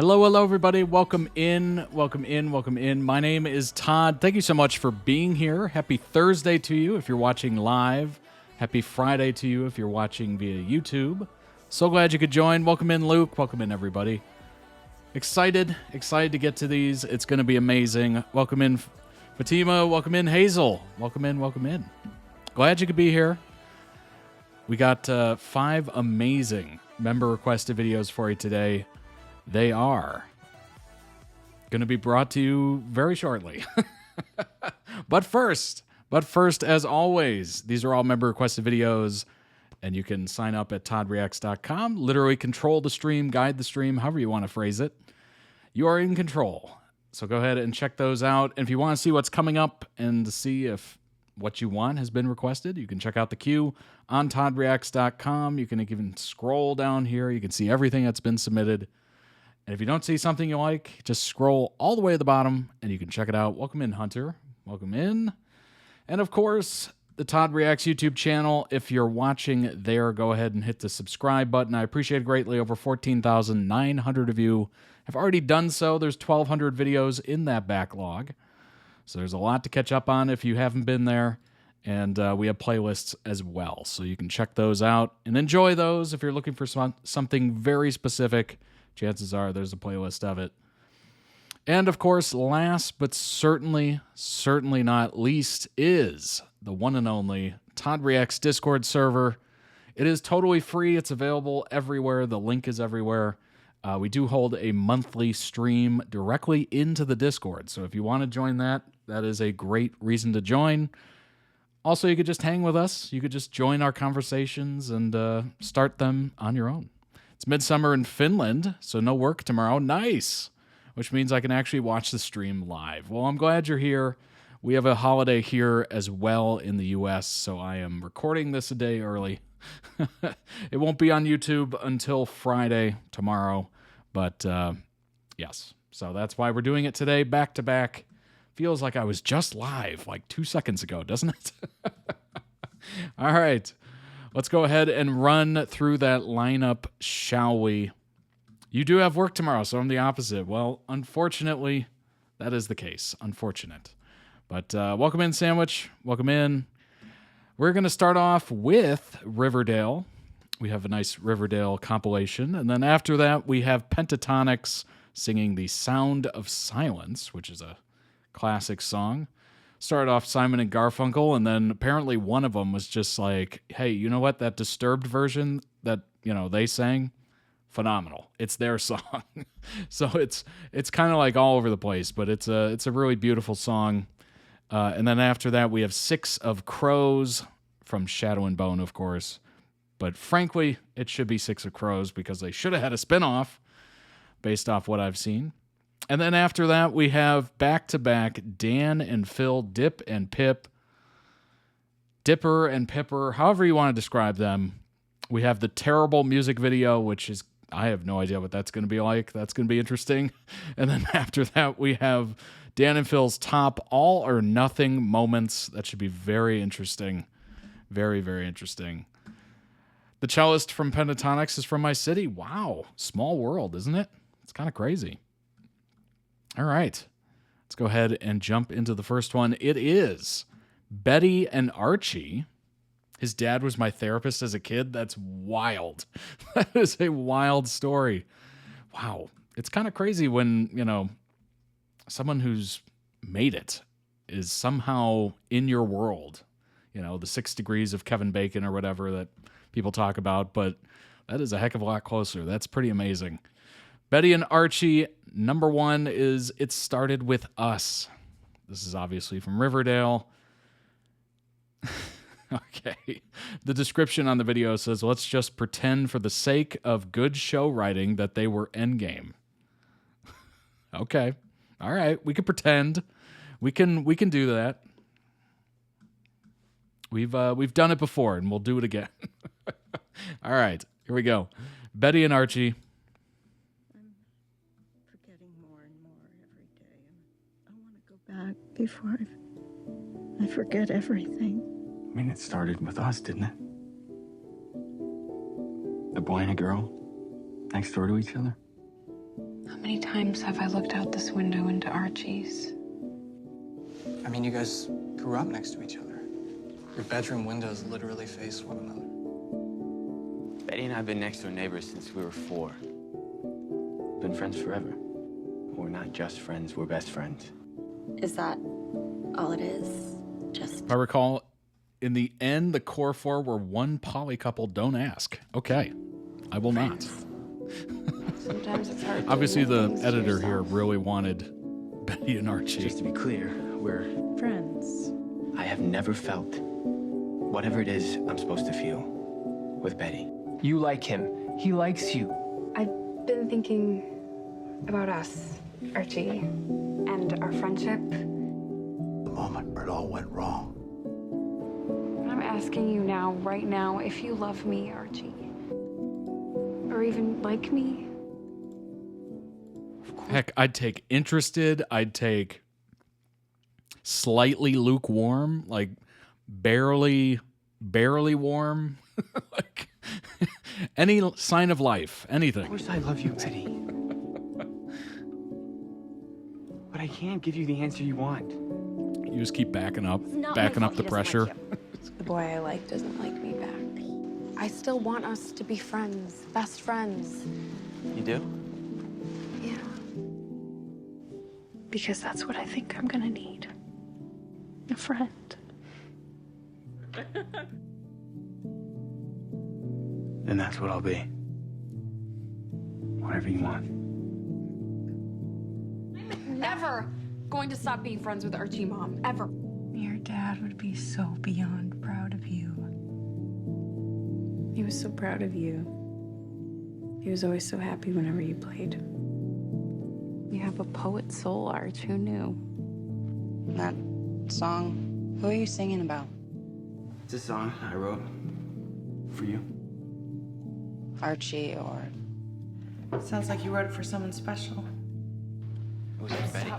Hello, hello, everybody. Welcome in, welcome in, welcome in. My name is Todd. Thank you so much for being here. Happy Thursday to you if you're watching live. Happy Friday to you if you're watching via YouTube. So glad you could join. Welcome in, Luke. Welcome in, everybody. Excited to get to these. It's going to be amazing. Welcome in, Fatima. Welcome in, Hazel. Welcome in, welcome in. Glad you could be here. We got 5 amazing member-requested videos for you today. They are going to be brought to you very shortly. But first, as always, these are all member-requested videos, and you can sign up at toddreacts.com. Literally control the stream, guide the stream, however you want to phrase it. You are in control. So go ahead and check those out. And if you want to see what's coming up and to see if what you want has been requested, you can check out the queue on toddreacts.com. You can even scroll down here. You can see everything that's been submitted. And if you don't see something you like, just scroll all the way to the bottom and you can check it out. Welcome in, Hunter. Welcome in. And of course, the Todd Reacts YouTube channel. If you're watching there, go ahead and hit the subscribe button. I appreciate it greatly. Over 14,900 of you have already done so. There's 1,200 videos in that backlog. So there's a lot to catch up on if you haven't been there. And we have playlists as well. So you can check those out and enjoy those. If you're looking for something very specific, chances are there's a playlist of it. And of course, last but certainly not least is the one and only Todd Reacts Discord server. It is totally free. It's available everywhere. The link is everywhere. We do hold a monthly stream directly into the Discord. So if you want to join that, that is a great reason to join. Also, you could just hang with us. You could just join our conversations and start them on your own. It's midsummer in Finland, so no work tomorrow. Nice! Which means I can actually watch the stream live. Well, I'm glad you're here. We have a holiday here as well in the U.S., so I am recording this a day early. It won't be on YouTube until Friday, tomorrow. But, yes. So that's why we're doing it today, back to back. Feels like I was just live like 2 seconds ago, doesn't it? All right. Let's go ahead and run through that lineup, shall we? You do have work tomorrow, so I'm the opposite. Well, unfortunately, that is the case. Unfortunate. But welcome in, Sandwich. Welcome in. We're going to start off with Riverdale. We have a nice Riverdale compilation. And then after that, we have Pentatonix singing The Sound of Silence, which is a classic song. Started off Simon and Garfunkel, and then apparently one of them was just like, hey, you know what? That Disturbed version that, they sang, phenomenal. It's their song. So it's kind of like all over the place, but it's a really beautiful song. And then after that, we have 6 of Crows from Shadow and Bone, of course. But frankly, it should be 6 of Crows because they should have had a spinoff based off what I've seen. And then after that, we have back-to-back Dan and Phil, Dip and Pip, Dipper and Pipper, however you want to describe them. We have the terrible music video, which is, I have no idea what that's going to be like. That's going to be interesting. And then after that, we have Dan and Phil's top all or nothing moments. That should be very interesting. Very, very interesting. The cellist from Pentatonix is from my city. Wow. Small world, isn't it? It's kind of crazy. All right, let's go ahead and jump into the first one. It is Betty and Archie. His dad was my therapist as a kid. That's wild. That is a wild story. Wow. It's kind of crazy when, someone who's made it is somehow in your world. The 6 degrees of Kevin Bacon or whatever that people talk about, but that is a heck of a lot closer. That's pretty amazing. Betty and Archie, number 1 is It Started With Us. This is obviously from Riverdale. Okay. The description on the video says, let's just pretend for the sake of good show writing that they were Endgame. Okay. All right. We can pretend. We can do that. We've done it before and we'll do it again. All right. Here we go. Betty and Archie. Back before I forget everything. I mean, it started with us, didn't it? A boy and a girl next door to each other. How many times have I looked out this window into Archie's? I mean, you guys grew up next to each other. Your bedroom windows literally face one another. Betty and I have been next door neighbors since we were 4. Been friends forever. We're not just friends, we're best friends. Is that all it is? Just... If I recall, in the end, the core 4 were one poly couple. Don't ask. Okay. I will not. Sometimes it's hard to Obviously, admit the things to editor yourself. here really wanted Betty and Archie. Just to be clear, we're... Friends. I have never felt whatever it is I'm supposed to feel with Betty. You like him. He likes you. I've been thinking about us, Archie, and our friendship. The moment where it all went wrong. I'm asking you now, right now, if you love me, Archie. Or even like me. Heck, I'd take interested. I'd take slightly lukewarm, like barely warm. Like any sign of life, Of anything. course I love you, Betty. But I can't give you the answer you want. You just keep backing up not the my fault he doesn't pressure. like The boy I like doesn't like me back. I still want us to be friends, best friends. You do? Yeah. Because that's what I think I'm gonna need. A friend. Then that's what I'll be. Whatever you want. Never going to stop being friends with Archie, Mom. Ever. Your dad would be so beyond proud of you. He was so proud of you. He was always so happy whenever you played. You have a poet's soul, Arch. Who knew? That song, who are you singing about? It's a song I wrote for you. Archie or... Sounds like you wrote it for someone special. It was for Betty.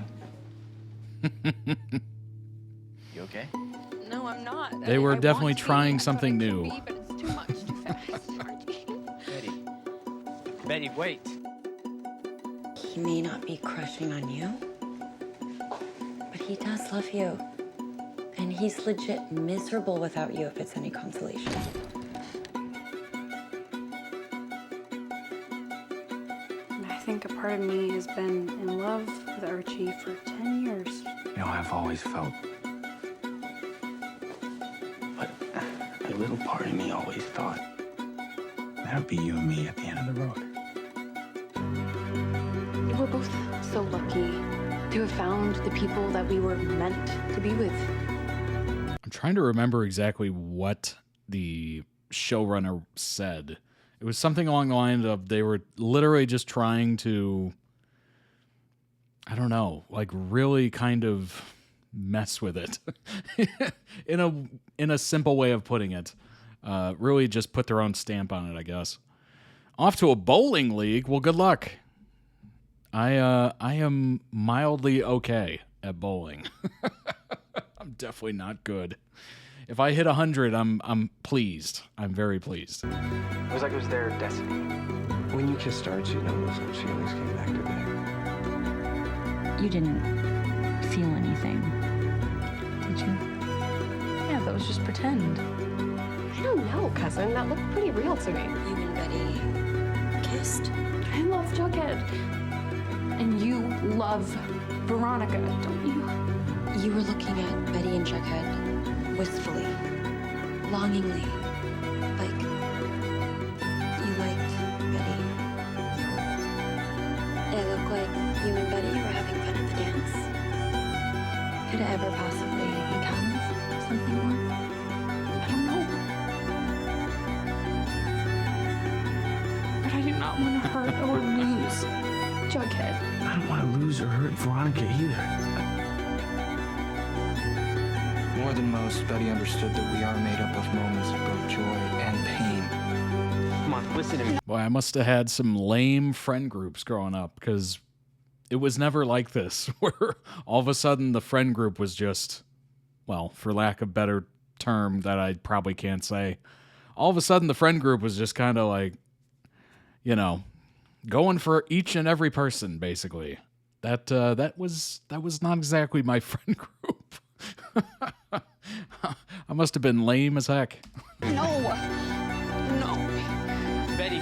You okay? No, I'm not. They were I definitely want to be. trying I thought something I could new. be, but it's too much, too fast, Archie. Betty. Betty, wait. He may not be crushing on you, but he does love you. And he's legit miserable without you, if it's any consolation. I think a part of me has been in love with Archie for 10 years. You know, I've always felt. But a little part of me always thought that would be you and me at the end of the road. We're both so lucky to have found the people that we were meant to be with. I'm trying to remember exactly what the showrunner said. It was something along the lines of they were literally just trying to, I don't know, like really kind of mess with it in a simple way of putting it. Really just put their own stamp on it, I guess. Off to a bowling league. Well, good luck. I am mildly okay at bowling. I'm definitely not good. If I hit 100, I'm pleased. I'm very pleased. It was like it was their destiny. When you kissed Archie, none of those old feelings came back, did they? You didn't feel anything, did you? Yeah, that was just pretend. I don't know, cousin. That looked pretty real to me. You and Betty kissed. I love Jughead. And you love Veronica, don't you? You were looking at Betty and Jughead wistfully, longingly, like you liked Betty. It looked like you and Betty were having fun at the dance. Could it ever possibly become something more? I don't know. But I do not want to hurt or lose Jughead. I don't want to lose or hurt Veronica either. More than most, Betty understood that we are made up of moments of both joy and pain. Come on, listen to me. Boy, I must have had some lame friend groups growing up because it was never like this, where all of a sudden the friend group was just, well, for lack of better term that I probably can't say, all of a sudden the friend group was just kind of like, you know, going for each and every person, basically. That was not exactly my friend group. I must have been lame as heck. No. Betty.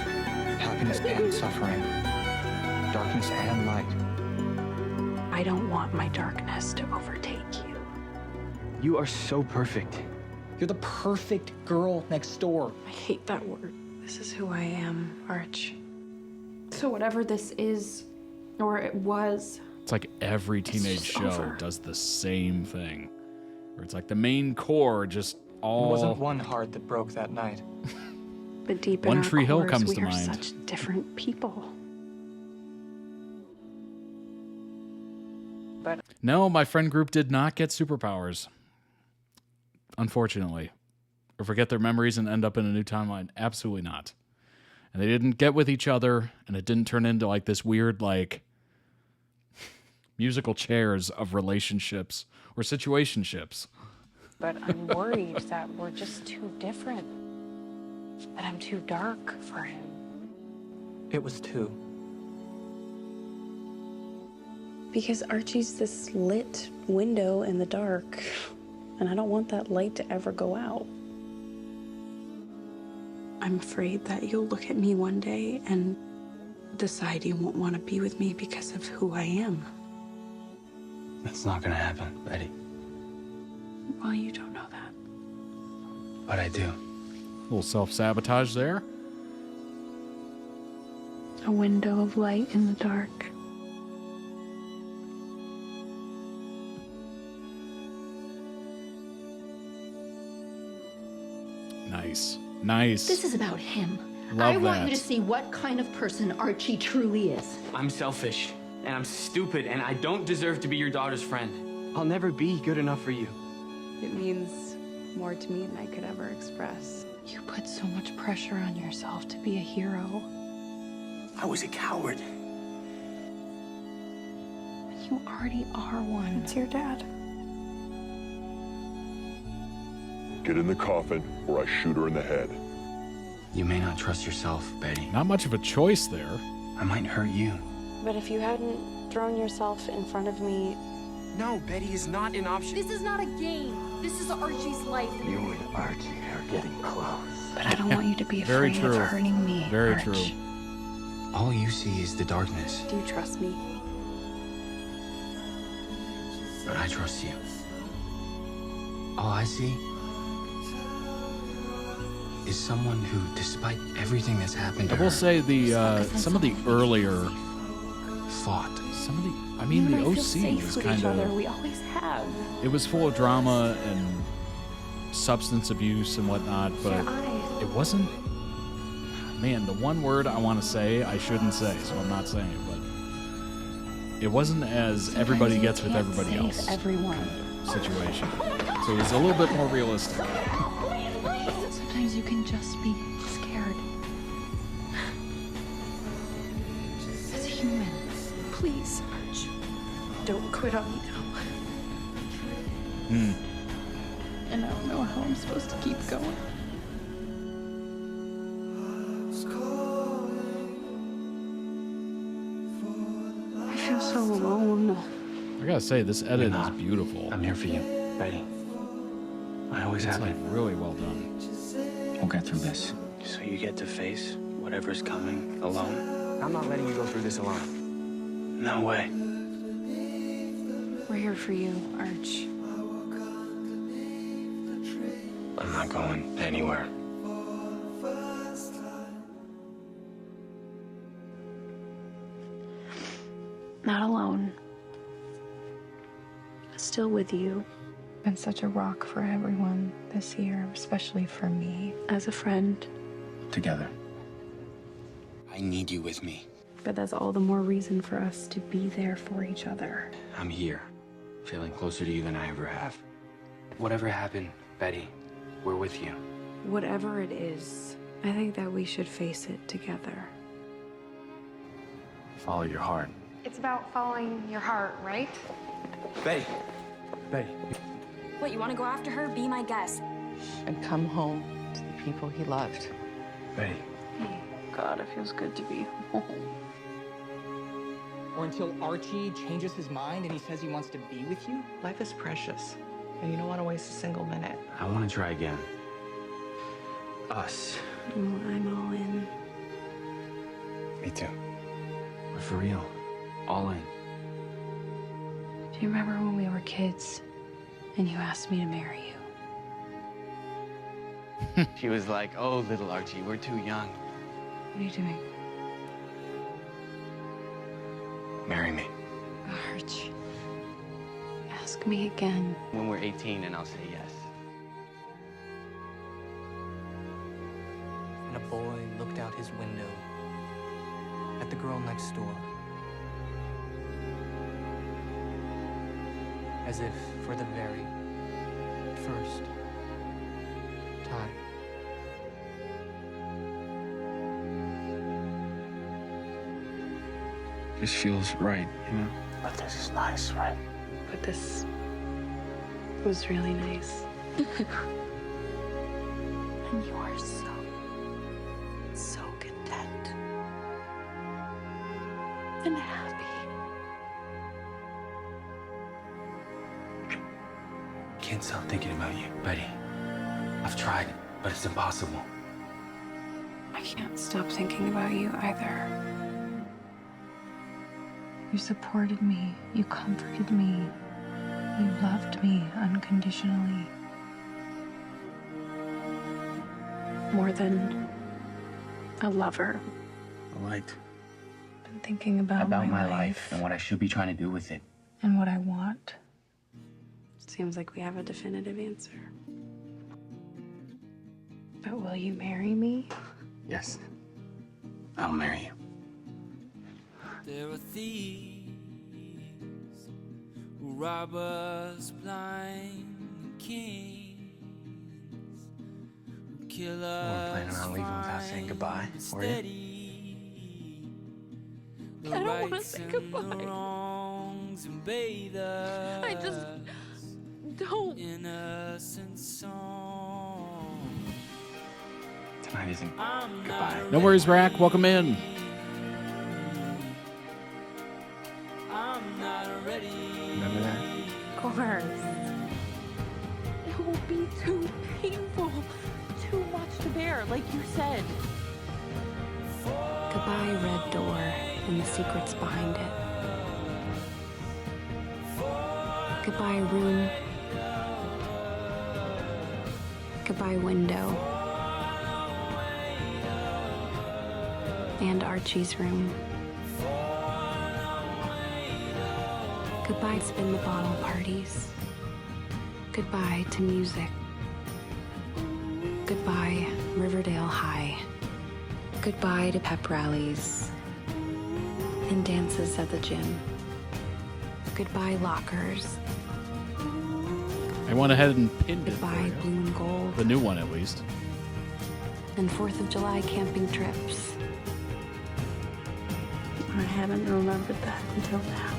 Happiness and suffering. Darkness and light. I don't want my darkness to overtake you. You are so perfect. You're the perfect girl next door. I hate that word. This is who I am, Arch. So whatever this is, or it was, It's like every teenage just show over. does the same thing. Where it's like the main core just all... It wasn't one heart that broke that night. But deep in One our Tree Hill cores, comes we to are mind. such different people. But No, my friend group did not get superpowers. Unfortunately. Or forget their memories and end up in a new timeline. Absolutely not. And they didn't get with each other, and it didn't turn into like this weird, like, musical chairs of relationships or situationships. But I'm worried that we're just too different. That I'm too dark for him. It was two. Because Archie's this lit window in the dark, and I don't want that light to ever go out. I'm afraid that you'll look at me one day and decide you won't want to be with me because of who I am. That's not gonna happen, Betty. Well, you don't know that. But I do. A little self-sabotage there. A window of light in the dark. Nice. Nice. this is about him. Love I want that. you to see what kind of person Archie truly is. I'm selfish, and I'm stupid, and I don't deserve to be your daughter's friend. I'll never be good enough for you. It means more to me than I could ever express. You put so much pressure on yourself to be a hero. I was a coward. You already are one. It's your dad. Get in the coffin, or I shoot her in the head. You may not trust yourself, Betty. Not much of a choice there. I might hurt you. But if you hadn't thrown yourself in front of me, No, Betty is not an option. This is not a game. This is Archie's life. You and Archie are getting close. but I don't want you to be Very afraid true. of hurting me. Very Arch. true. All you see is the darkness, Do you trust me? but I trust you. All I see is someone who, despite everything that's happened to I will her, say the some of the earlier, fought. some of the, I mean, the OC was kind of, We always have. it was full of drama and substance abuse and whatnot, but it wasn't, man, the one word I want to say, I shouldn't say, so I'm not saying it, but it wasn't as everybody you gets with can't everybody save else everyone. kind of situation. So it was a little bit more realistic. Sometimes you can just be scared. As a human, please, Arch, don't quit on me now. And I don't know how I'm supposed to keep going. I feel so alone. I gotta say, this edit is not. beautiful. I'm here for you, Betty. I always It's have like been. really well done. We'll get through this. So you get to face whatever's coming alone? I'm not letting you go through this alone. No way. We're here for you, Arch. I'm not going anywhere. Not alone. Still with you. Been such a rock for everyone this year, especially for me. As a friend. Together. I need you with me. But that's all the more reason for us to be there for each other. I'm here, feeling closer to you than I ever have. Whatever happened, Betty, we're with you. Whatever it is, I think that we should face it together. Follow your heart. It's about following your heart, right? Betty. Betty. What, you want to go after her? Be my guest. And come home to the people he loved. Betty. God, it feels good to be home. Or until Archie changes his mind and he says he wants to be with you? Life is precious, and you don't want to waste a single minute. I want to try again. Us. Oh, I'm all in. Me too. But for real. All in. Do you remember when we were kids and you asked me to marry you? She was like, oh, little Archie, we're too young. What are you doing? Marry me. Arch. Ask me again. When we're 18 and I'll say yes. And a boy looked out his window at the girl next door. As if for the very first time. This feels right, you know? But this is nice, right? But this was really nice. And you are so content and happy. Can't stop thinking about you, Betty. I've tried, but it's impossible. I can't stop thinking about you either. You supported me, you comforted me, you loved me unconditionally. More than a lover. I liked I've been thinking about my life and what I should be trying to do with it. and what I want. Seems like we have a definitive answer. But will you marry me? Yes. I'll marry you. There are thieves who rob us blind, kings who kill us. You weren't planning on leaving without saying goodbye, were you? I don't wanna say goodbye. I just don't. Innocent song. Tonight isn't goodbye. No worries, Rack. Welcome in. Remember that? Of course. It will be too painful. Too much to bear, like you said. Goodbye, red door, and the secrets behind it. Goodbye, room. Goodbye, window. And Archie's room. Goodbye, spin the bottle parties. Goodbye to music. Goodbye, Riverdale High. Goodbye to pep rallies and dances at the gym. Goodbye, lockers. I went ahead and pinned it. Goodbye, blue and gold. The new one, at least. And 4th of July camping trips. I haven't remembered that until now.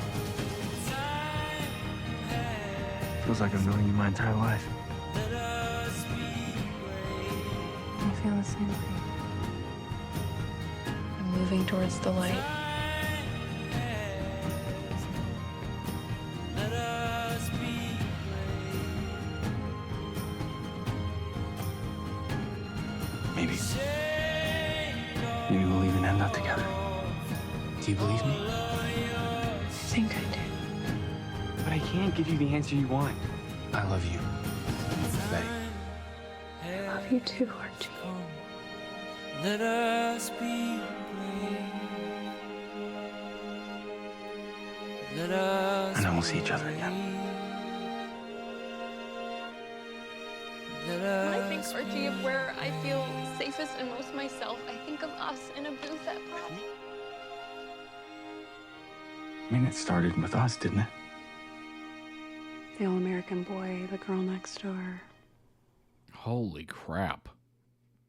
Feels like I've known you my entire life. I feel the same thing. I'm moving towards the light. Maybe. Maybe we'll even end up together. Do you believe me? I think I do. But I can't give you the answer you want. I love you, Betty. I love you too, Archie. Let us be brave. Let us. And then we'll see each other again. When I think, Archie, of where I feel safest and most myself, I think of us in a booth at prom. I mean, it started with us, didn't it? The all-American boy, the girl next door. Holy crap.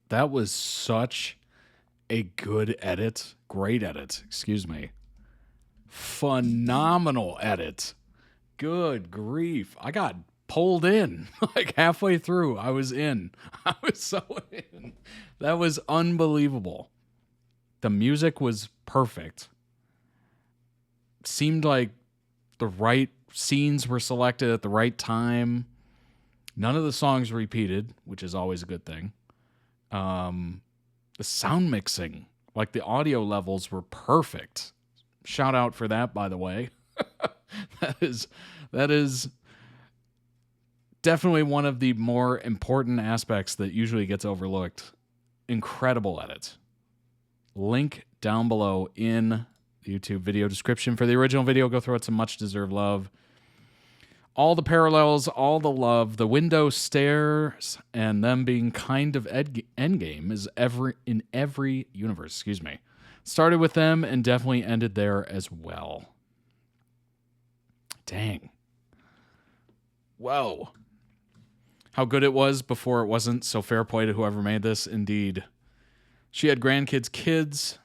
That was such a good edit. Great edit. Excuse me. Phenomenal edit. Good grief. I got pulled in like halfway through. I was in. I was so in. That was unbelievable. The music was perfect. seemed like the right scenes were selected at the right time. None of the songs repeated, which is always a good thing. The sound mixing, like the audio levels were perfect. Shout out for that, by the way. that is definitely one of the more important aspects that usually gets overlooked. Incredible edit. Link down below in the YouTube video description for the original video. Go throw it some much deserved love. All the parallels, all the love, the window stairs, and them being kind of endgame is in every universe. Excuse me. Started with them and definitely ended there as well. Dang. Whoa. How good it was before it wasn't, so fair play to whoever made this. Indeed. She had grandkids, kids.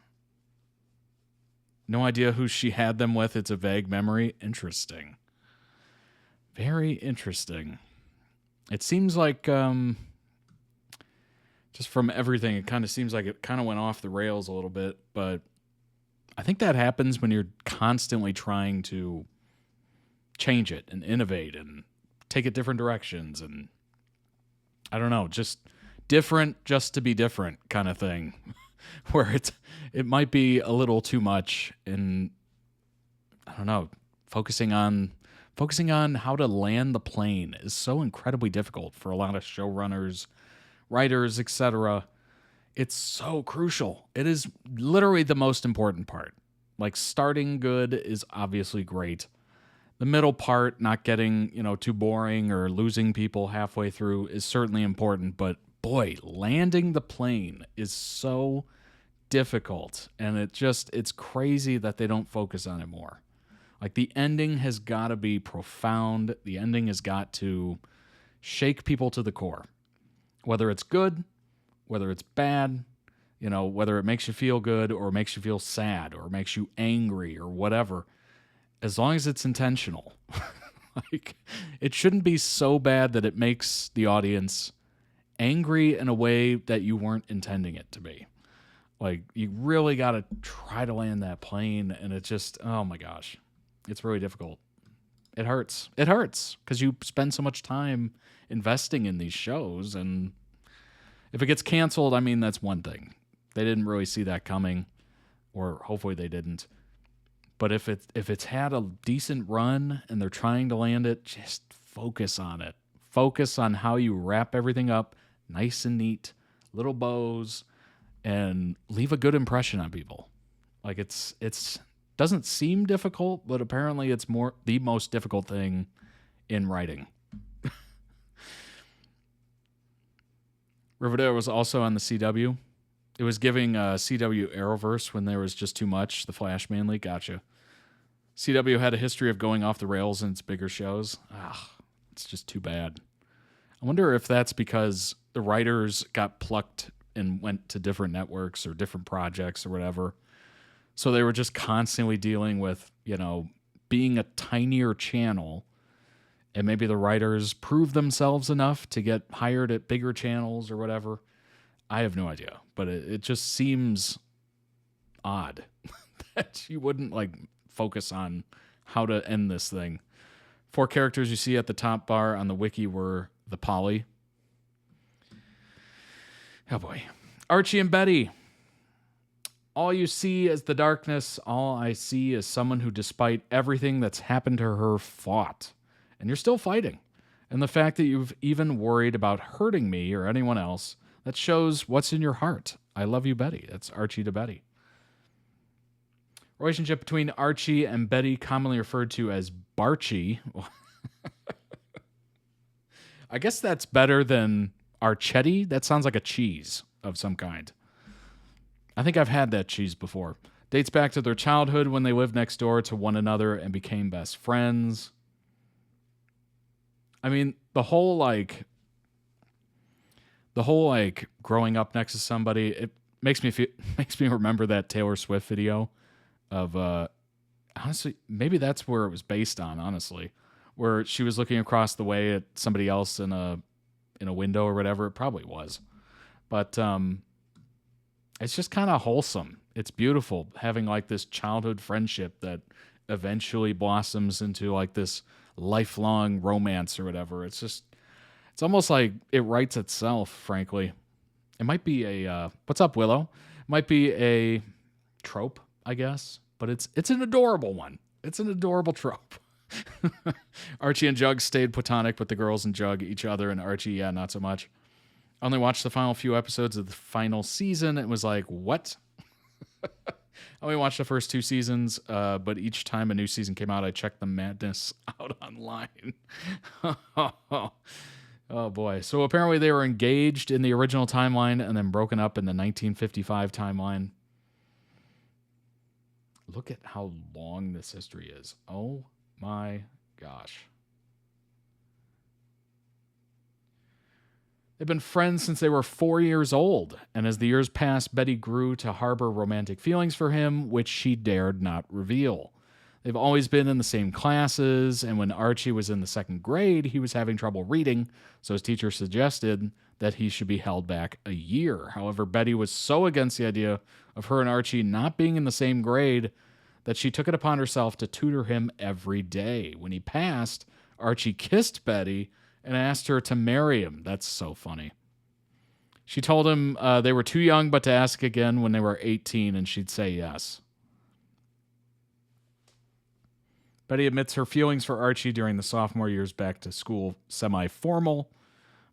No idea who she had them with. It's a vague memory. Interesting. Very interesting. It seems like, just from everything, it kind of seems like it kind of went off the rails a little bit, but I think that happens when you're constantly trying to change it and innovate and take it different directions and, I don't know, just different just to be different kind of thing, where it might be a little too much, and I don't know, focusing on how to land the plane is so incredibly difficult for a lot of showrunners, writers, etc. It's so crucial. It is literally the most important part. Like, starting good is obviously great. The middle part, not getting, too boring or losing people halfway through, is certainly important, but boy, landing the plane is so difficult, and it's crazy that they don't focus on it more. Like, the ending has got to be profound. The ending has got to shake people to the core. Whether it's good, whether it's bad, whether it makes you feel good or makes you feel sad or makes you angry or whatever, as long as it's intentional. Like, it shouldn't be so bad that it makes the audience angry in a way that you weren't intending it to be. Like, you really got to try to land that plane, and it just, oh my gosh. It's really difficult. It hurts. It hurts because you spend so much time investing in these shows, and if it gets canceled, I mean, that's one thing. They didn't really see that coming, or hopefully they didn't. But if it's had a decent run and they're trying to land it, just focus on it. Focus on how you wrap everything up nice and neat, little bows, and leave a good impression on people. Like, it's doesn't seem difficult, but apparently it's the most difficult thing in writing. Riverdale was also on the CW. It was giving CW Arrowverse when there was just too much. The Flash mainly. Gotcha. CW had a history of going off the rails in its bigger shows. It's just too bad. I wonder if that's because the writers got plucked and went to different networks or different projects or whatever. So they were just constantly dealing with, being a tinier channel, and maybe the writers proved themselves enough to get hired at bigger channels or whatever. I have no idea, but it just seems odd that you wouldn't focus on how to end this thing. 4 characters you see at the top bar on the wiki were the Polly. Oh boy. Archie and Betty. All you see is the darkness. All I see is someone who, despite everything that's happened to her, fought. And you're still fighting. And the fact that you've even worried about hurting me or anyone else, that shows what's in your heart. I love you, Betty. That's Archie to Betty. Relationship between Archie and Betty, commonly referred to as Barchie. I guess that's better than Archetti. That sounds like a cheese of some kind. I think I've had that cheese before. Dates back to their childhood when they lived next door to one another and became best friends. I mean, the whole growing up next to somebody, it makes me remember that Taylor Swift video of honestly, maybe that's where it was based on, honestly, where she was looking across the way at somebody else in a window or whatever. It probably was. But it's just kind of wholesome. It's beautiful having this childhood friendship that eventually blossoms into like this lifelong romance or whatever. It's almost like it writes itself, frankly. It might be a, what's up, Willow? It might be a trope, I guess, but it's an adorable one. It's an adorable trope. Archie and Jug stayed platonic, but the girls and Jug each other, and Archie, yeah, not so much. I only watched the final few episodes of the final season. It was like, what? I only watched the first 2 seasons, but each time a new season came out, I checked the madness out online. Oh, boy. So apparently they were engaged in the original timeline and then broken up in the 1955 timeline. Look at how long this history is. Oh, my gosh. They've been friends since they were 4 years old, and as the years passed, Betty grew to harbor romantic feelings for him, which she dared not reveal. They've always been in the same classes, and when Archie was in the 2nd grade, he was having trouble reading, so his teacher suggested that he should be held back a year. However, Betty was so against the idea of her and Archie not being in the same grade that she took it upon herself to tutor him every day. When he passed, Archie kissed Betty and asked her to marry him. That's so funny. She told him they were too young, but to ask again when they were 18, and she'd say yes. Betty admits her feelings for Archie during the sophomore years back to school semi-formal,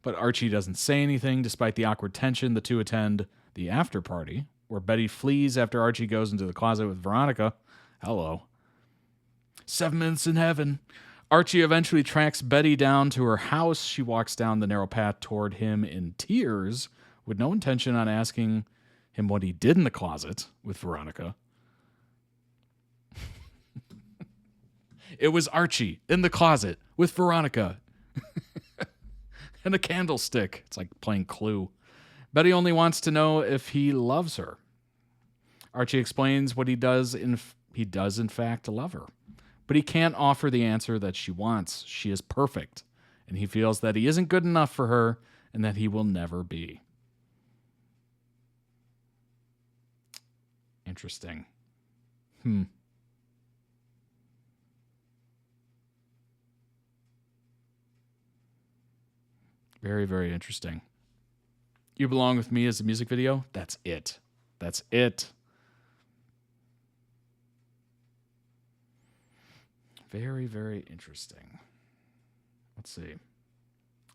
but Archie doesn't say anything. Despite the awkward tension, the two attend the after party, where Betty flees after Archie goes into the closet with Veronica. Hello. 7 minutes in heaven. Archie eventually tracks Betty down to her house. She walks down the narrow path toward him in tears, with no intention on asking him what he did in the closet with Veronica. It was Archie in the closet with Veronica. And a candlestick. It's like playing Clue. Betty only wants to know if he loves her. Archie explains what he does. He does, in fact, love her. But he can't offer the answer that she wants. She is perfect. And he feels that he isn't good enough for her and that he will never be. Interesting. Very, very interesting. You Belong With Me as a music video? That's it. That's it. Very, very interesting. Let's see.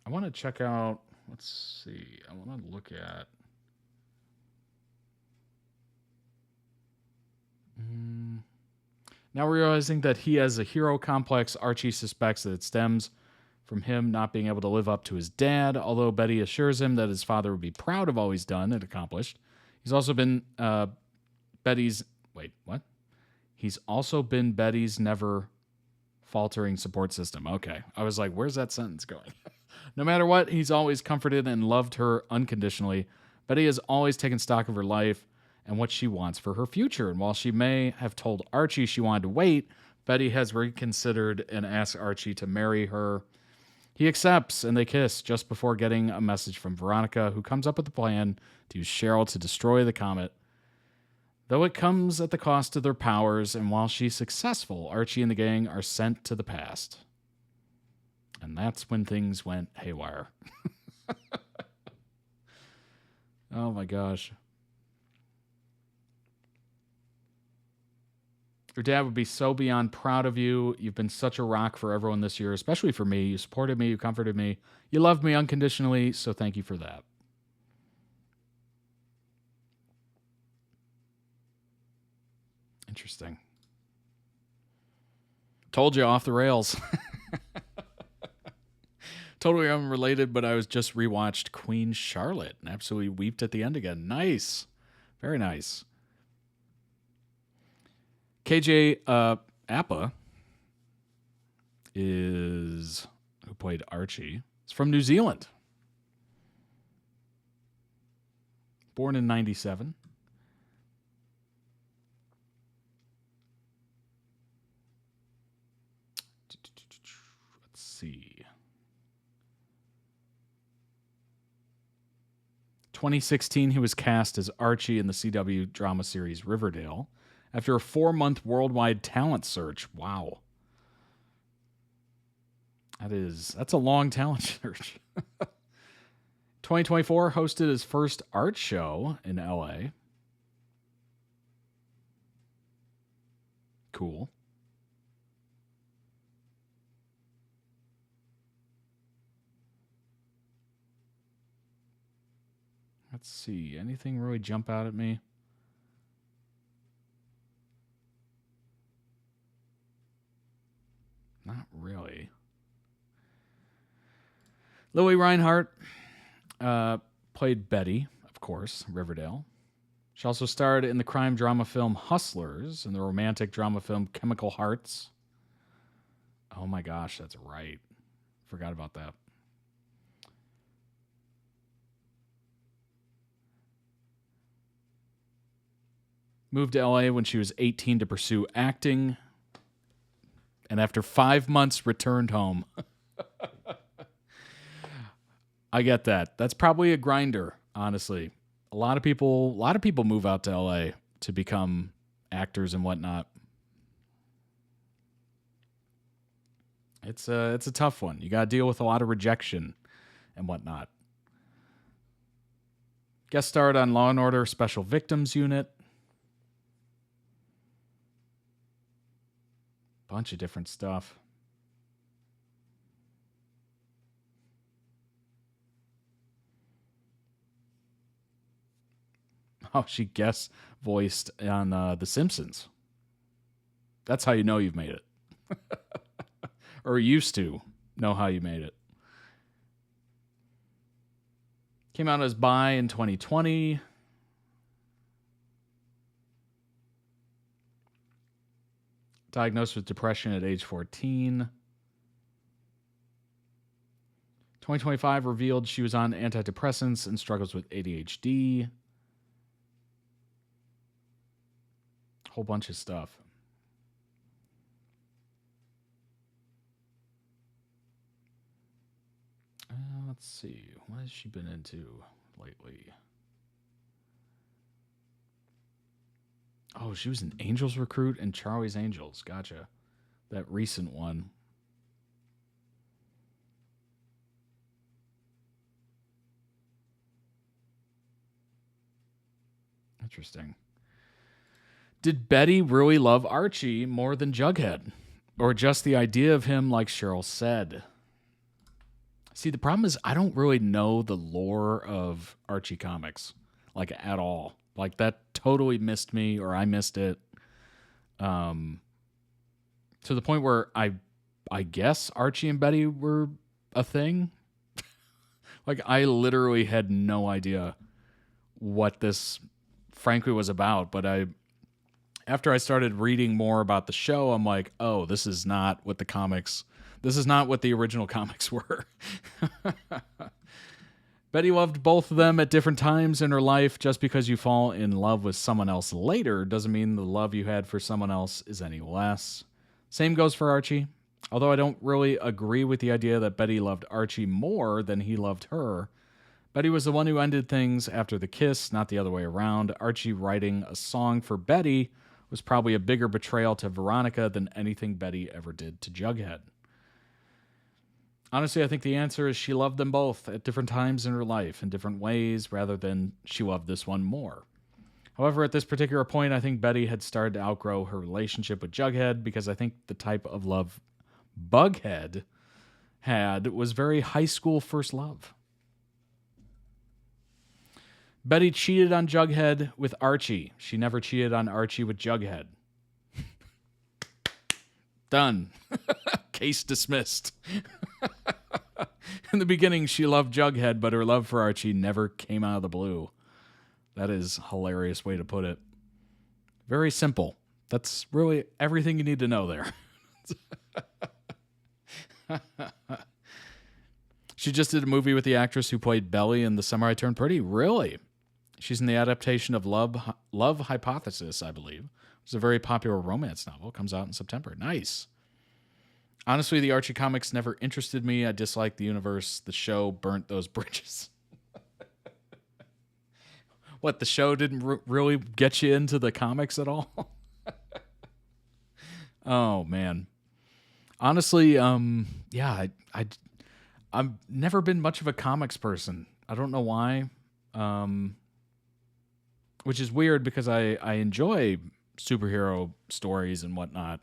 I want to check out, let's see. I want to look at. Now realizing that he has a hero complex, Archie suspects that it stems from him not being able to live up to his dad, although Betty assures him that his father would be proud of all he's done and accomplished. He's also been Betty's never faltering support system. Okay. I was like, where's that sentence going? No matter what, he's always comforted and loved her unconditionally. Betty has always taken stock of her life and what she wants for her future. And while she may have told Archie she wanted to wait, Betty has reconsidered and asked Archie to marry her. He accepts, and they kiss just before getting a message from Veronica, who comes up with a plan to use Cheryl to destroy the comet. Though it comes at the cost of their powers, and while she's successful, Archie and the gang are sent to the past. And that's when things went haywire. Oh my gosh. Your dad would be so beyond proud of you. You've been such a rock for everyone this year, especially for me. You supported me. You comforted me. You loved me unconditionally, so thank you for that. Interesting. Told you, off the rails. Totally unrelated, but I was just rewatched Queen Charlotte and absolutely weeped at the end again. Nice. Very nice. KJ Appa is, who played Archie, is from New Zealand. Born in 97. Let's see. 2016, he was cast as Archie in the CW drama series Riverdale. after a 4-month worldwide talent search. Wow. That's a long talent search. 2024 hosted his first art show in LA. Cool. Let's see. Anything really jump out at me? Not really. Lily Reinhart played Betty, of course, Riverdale. She also starred in the crime drama film Hustlers and the romantic drama film Chemical Hearts. Oh my gosh, that's right. Forgot about that. Moved to LA when she was 18 to pursue acting, and after 5 months returned home. I get that. That's probably a grinder, honestly. A lot of people move out to LA to become actors and whatnot. It's a tough one. You got to deal with a lot of rejection and whatnot. Guest starred on Law and Order Special Victims Unit. Bunch of different stuff. Oh, she guest voiced on The Simpsons. That's how you know you've made it. Or used to know how you made it. Came out as bi in 2020. Diagnosed with depression at age 14. 2025 revealed she was on antidepressants and struggles with ADHD. Whole bunch of stuff. Let's see. What has she been into lately? Oh, she was an Angels recruit in Charlie's Angels. Gotcha. That recent one. Interesting. Did Betty really love Archie more than Jughead? Or just the idea of him, like Cheryl said? See, the problem is I don't really know the lore of Archie comics, like, at all. Like, that totally missed me, or I missed it. To the point where I guess Archie and Betty were a thing. Like, I literally had no idea what this frankly was about, but after I started reading more about the show, I'm like, oh, this is not what the original comics were. Betty loved both of them at different times in her life. Just because you fall in love with someone else later doesn't mean the love you had for someone else is any less. Same goes for Archie. Although I don't really agree with the idea that Betty loved Archie more than he loved her. Betty was the one who ended things after the kiss, not the other way around. Archie writing a song for Betty was probably a bigger betrayal to Veronica than anything Betty ever did to Jughead. Honestly, I think the answer is she loved them both at different times in her life, in different ways, rather than she loved this one more. However, at this particular point, I think Betty had started to outgrow her relationship with Jughead, because I think the type of love Bughead had was very high school first love. Betty cheated on Jughead with Archie. She never cheated on Archie with Jughead. Done. Case dismissed. In the beginning, she loved Jughead, but her love for Archie never came out of the blue. That is a hilarious way to put it. Very simple. That's really everything you need to know there. She just did a movie with the actress who played Belly in The Summer I Turned Pretty. Really? She's in the adaptation of Love Hypothesis, I believe. It's a very popular romance novel. It comes out in September. Nice. Honestly, the Archie comics never interested me. I disliked the universe. The show burnt those bridges. What, the show didn't really get you into the comics at all? Oh man. Honestly, yeah, I've never been much of a comics person. I don't know why. Which is weird because I enjoy superhero stories and whatnot.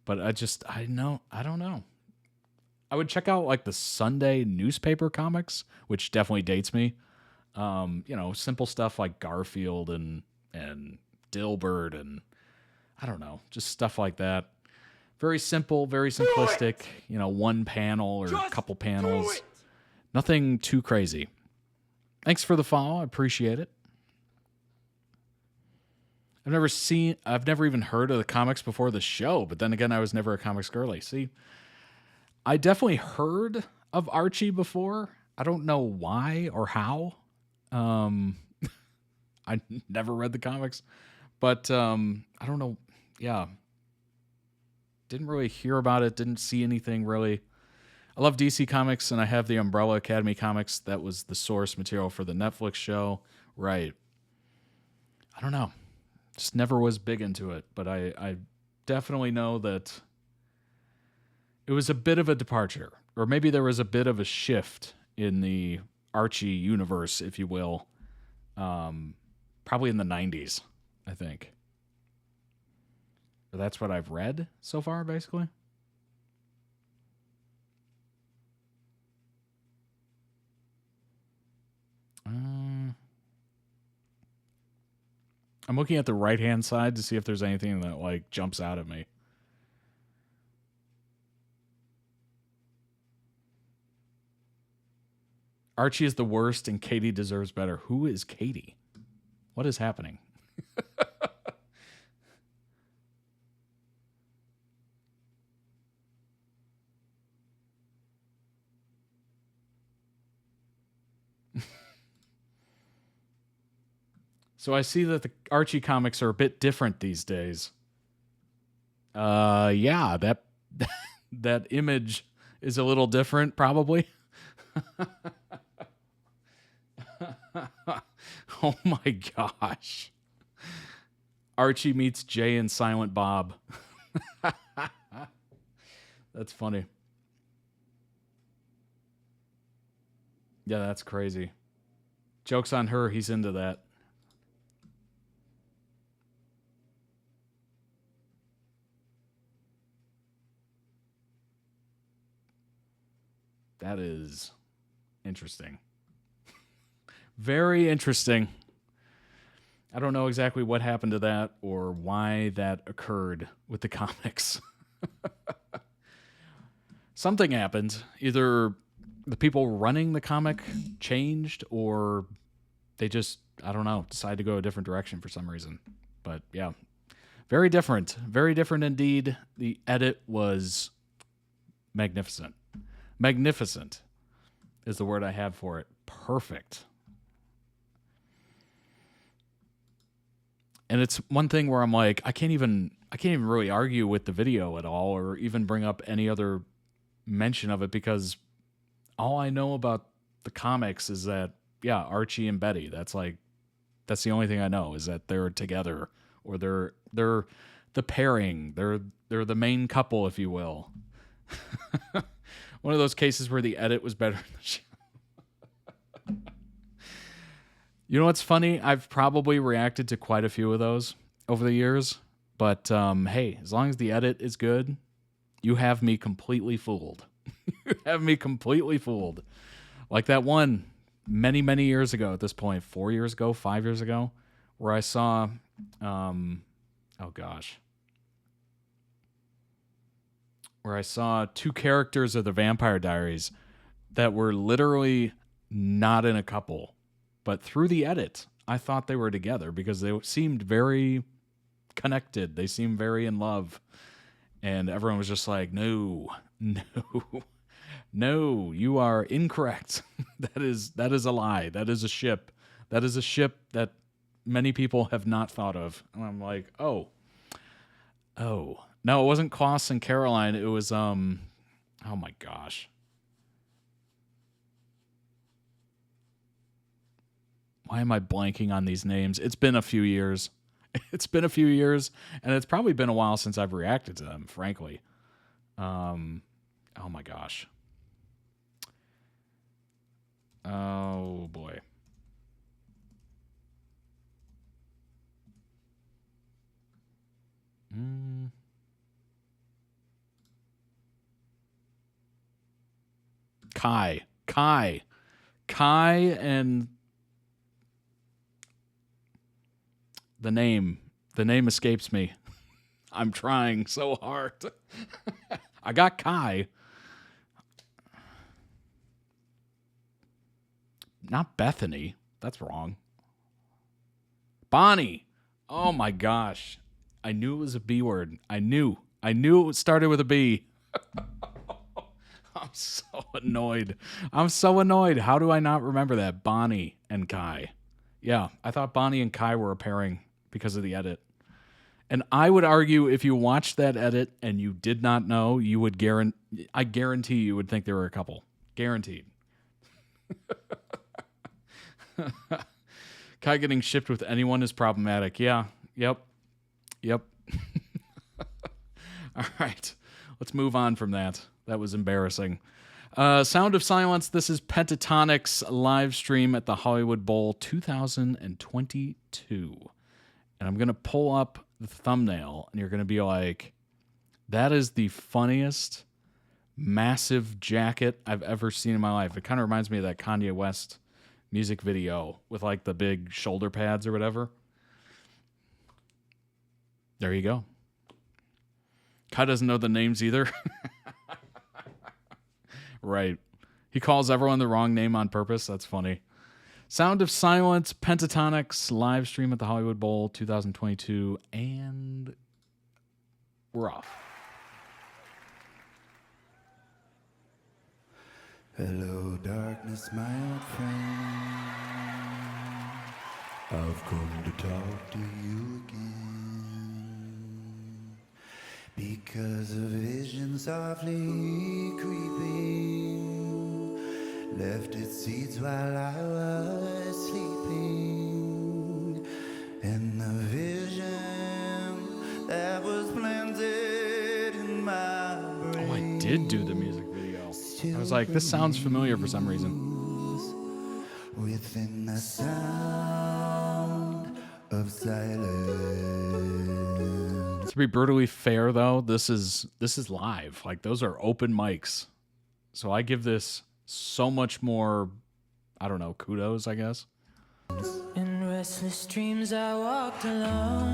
But I don't know. I would check out like the Sunday newspaper comics, which definitely dates me. Simple stuff like Garfield and Dilbert and I don't know, just stuff like that. Very simple, very simplistic, one panel or a couple panels. Nothing too crazy. Thanks for the follow. I appreciate it. I've never even heard of the comics before the show, but then again, I was never a comics girly. See, I definitely heard of Archie before. I don't know why or how. I never read the comics, but I don't know. Yeah. Didn't really hear about it. Didn't see anything really. I love DC Comics, and I have the Umbrella Academy comics. That was the source material for the Netflix show. Right. I don't know. Just never was big into it, but I definitely know that it was a bit of a departure, or maybe there was a bit of a shift in the Archie universe, if you will. Probably in the 90s, I think. But that's what I've read so far, basically. I'm looking at the right-hand side to see if there's anything that like jumps out at me. Archie is the worst and Katie deserves better. Who is Katie? What is happening? So I see that the Archie comics are a bit different these days. Yeah, that image is a little different, probably. Oh my gosh. Archie meets Jay and Silent Bob. That's funny. Yeah, that's crazy. Joke's on her, he's into that. That is interesting. Very interesting. I don't know exactly what happened to that or why that occurred with the comics. Something happened. Either the people running the comic changed or they just, I don't know, decided to go a different direction for some reason. But yeah, very different. Very different indeed. The edit was magnificent. Magnificent is the word I have for it. Perfect. And it's one thing where I'm like, I can't even really argue with the video at all or even bring up any other mention of it because all I know about the comics is that, yeah, Archie and Betty, that's the only thing I know is that they're together or they're the pairing. They're the main couple, if you will. One of those cases where the edit was better than the show. You know what's funny? I've probably reacted to quite a few of those over the years. But hey, as long as the edit is good, you have me completely fooled. You have me completely fooled. Like that one many, many years ago at this point, 4 years ago, 5 years ago, where I saw, where I saw two characters of the Vampire Diaries that were literally not in a couple. But through the edit, I thought they were together because they seemed very connected. They seemed very in love. And everyone was just like, no, you are incorrect. That is a lie. That is a ship. That is a ship that many people have not thought of. And I'm like, oh. No, it wasn't Klaus and Caroline. It was, oh my gosh. Why am I blanking on these names? It's been a few years. It's been a few years, and it's probably been a while since I've reacted to them, frankly. Oh my gosh. Oh boy. Kai and the name escapes me. I'm trying so hard. I got Kai. Not Bethany. That's wrong. Bonnie. Oh my gosh. I knew it was a B word. I knew it started with a B. I'm so annoyed. How do I not remember that? Bonnie and Kai. Yeah, I thought Bonnie and Kai were a pairing because of the edit. And I would argue if you watched that edit and you did not know, you would I guarantee you would think they were a couple. Guaranteed. Kai getting shipped with anyone is problematic. Yeah. Yep. All right. Let's move on from that. That was embarrassing. Sound of Silence. This is Pentatonix live stream at the Hollywood Bowl 2022. And I'm going to pull up the thumbnail, and you're going to be like, that is the funniest, massive jacket I've ever seen in my life. It kind of reminds me of that Kanye West music video with like the big shoulder pads or whatever. There you go. Kai doesn't know the names either. Right. He calls everyone the wrong name on purpose. That's funny. Sound of Silence, Pentatonix, live stream at the Hollywood Bowl 2022, and we're off. Hello, darkness, my old friend. I've come to talk to you again. Because a vision softly creeping left its seeds while I was sleeping. And the vision that was planted in my brain. Oh, I did do the music video. I was like, this sounds familiar for some reason. Within the sound of silence. To be brutally fair, though, this is live. Like, those are open mics. So I give this so much more, I don't know, kudos, I guess. In restless dreams I walked alone,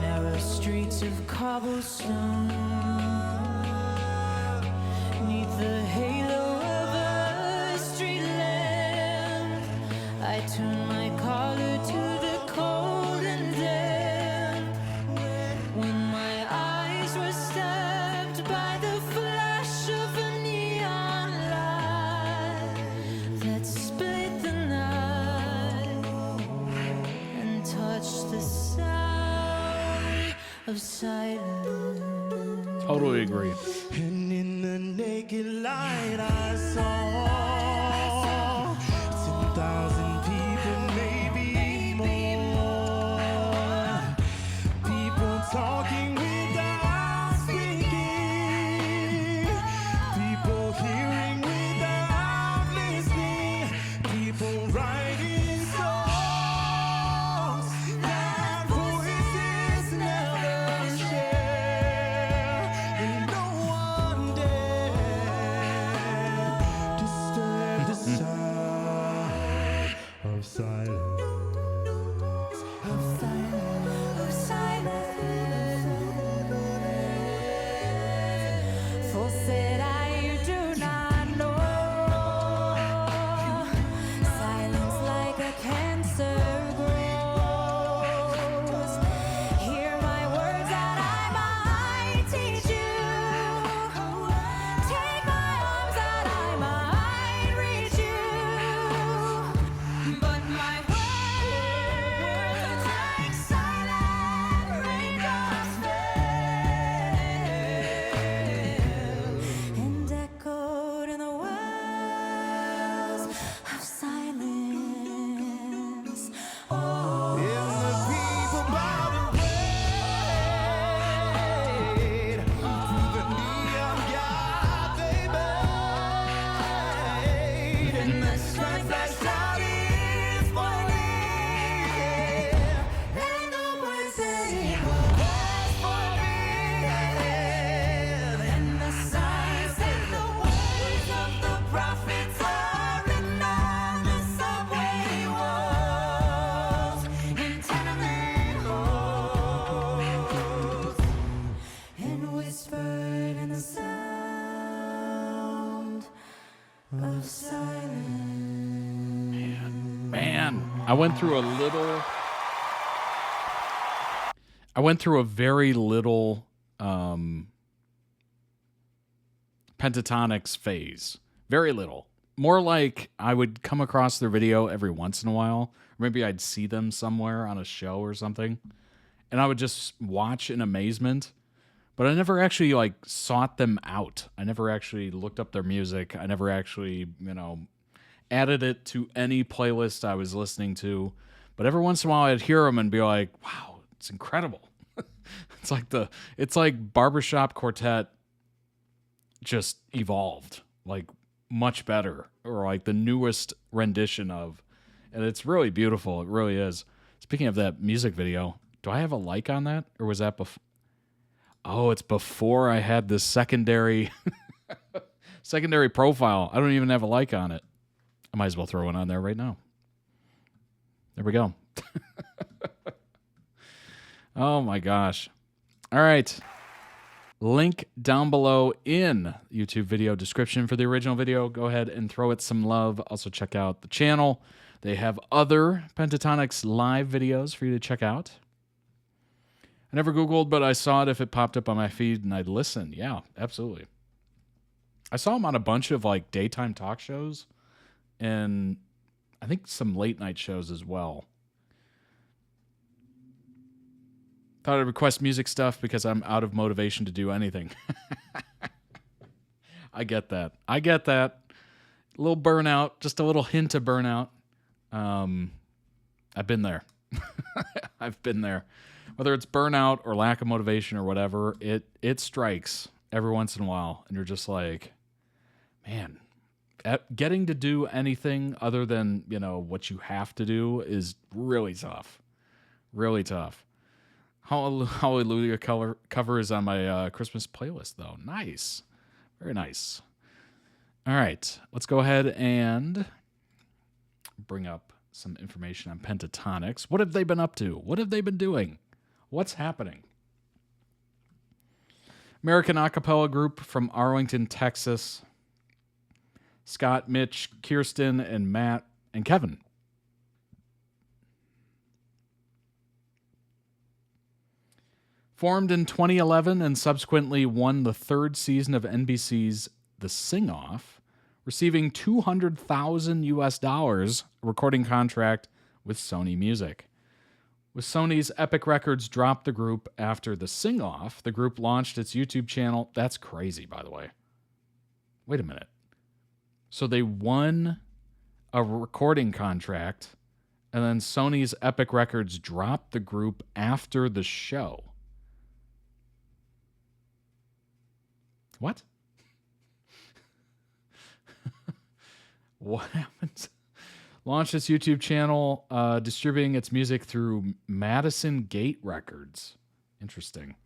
narrow streets of cobblestone. Neath the halo of a street lamp, I turned my collar to the cold and damp. When my eyes were stabbed by the flash of a neon light that split the night and touched the sound of silence. Totally agree. And in the naked light I saw 10,000 people, maybe more. People talking without speaking. People hearing without listening. People writing songs that voices never share. And no one dare disturb the sound of silence. Of silence. Of silence. For said I do not know. Silence like a cancer grows. Hear my words that I might teach you. Take my arms that I might reach you. But my words like silent raindrops fell. And Man, I went through a very little Pentatonix phase. Very little. More like I would come across their video every once in a while. Maybe I'd see them somewhere on a show or something. And I would just watch in amazement. But I never actually like sought them out. I never actually looked up their music. I never actually, added it to any playlist I was listening to. But every once in a while I'd hear them and be like, wow, it's incredible. It's like Barbershop Quartet just evolved, like much better, or like the newest rendition of, and it's really beautiful. It really is. Speaking of that music video, do I have a like on that, or was that before? Oh, it's before I had this secondary profile. I don't even have a like on it. I might as well throw one on there right now. There we go. Oh my gosh. All right. Link down below in YouTube video description for the original video. Go ahead and throw it some love. Also check out the channel. They have other Pentatonix live videos for you to check out. I never Googled, but I saw it if it popped up on my feed and I'd listen. Yeah, absolutely. I saw them on a bunch of like daytime talk shows and I think some late night shows as well. Thought I'd request music stuff because I'm out of motivation to do anything. I get that. A little burnout, just a little hint of burnout. I've been there. I've been there. Whether it's burnout or lack of motivation or whatever, it strikes every once in a while. And you're just like, man, getting to do anything other than, what you have to do is really tough. Really tough. Hallelujah cover is on my Christmas playlist, though. Nice. Very nice. All right. Let's go ahead and bring up some information on Pentatonix. What have they been up to? What have they been doing? What's happening? American a cappella group from Arlington, Texas. Scott, Mitch, Kirsten, and Matt, and Kevin. Formed in 2011 and subsequently won the third season of NBC's The Sing-Off, receiving $200,000 recording contract with Sony Music. With Sony's Epic Records dropped the group after The Sing-Off, the group launched its YouTube channel. That's crazy, by the way. Wait a minute. So they won a recording contract, and then Sony's Epic Records dropped the group after the show. What? What happens? Launched its YouTube channel, distributing its music through Madison Gate Records. Interesting.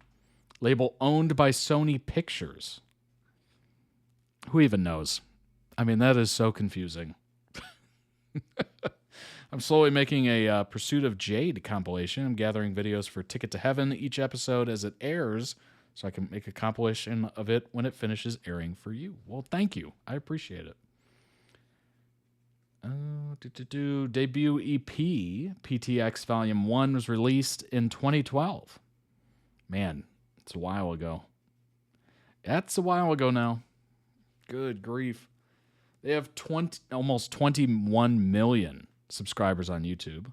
Label owned by Sony Pictures. Who even knows? I mean, that is so confusing. I'm slowly making a Pursuit of Jade compilation. I'm gathering videos for Ticket to Heaven each episode as it airs, so I can make a compilation of it when it finishes airing for you. Well, thank you. I appreciate it. Debut EP, PTX Volume 1, was released in 2012. Man, it's a while ago. That's a while ago now. Good grief. They have almost 21 million subscribers on YouTube.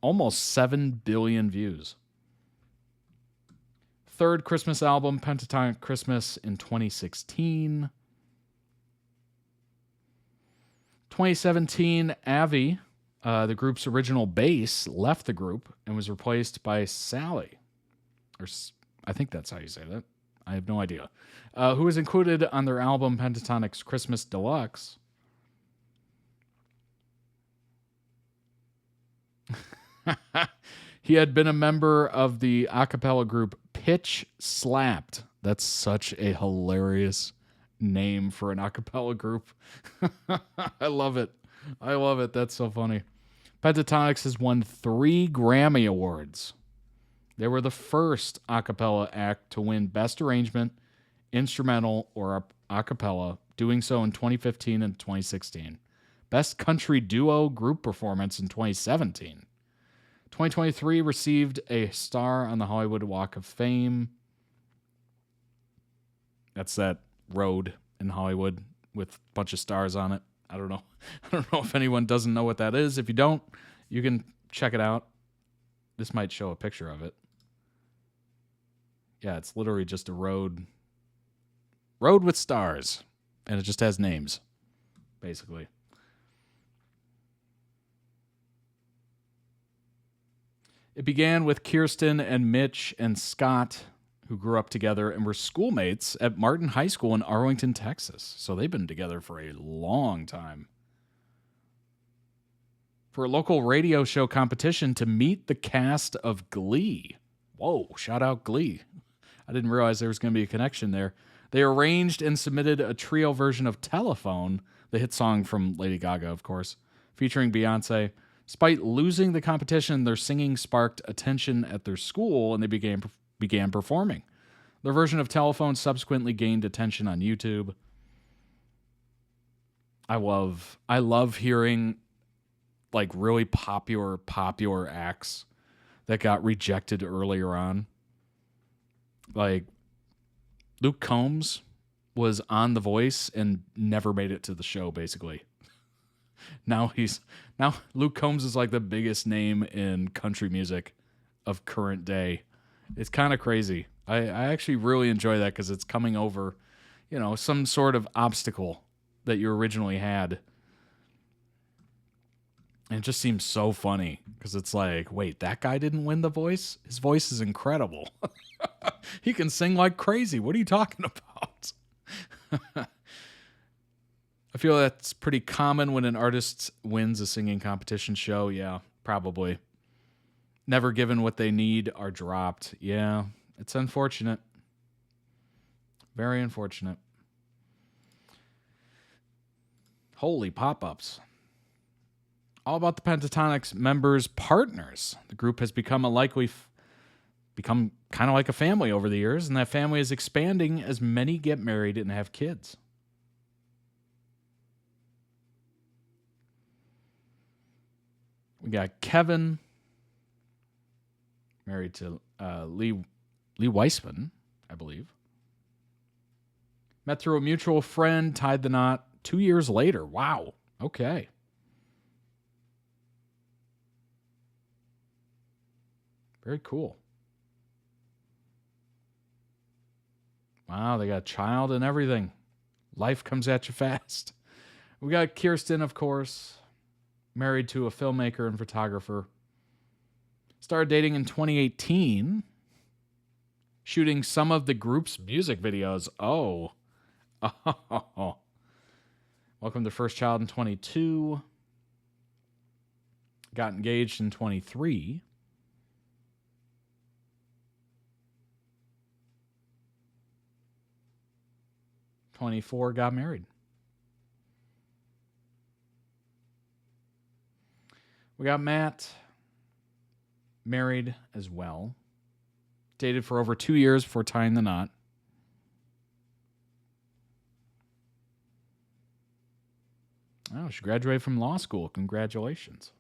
Almost 7 billion views. Third Christmas album, Pentatonix Christmas, in 2016. 2017, Avi, the group's original bass, left the group and was replaced by Sally. Or I think that's how you say that. I have no idea. Who was included on their album Pentatonix Christmas Deluxe. He had been a member of the a cappella group Pitch Slapped. That's such a hilarious name for an a cappella group. I love it. I love it. That's so funny. Pentatonix has won 3 Grammy Awards. They were the first a cappella act to win Best Arrangement, Instrumental, or a cappella doing so in 2015 and 2016. Best Country Duo Group Performance in 2017. 2023 received a star on the Hollywood Walk of Fame. That's that road in Hollywood with a bunch of stars on it. I don't know. I don't know if anyone doesn't know what that is. If you don't, you can check it out. This might show a picture of it. Yeah, it's literally just a road with stars, and it just has names, basically. It began with Kirsten and Mitch and Scott, who grew up together and were schoolmates at Martin High School in Arlington, Texas. So they've been together for a long time. For a local radio show competition to meet the cast of Glee. Whoa, shout out Glee. I didn't realize there was going to be a connection there. They arranged and submitted a trio version of Telephone, the hit song from Lady Gaga, of course, featuring Beyonce. Despite losing the competition, their singing sparked attention at their school, and they began performing. Their version of Telephone subsequently gained attention on YouTube. I love hearing like really popular acts that got rejected earlier on. Like Luke Combs was on The Voice and never made it to the show, basically. Now Luke Combs is like the biggest name in country music of current day. It's kind of crazy. I actually really enjoy that because it's coming over, some sort of obstacle that you originally had. And it just seems so funny because it's like, wait, that guy didn't win The Voice? His voice is incredible. He can sing like crazy. What are you talking about? I feel that's pretty common when an artist wins a singing competition show. Yeah, probably. Never given what they need are dropped. Yeah, it's unfortunate. Very unfortunate. Holy pop-ups. All about the Pentatonix members' partners. The group has become become kind of like a family over the years, and that family is expanding as many get married and have kids. We got Kevin, married to Lee Weissman, I believe. Met through a mutual friend, tied the knot 2 years later. Wow. Okay. Very cool. Wow, they got a child and everything. Life comes at you fast. We got Kirsten, of course, married to a filmmaker and photographer. Started dating in 2018. Shooting some of the group's music videos. Oh. Welcome to first child in 22. Got engaged in 23. Got married. We got Matt, married as well. Dated for over 2 years before tying the knot. Oh, she graduated from law school. Congratulations.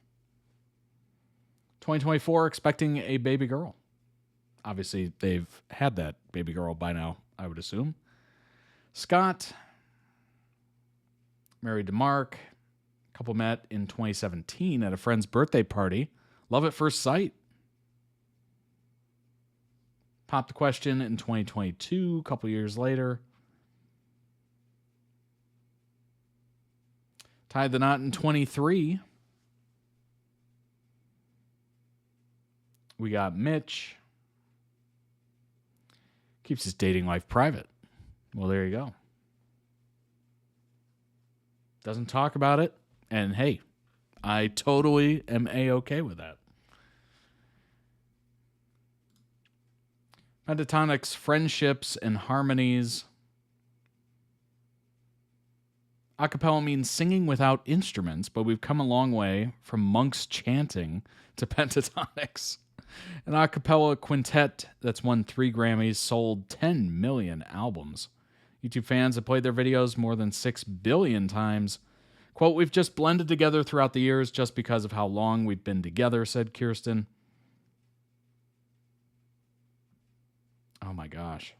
2024, expecting a baby girl. Obviously, they've had that baby girl by now, I would assume. Scott, married to Mark. Couple met in 2017 at a friend's birthday party. Love at first sight. Popped the question in 2022, a couple years later. Tied the knot in 23. We got Mitch. Keeps his dating life private. Well, there you go. Doesn't talk about it. And hey, I totally am A-okay with that. Pentatonix friendships and harmonies. Acapella means singing without instruments, but we've come a long way from monks chanting to Pentatonix. An acapella quintet that's won 3 Grammys, sold 10 million albums. YouTube fans have played their videos more than 6 billion times. Quote, we've just blended together throughout the years just because of how long we've been together, said Kirsten. Oh my gosh.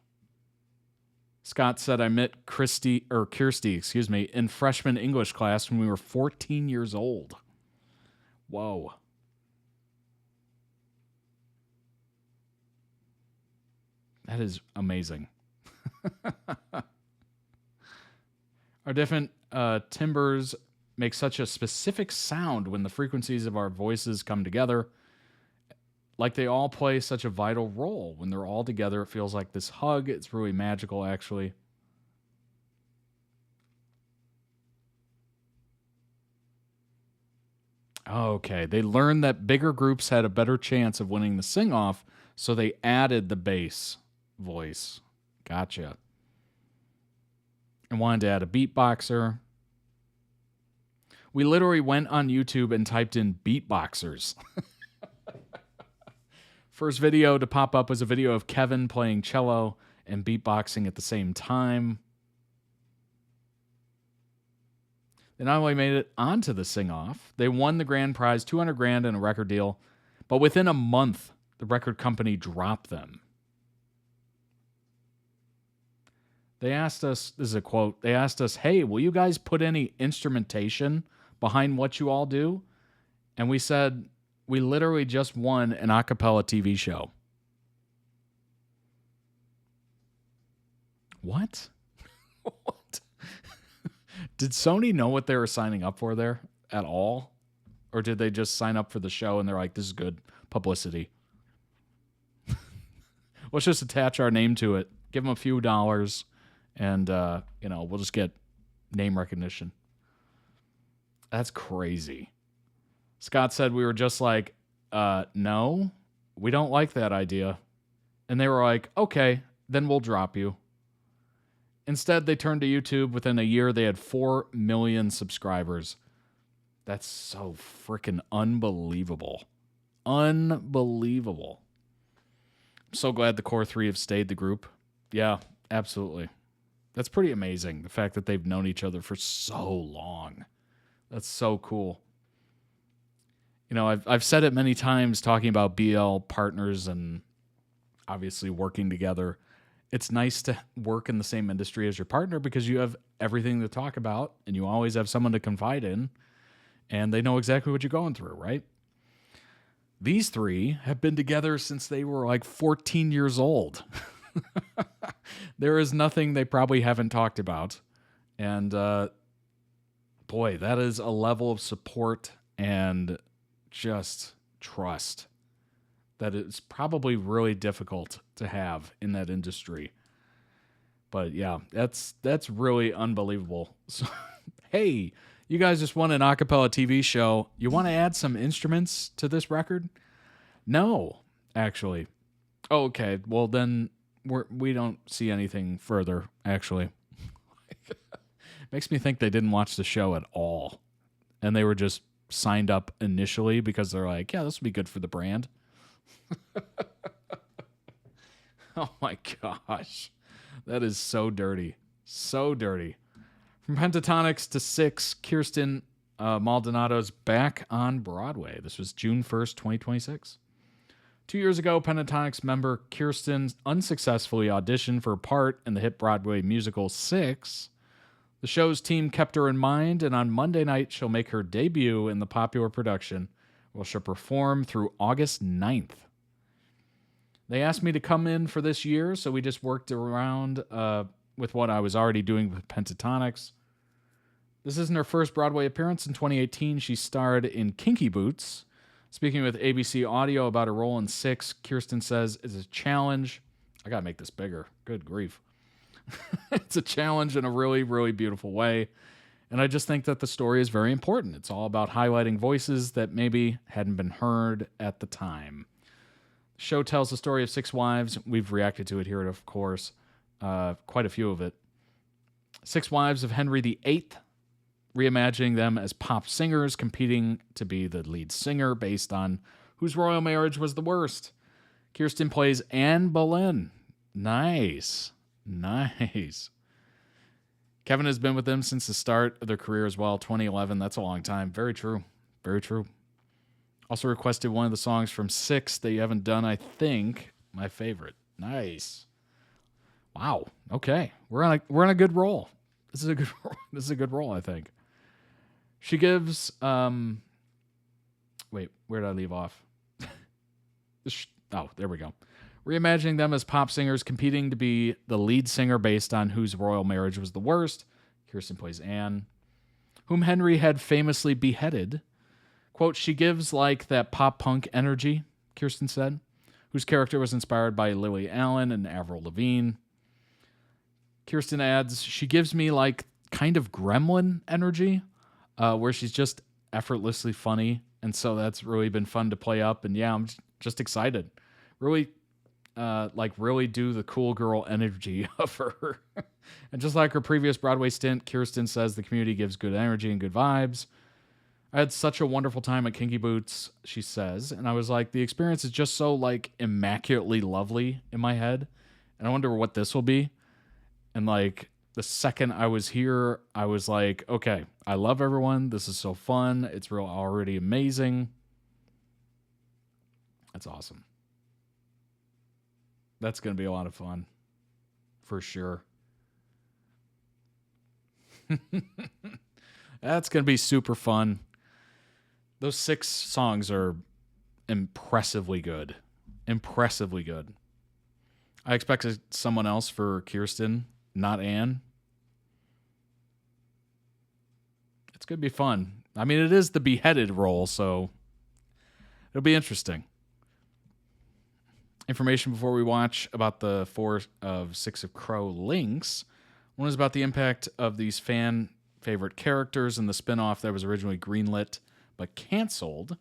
Scott said, I met Kirsty, in freshman English class when we were 14 years old. Whoa. That is amazing. Our different timbres make such a specific sound when the frequencies of our voices come together. Like they all play such a vital role. When they're all together, it feels like this hug. It's really magical, actually. Okay, they learned that bigger groups had a better chance of winning the sing-off, so they added the bass voice. Gotcha. And wanted to add a beatboxer. We literally went on YouTube and typed in beatboxers. First video to pop up was a video of Kevin playing cello and beatboxing at the same time. They not only made it onto the sing-off, they won the grand prize, $200,000 and a record deal, but within a month, the record company dropped them. They asked us, this is a quote, they asked us, hey, will you guys put any instrumentation behind what you all do? And we said, we literally just won an a cappella TV show. What? What? Did Sony know what they were signing up for there at all? Or did they just sign up for the show and they're like, this is good publicity? Let's just attach our name to it. Give them a few dollars and, we'll just get name recognition. That's crazy. Scott said we were just like, no, we don't like that idea. And they were like, okay, then we'll drop you. Instead, they turned to YouTube. Within a year, they had 4 million subscribers. That's so freaking unbelievable. Unbelievable. I'm so glad the core three have stayed the group. Yeah, absolutely. That's pretty amazing, the fact that they've known each other for so long. That's so cool. You know, I've said it many times talking about BL partners and obviously working together. It's nice to work in the same industry as your partner because you have everything to talk about and you always have someone to confide in and they know exactly what you're going through, right? These three have been together since they were like 14 years old. There is nothing they probably haven't talked about. And boy, that is a level of support and just trust that it's probably really difficult to have in that industry. But yeah, that's really unbelievable. So, hey, you guys just won an a cappella TV show. You want to add some instruments to this record? No, actually. Oh, okay, well then we don't see anything further, actually. Makes me think they didn't watch the show at all. And they were just signed up initially because they're like, yeah, this would be good for the brand. Oh my gosh. That is so dirty. So dirty. From Pentatonix to 6, Kirsten Maldonado's back on Broadway. This was June 1st, 2026. 2 years ago, Pentatonix member Kirsten unsuccessfully auditioned for a part in the hit Broadway musical 6. The show's team kept her in mind, and on Monday night, she'll make her debut in the popular production, where she'll perform through August 9th. They asked me to come in for this year, so we just worked around with what I was already doing with Pentatonix. This isn't her first Broadway appearance. In 2018, she starred in Kinky Boots. Speaking with ABC Audio about her role in 6, Kirsten says it's a challenge. I gotta make this bigger. Good grief. It's a challenge in a really, really beautiful way. And I just think that the story is very important. It's all about highlighting voices that maybe hadn't been heard at the time. The show tells the story of 6 wives. We've reacted to it here, of course. Quite a few of it. 6 wives of Henry VIII, reimagining them as pop singers, competing to be the lead singer based on whose royal marriage was the worst. Kirsten plays Anne Boleyn. Nice. Nice. Kevin has been with them since the start of their career as well, 2011. That's a long time. Very true. Very true. Also requested one of the songs from Six that you haven't done, I think. My favorite. Nice. Wow. Okay. We're on a good roll. This is a good roll, I think. She gives wait, where did I leave off? Oh, there we go. Reimagining them as pop singers competing to be the lead singer based on whose royal marriage was the worst. Kirsten plays Anne, whom Henry had famously beheaded. Quote, she gives like that pop punk energy, Kirsten said, whose character was inspired by Lily Allen and Avril Lavigne. Kirsten adds, she gives me like kind of gremlin energy, where she's just effortlessly funny. And so that's really been fun to play up. And yeah, I'm just excited. Really, really do the cool girl energy of her. And just like her previous Broadway stint, Kirsten says the community gives good energy and good vibes. I had such a wonderful time at Kinky Boots, she says. And I was like, the experience is just so like immaculately lovely in my head. And I wonder what this will be. And like the second I was here, I was like, okay, I love everyone. This is so fun. It's already amazing. That's awesome. That's going to be a lot of fun. For sure. That's going to be super fun. Those 6 songs are impressively good. Impressively good. I expected someone else for Kirsten, not Anne. It's going to be fun. I mean, it is the beheaded role, so it'll be interesting. Information before we watch about the 4 of 6 of Crow links. One is about the impact of these fan favorite characters in the spinoff that was originally greenlit but canceled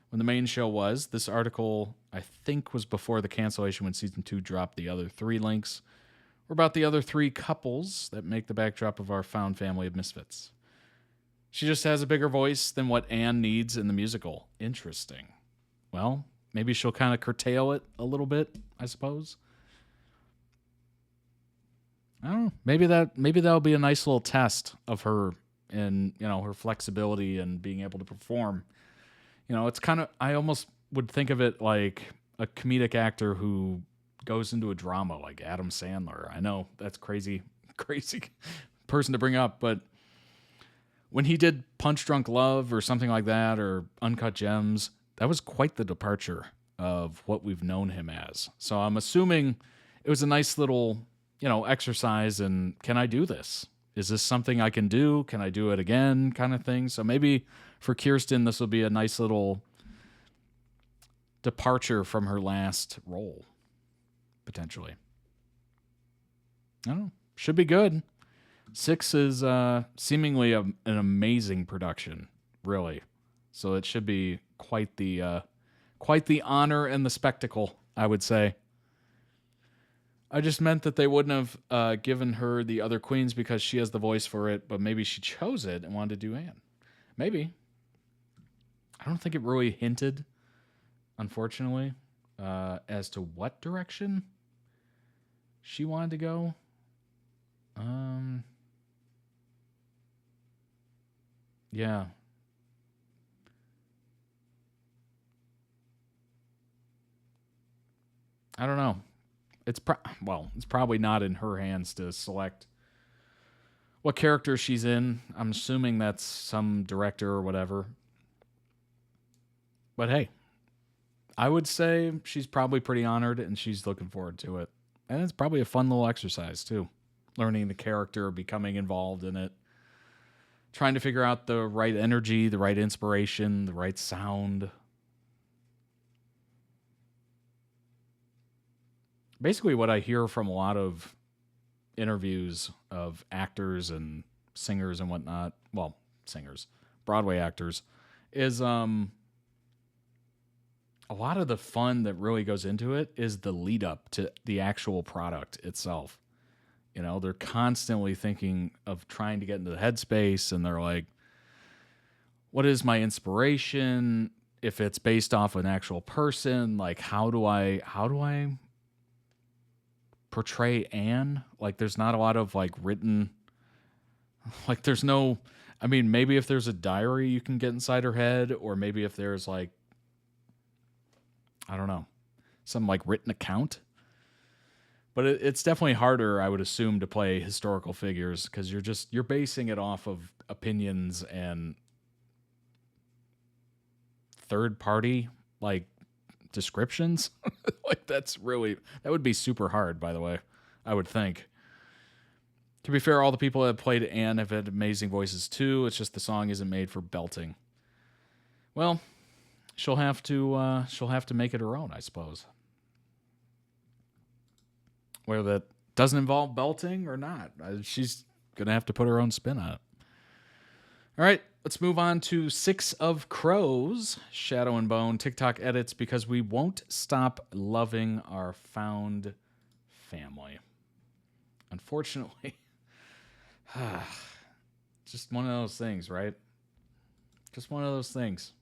when the main show was. This article, I think, was before the cancellation when season 2 dropped. The other 3 links were about the other 3 couples that make the backdrop of our found family of misfits. She just has a bigger voice than what Anne needs in the musical. Interesting. Well, maybe she'll kind of curtail it a little bit, I suppose. I don't know. Maybe that'll be a nice little test of her and, her flexibility and being able to perform. It's kind of, I almost would think of it like a comedic actor who goes into a drama like Adam Sandler. I know that's crazy person to bring up, but when he did Punch Drunk Love or something like that, or Uncut Gems, that was quite the departure of what we've known him as. So I'm assuming it was a nice little, exercise in, can I do this? Is this something I can do? Can I do it again? Kind of thing. So maybe for Kirsten, this will be a nice little departure from her last role, potentially. I don't know. Should be good. 6 is seemingly an amazing production, really. So it should be quite the honor and the spectacle, I would say. I just meant that they wouldn't have given her the other queens because she has the voice for it, but maybe she chose it and wanted to do Anne. Maybe. I don't think it really hinted, unfortunately, as to what direction she wanted to go. Yeah. I don't know. It's probably not in her hands to select what character she's in. I'm assuming that's some director or whatever. But hey, I would say she's probably pretty honored and she's looking forward to it. And it's probably a fun little exercise too. Learning the character, becoming involved in it, trying to figure out the right energy, the right inspiration, the right sound. Basically what I hear from a lot of interviews of actors and singers and whatnot, well, singers, Broadway actors, is a lot of the fun that really goes into it is the lead up to the actual product itself. They're constantly thinking of trying to get into the headspace, and they're like, what is my inspiration? If it's based off an actual person, like how do I portray Anne? Like there's not a lot of like written Like, there's no, I mean, maybe if there's a diary you can get inside her head, or maybe if there's like, I don't know, some like written account. But it's definitely harder, I would assume, to play historical figures because you're basing it off of opinions and third party like descriptions. Like that would be super hard, by the way, I would think. To be fair, all the people that have played Anne have had amazing voices too. It's just the song isn't made for belting. Well, she'll have to make it her own, I suppose. Whether that doesn't involve belting or not, she's gonna have to put her own spin on it. All right, let's move on to 6 of Crows, Shadow and Bone, TikTok edits, because we won't stop loving our found family. Unfortunately, just one of those things, right? Just one of those things.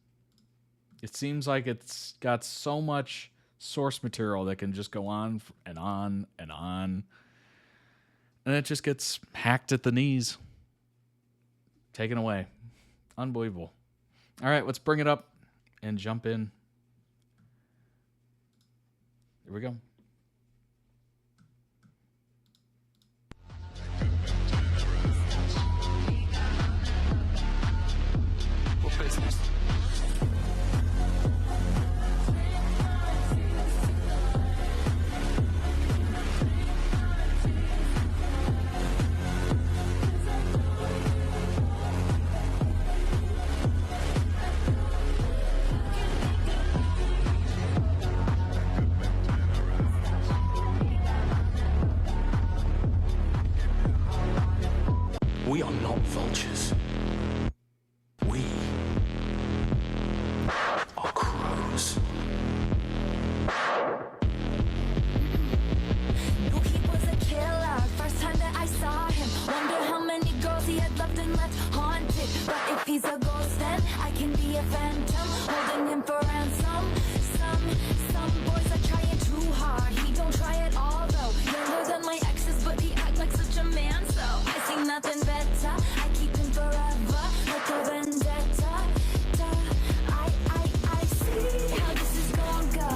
It seems like it's got so much source material that can just go on and on and on. And it just gets hacked at the knees. Taken away. Unbelievable. All right, let's bring it up and jump in. Here we go. What business? We are not vultures. We are crows. Well, he was a killer. First time that I saw him, wonder how many girls he had loved and left haunted. But if he's a ghost, then I can be a phantom, holding him for ransom. Some boys are trying too hard. He don't try at all though. Younger than my exes, but he act like such a man. So I see nothing better. I keep him forever, like a vendetta. I see how this is gonna go.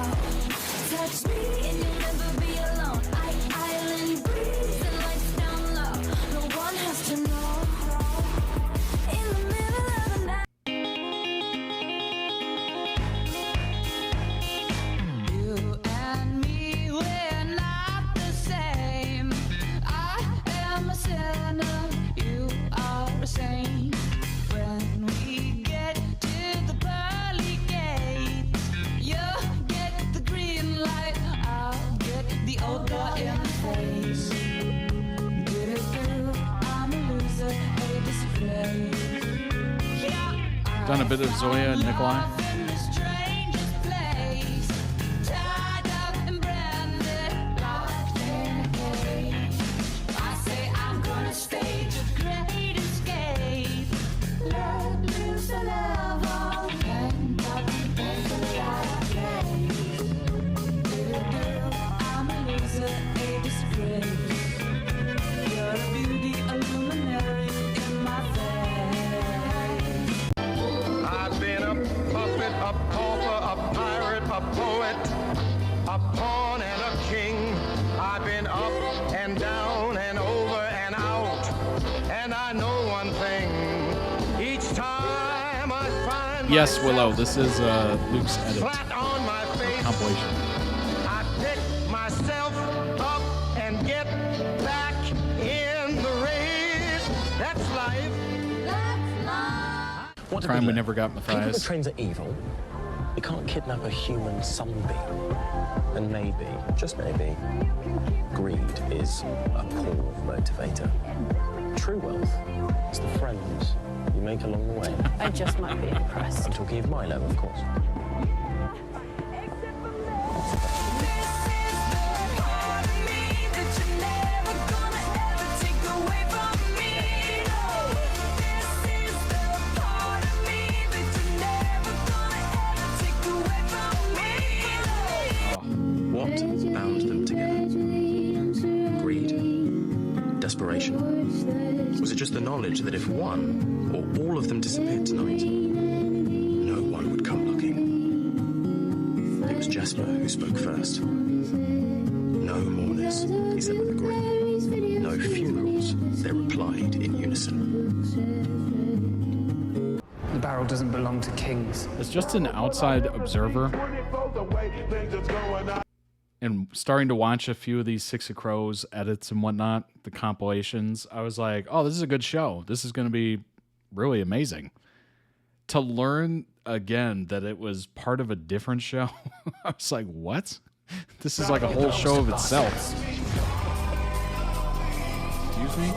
Touch me and you'll never be alone. Island breeze and lights down low. No one has to know. In the middle of the night. You and me, we're not the same. I am a sinner, you are a saint. When we get to the pearly gate, you get the green light, I'll get the old door in the face. Get it through, I'm a loser, a disgrace. Yeah, Done a bit of Zoya and Nikolai. in the strangest place, tied up and branded, locked in a cage. I say I'm gonna stage a great escape. Let loose the level, and up the light place. I'm a loser, a disgrace. You're a beauty, a luminary in my face. I've been a puppet, a pauper, a pirate, a poet, a pawn and a king. I've been up and down and over and out. And I know one thing. Each time I find Yes, Willow, this is Luke's edit. flat on my face, Compilation. I pick myself up and get back in the race. That's life. What Crime we never got, People that Matthias. trains are evil. You can't kidnap a human sunbeam. And maybe, just maybe, greed is a poor motivator. True wealth is the friends you make along the way. I just might be impressed. I'm talking of Milo, of course. What bound them together? Greed, desperation? Was it just the knowledge that if one or all of them disappeared tonight, no one would come looking? It was Jasper who spoke first. No mourners, he said with a grin. No funerals, they replied in unison. The barrel doesn't belong to kings. As just an outside observer and starting to watch a few of these Six of Crows edits and whatnot, the compilations, I was like, oh, this is a good show. This is going to be really amazing. To learn again that it was part of a different show, I was like, what? This is like a whole show of itself. Excuse me?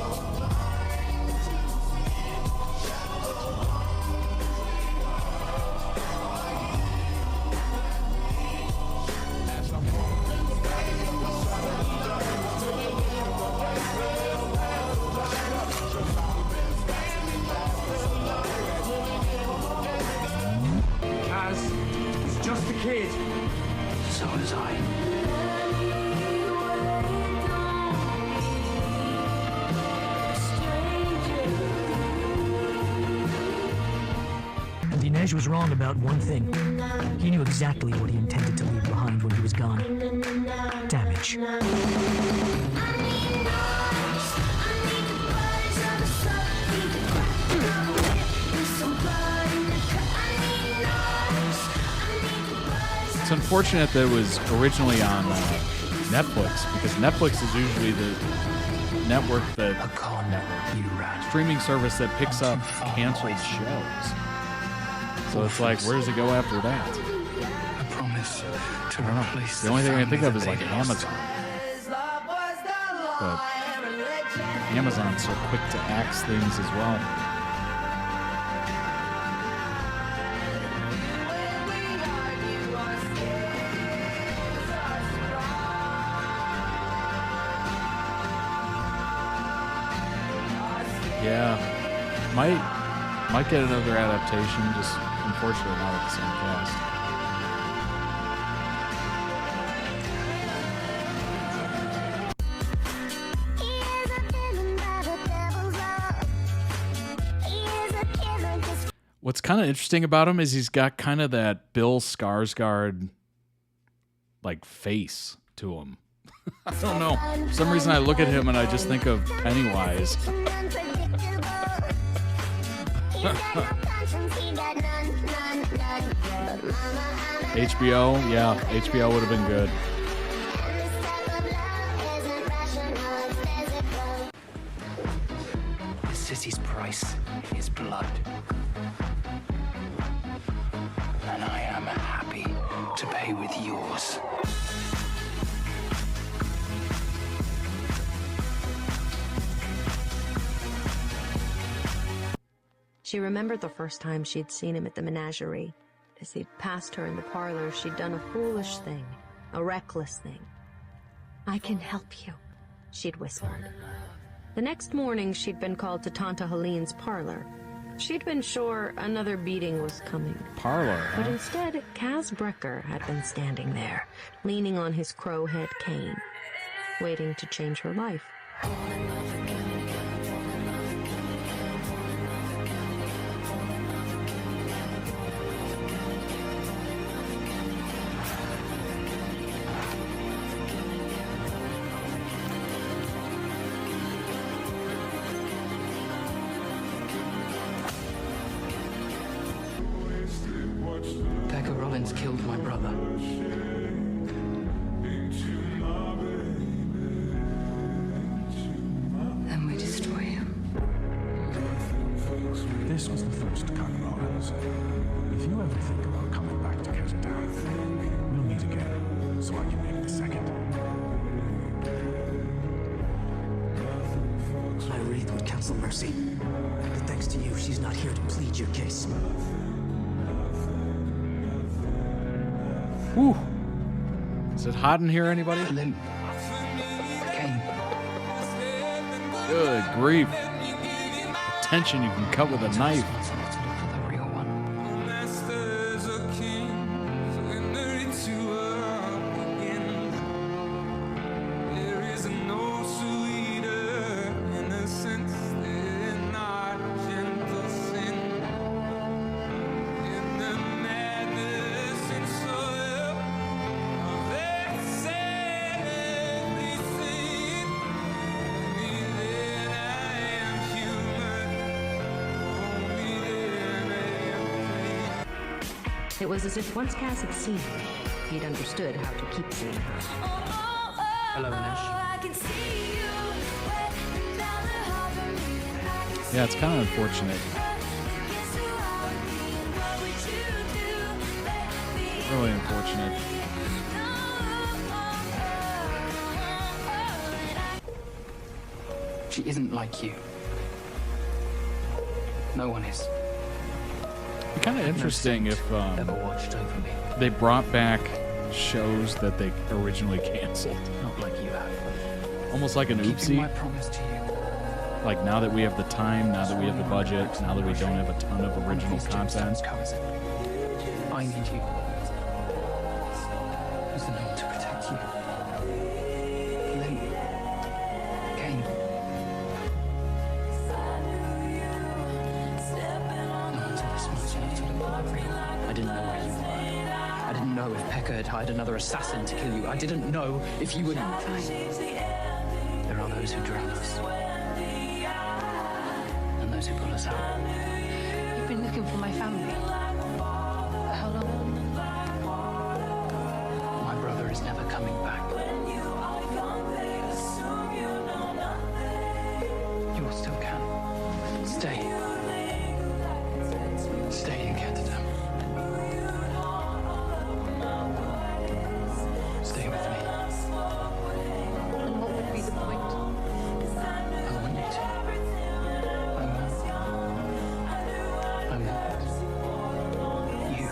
He's just a kid. So was I. Dinesh was wrong about one thing. He knew exactly what he intended to leave behind when he was gone. Damage. It's unfortunate that it was originally on Netflix, because Netflix is usually the network that streaming service that picks up canceled shows. So it's like, where does it go after that? I promise to replace the only thing I can think of is like Amazon. But Amazon's so quick to axe things as well. Yeah, might get another adaptation, just unfortunately not with the same cast. What's kind of interesting about him is he's got kind of that Bill Skarsgård like face to him. I don't know. For some reason I look at him and I just think of Pennywise. HBO, yeah, HBO would have been good. The sissy's price is blood. And I am happy to pay with yours. She remembered the first time she'd seen him at the menagerie. As he'd passed her in the parlor, she'd done a foolish thing, a reckless thing. "I can help you," she'd whispered. The next morning, she'd been called to Tanta Helene's parlor. She'd been sure another beating was coming. Parlor, huh? But instead, Kaz Brecker had been standing there, leaning on his crowhead cane, waiting to change her life. Becca Rollins killed my brother. Then we destroy him. This was the first cut, Rollins. If you ever think about coming back to Curse Town, we'll meet again, so I can make the second. I Wraith would counsel mercy. But thanks to you, she's not here to plead your case. Whew. Is it hot in here, anybody? Good grief. Tension you can cut with a knife. It was as if once Cass had seen her, he'd understood how to keep seeing her. Hello, Anesh. Yeah, it's kind of unfortunate. Really unfortunate. She isn't like you. No one is. It'd be kind of interesting if Ever watched over me. they brought back shows that they originally canceled. Not like you have. Almost like an Keeping oopsie. my promise to you. Like now that we have the time, now that we have the budget, now that we don't have a ton of original content. Covers it. I need you. As the norm to protect you. Lee. Kane. Not until this much enough to look like real. I didn't know where you were. I didn't know if Pekka had hired another assassin to kill you. I didn't know if you would. There are those who drown us. And those who pull us out. You've been looking for my family. How long? My brother is never coming back. You still can. Stay. Stay in Canada. Stay with me. And what would be the point? I want you to. I want you.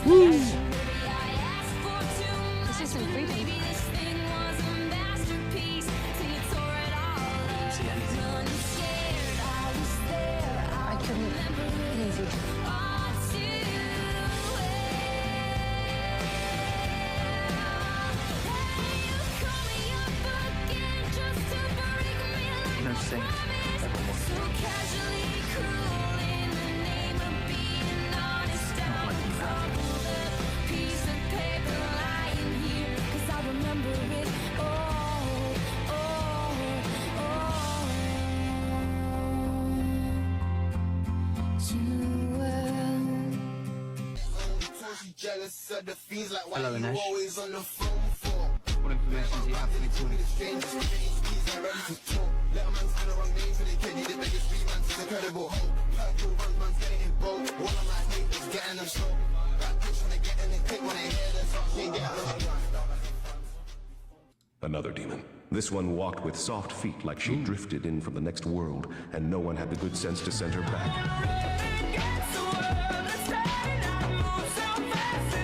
Woo! This isn't freedom. See anything? I couldn't leave you. No saint ever was. Not like you have. Hello, Anesh. What information do you have for me tonight? Another demon. This one walked with soft feet like she drifted in from the next world, and no one had the good sense to send her back.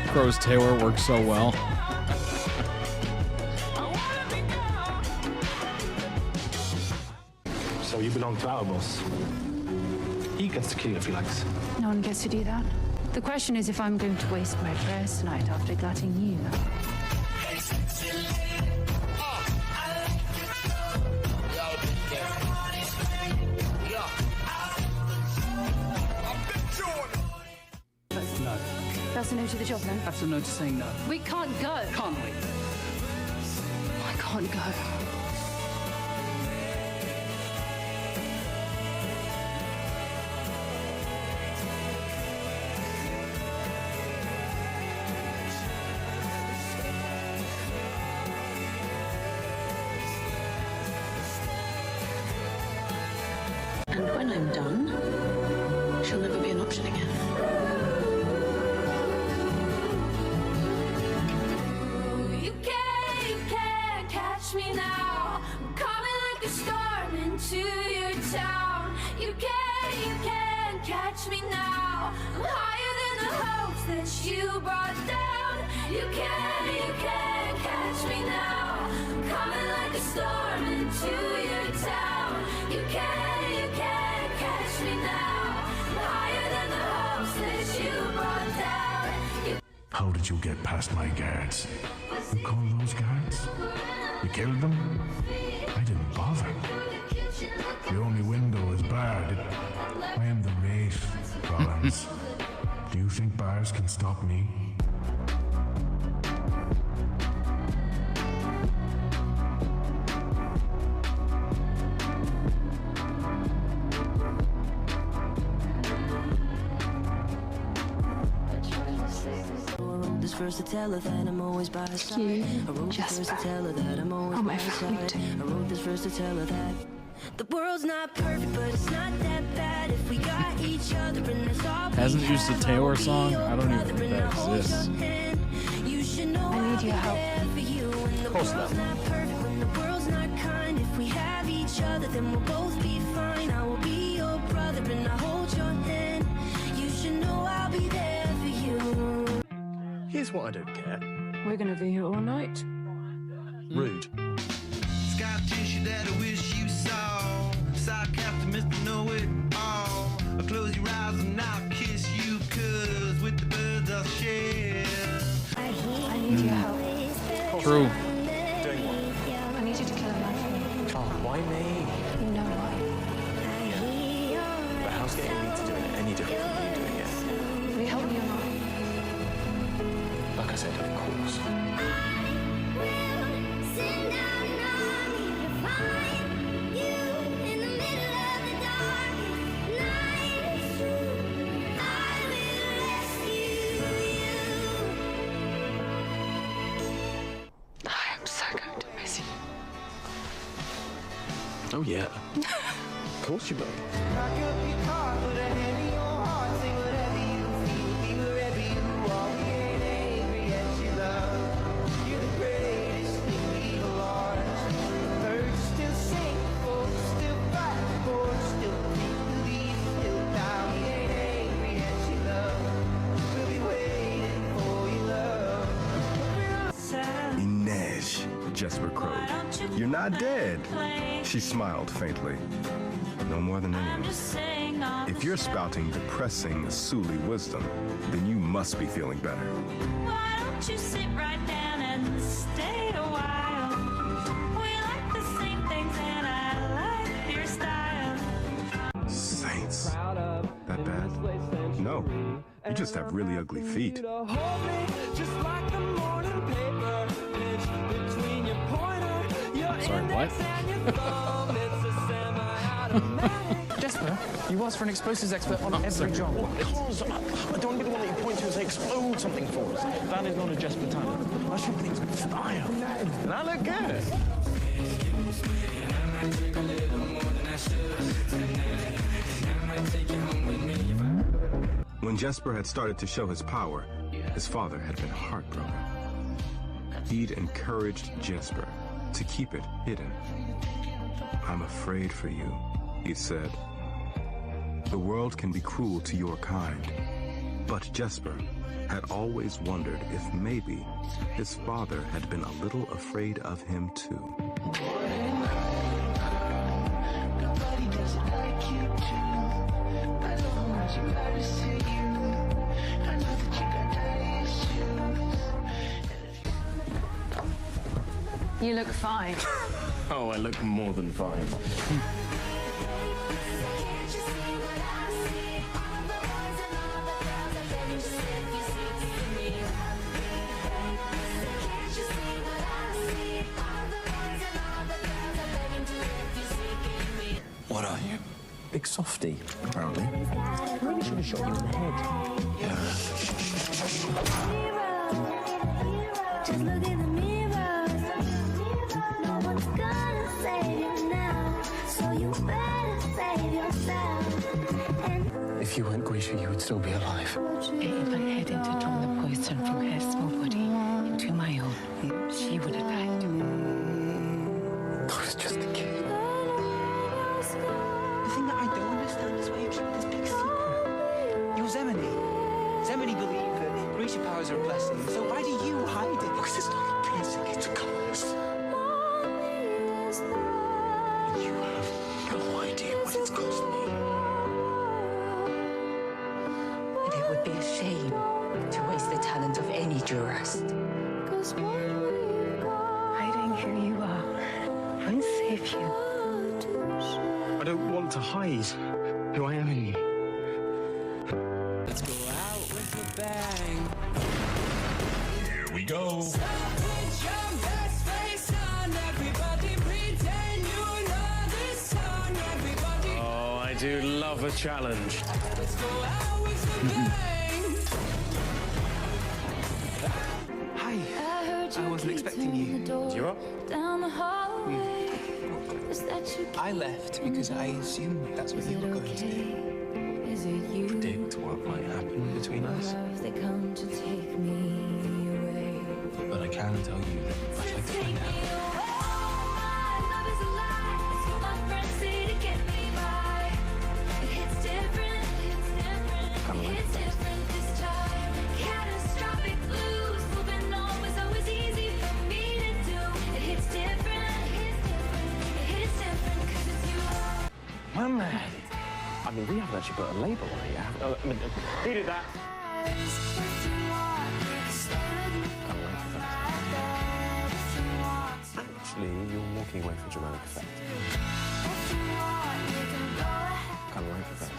Crow's Taylor works so well. So you belong to our boss. He gets to kill if he likes. No one gets to do that. The question is if I'm going to waste my prayers tonight after glutting you. No. That's a no to the job then? That's a no to saying no. We can't go. Can't we? I can't go. And when I'm done, she'll never be an option again. You can't catch me now. I'm coming like a storm into your town. You can't catch me now. I'm higher than the hopes that you brought down. You can't catch me now. I'm coming like a storm into your town. You can't catch me now. I'm higher than the hopes that you brought down. How did you get past my guards? You call those guards? You killed them? I didn't bother. The only window is barred. I am the Wraith, Rollins. Do you think bars can stop me? first to tell her that I'm always by her side. I wrote this first to tell her that I'm always by her side. I wrote this first to tell her that the world's not perfect, but it's not that bad if we got each other and that's all. Hasn't used a Taylor song? I don't even think that exists. You should know I need your help. Of course not. Perfect when the world's not kind. If we have each other, then we'll both be fine. I will be your brother and I hold your hand. You should know I'll be there for you. Here's what I don't get. We're gonna be here all night. Rude. Scar tissue that I wish you saw. Sarcastic Mr. Know-It-All. I'll close your eyes and I'll kiss you, 'cause with the birds I'll share. I need your help. True. Doing what? I need you to kill a man for me. Oh, why me? You know why. But how's getting me to do it any different from you doing it? Will you help me or not? Like I said, of course. Oh, yeah. Of course you will. Inez, Jesper crowed. You're not dead. She smiled faintly. No more than anyone. If you're spouting depressing Suli wisdom, then you must be feeling better. Why don't you sit right down and stay a while? We like the same things and I like your style. Saints. That bad? No. You just have really ugly feet. Sorry, what? Jesper, you asked for an explosives expert on every job. Because I don't want to be the one that you point to and say, explode something for us. That is not a Jesper talent. I shoot things with fire. And I look good. When Jesper had started to show his power, his father had been heartbroken. He'd encouraged Jesper to keep it hidden. I'm afraid for you, he said. The world can be cruel to your kind. But Jesper had always wondered if maybe his father had been a little afraid of him too. You look fine. Oh, I look more than fine. What are you? Big softy, apparently. I really should have shot you in the head. Just look in the mirror. No one's gonna save you now, so you better save yourself. If you weren't Grisha, you would still be alive. If I hadn't drawn the poison from her small body into my own, she would have died. I was just a kid. The thing that I don't understand is why you keep this big secret. You're Zemini. Zemini believe that Grisha powers are a blessing, so why do you hide it? Because it's not a blessing, it's a curse. And you have no idea what it's cost me. And it would be a shame to waste the talent of any jurist. Hiding who you are won't save you. I don't want to hide who I am in you. Let's go out with a bang. Here we go. Put your best face on, everybody pretend you know this song, everybody. Oh, I do love a challenge. Let's go out with a bang. I wasn't expecting you. You up? I left because I assumed that's what you were going to do. Predict what might happen between us. But I can tell you that I'd like to find out. Mum, I mean, we haven't actually put a label on it yet. Who did that? Actually, you're walking away for dramatic effect. Can't wait for that.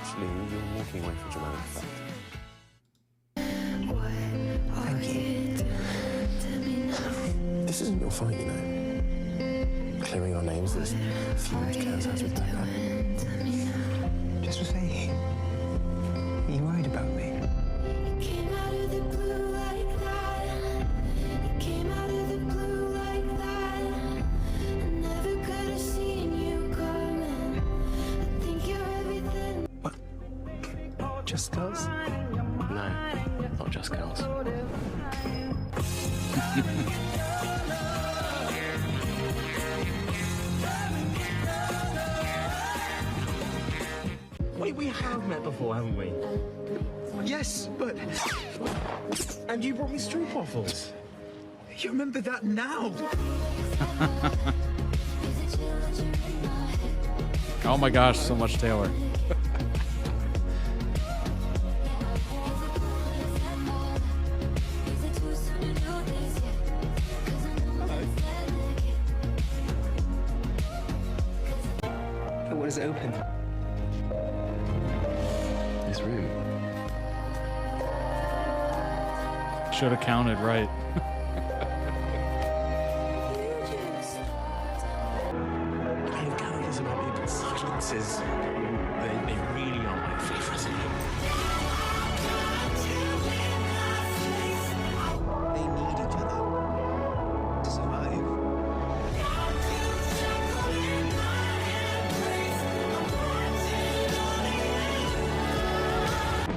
Actually, you're walking away for dramatic effect. Thank you. This isn't your fight, you know. Clearing our names, this feud Kaz has with Pepper. Just for saying. Are you worried about me? Just girls? No, not just girls. We have met before, haven't we? Yes, but... And you brought me stroopwafels. You remember that now? Oh my gosh, so much Taylor. What is it open? This room. Should have counted right. I have gathered this about me, but silences, they really are my favourite. They need each other to survive.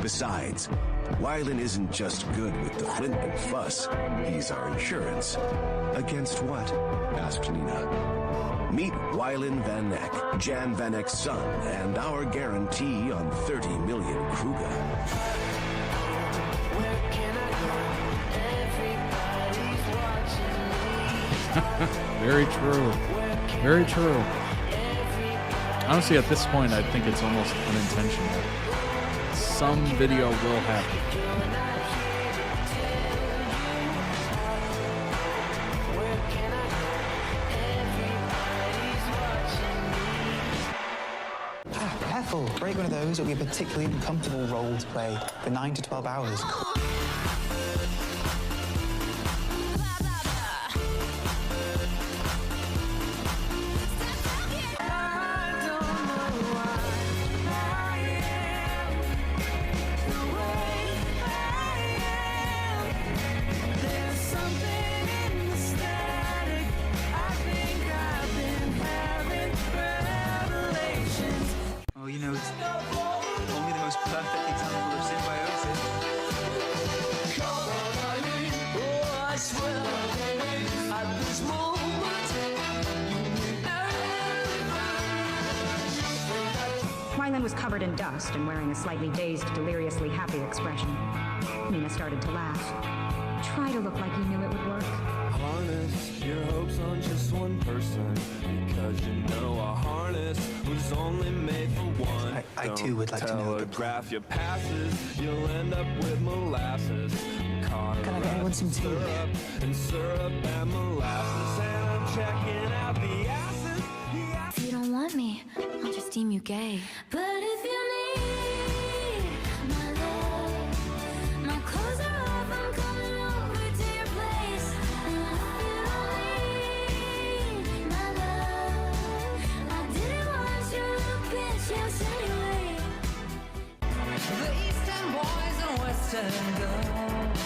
Besides, Wylan isn't just good with the flint and fuss. He's our insurance. Against what? Asked Nina. Meet Wylan Van Eck, Jan Van Eck's son, and our guarantee on 30 million Kruger. Very true. Very true. Honestly, at this point, I think it's almost unintentional. Some video will happen. Careful, break one of those, it'll be a particularly uncomfortable role to play for 9 to 12 hours. Oh, you know, it's only the most perfect example of symbiosis. Wylan was covered in dust and wearing a slightly dazed, deliriously happy expression. Nina started to laugh. Try to look like you knew it would work. Harness your hopes on just one person, because you know a harness was only made for one. I too would like to know the Telegraph your passes, you'll end up with molasses. Can I get anyone some tea? Syrup and syrup and molasses, and I'm checking out the acid. If you don't want me, I'll just deem you gay. But if you need my love, my clothes are off, I'm coming over to your place. And if you don't need my love, I didn't want your little bitch ass anyway. The Eastern boys and Western girls,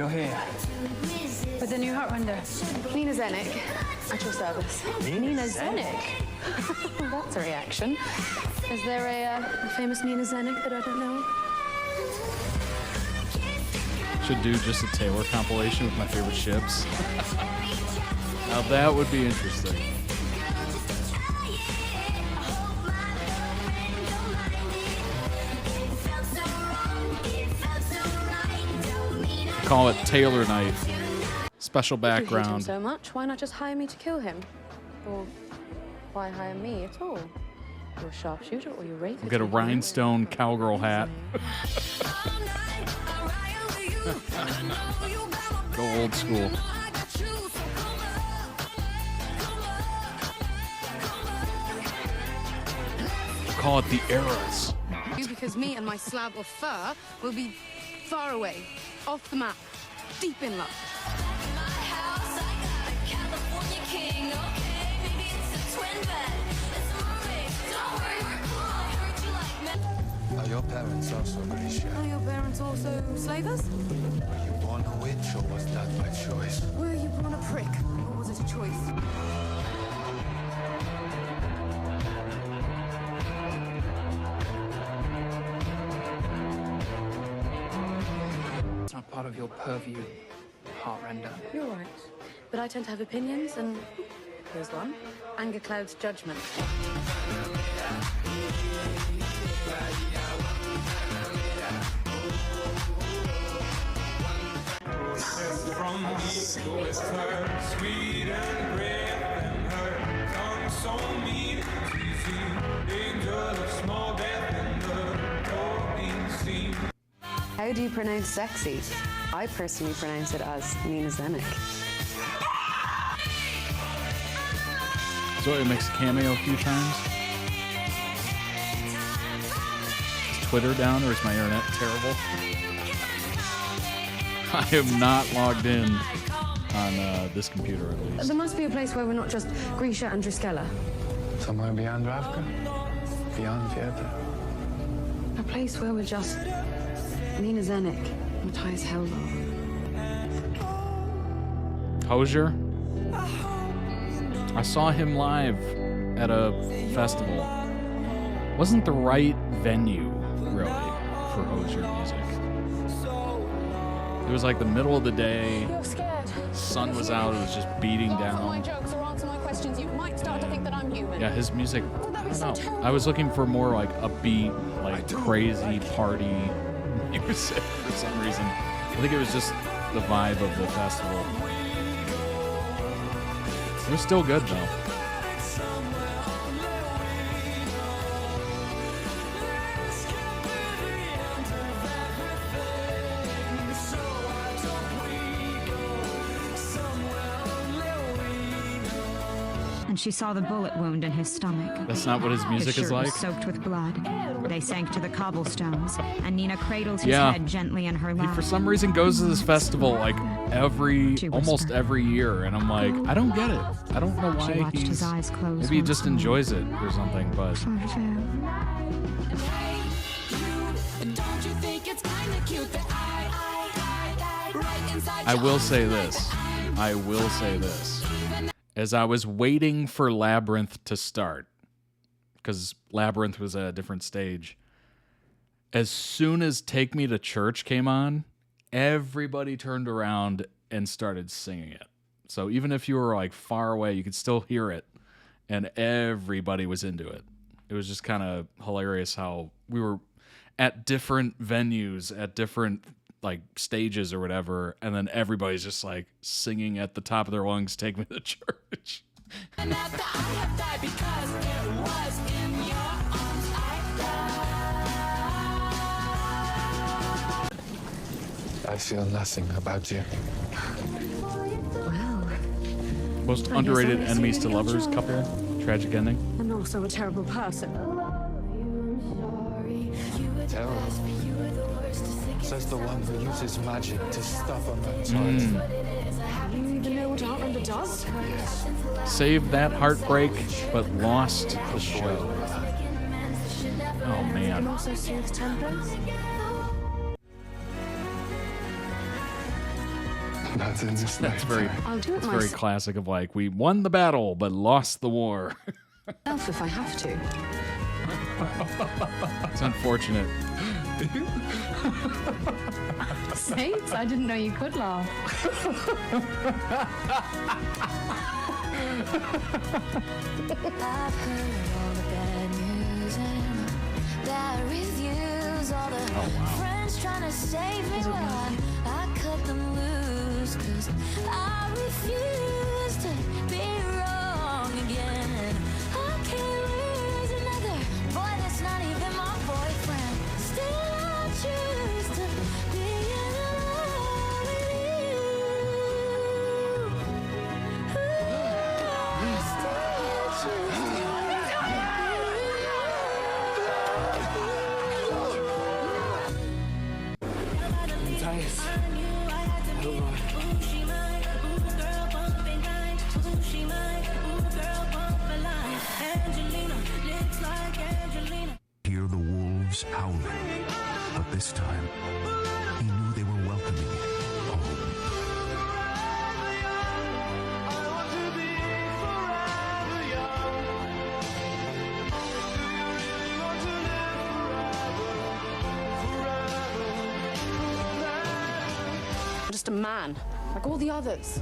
You're here. With the new Heartrender. Nina Zenik, at your service. Nina Zenik? That's a reaction. Is there a famous Nina Zenik that I don't know? Should do just a Taylor compilation with my favorite ships. Now that would be interesting. Call it Taylor Night. Special If you hate him background. so much, why not just hire me to kill him? Or why hire me at all? You're a sharpshooter or you're rapist. We'll get a rhinestone cowgirl hat. Go old school. Call it the eras. Because me and my slab of fur will be far away, off the map, deep in love. Are your parents also Grisha? Are your parents also slavers? Were you born a witch or was that by choice? Were you born a prick, or was it a choice? It's not part of your purview, Heartrender. You're right. But I tend to have opinions, and here's one. Anger clouds judgment. From east to west, her sweet and breath and her tongue so mean. She's the angel of small death and the door being seen. How do you pronounce sexy? I personally pronounce it as Nina Zenik. So it makes a cameo a few times. Is Twitter down or is my internet terrible? I am not logged in on this computer at least. There must be a place where we're not just Grisha and Driskella. Somewhere beyond Ravka? Beyond theater? A place where we're just Nina Zenik, Matthias Helldorf. Hosier? I saw him live at a festival. Wasn't the right venue, really, for Hosier music. It was like the middle of the day. You're scared. Sun was out. It was just beating Laugh at my down. jokes or answer my questions, you might start to think that I'm human. Yeah, his music. That I was don't so know. terrible. I was looking for more like upbeat, like crazy party music for some reason. I think it was just the vibe of the festival. It was still good though. And she saw the bullet wound in his stomach. That's not what his music His is shirt like. was soaked with blood. They sank to the cobblestones, and Nina cradled his Yeah. head gently in her He lap. for some reason goes to this festival like She almost whispered. every year, and I'm like, I don't get it. I don't know why She watched he's. his eyes close Maybe he once just more. enjoys it or something. But Don't you think it's kinda cute that I right inside I will your say arms this. I will say this. As I was waiting for Labyrinth to start, because Labyrinth was at a different stage, as soon as Take Me to Church came on, everybody turned around and started singing it. So even if you were like far away, you could still hear it, and everybody was into it. It was just kind of hilarious how we were at different venues, at different like stages or whatever, and then everybody's just like singing at the top of their lungs, "Take Me to Church." And after I have died because it was in your arms I I feel nothing about you. Well, Most I underrated guess I'm enemies to really lovers enjoying couple. Tragic ending. and also a terrible person. Terrible. Says the one who uses magic to stuff a man's heart. You even know what Heartrender does? Saved that heartbreak, but lost the show. Oh And man. also soothe tempers. Not in this That's very, I'll do it it's very classic of like, we won the battle but lost the war. myself if I have to. It's unfortunate. Saints, I didn't know you could laugh. I've heard all the bad news and bad reviews, all the friends trying to save me. Well, I cut them loose, 'cause I refuse to be wrong again. And I can't lose another boy that's not even my boyfriend. Still, I choose to be in love with Matthias. Hello. Hear the wolves howling, but this time he knew they were welcoming home. I'm just a man, like all the others.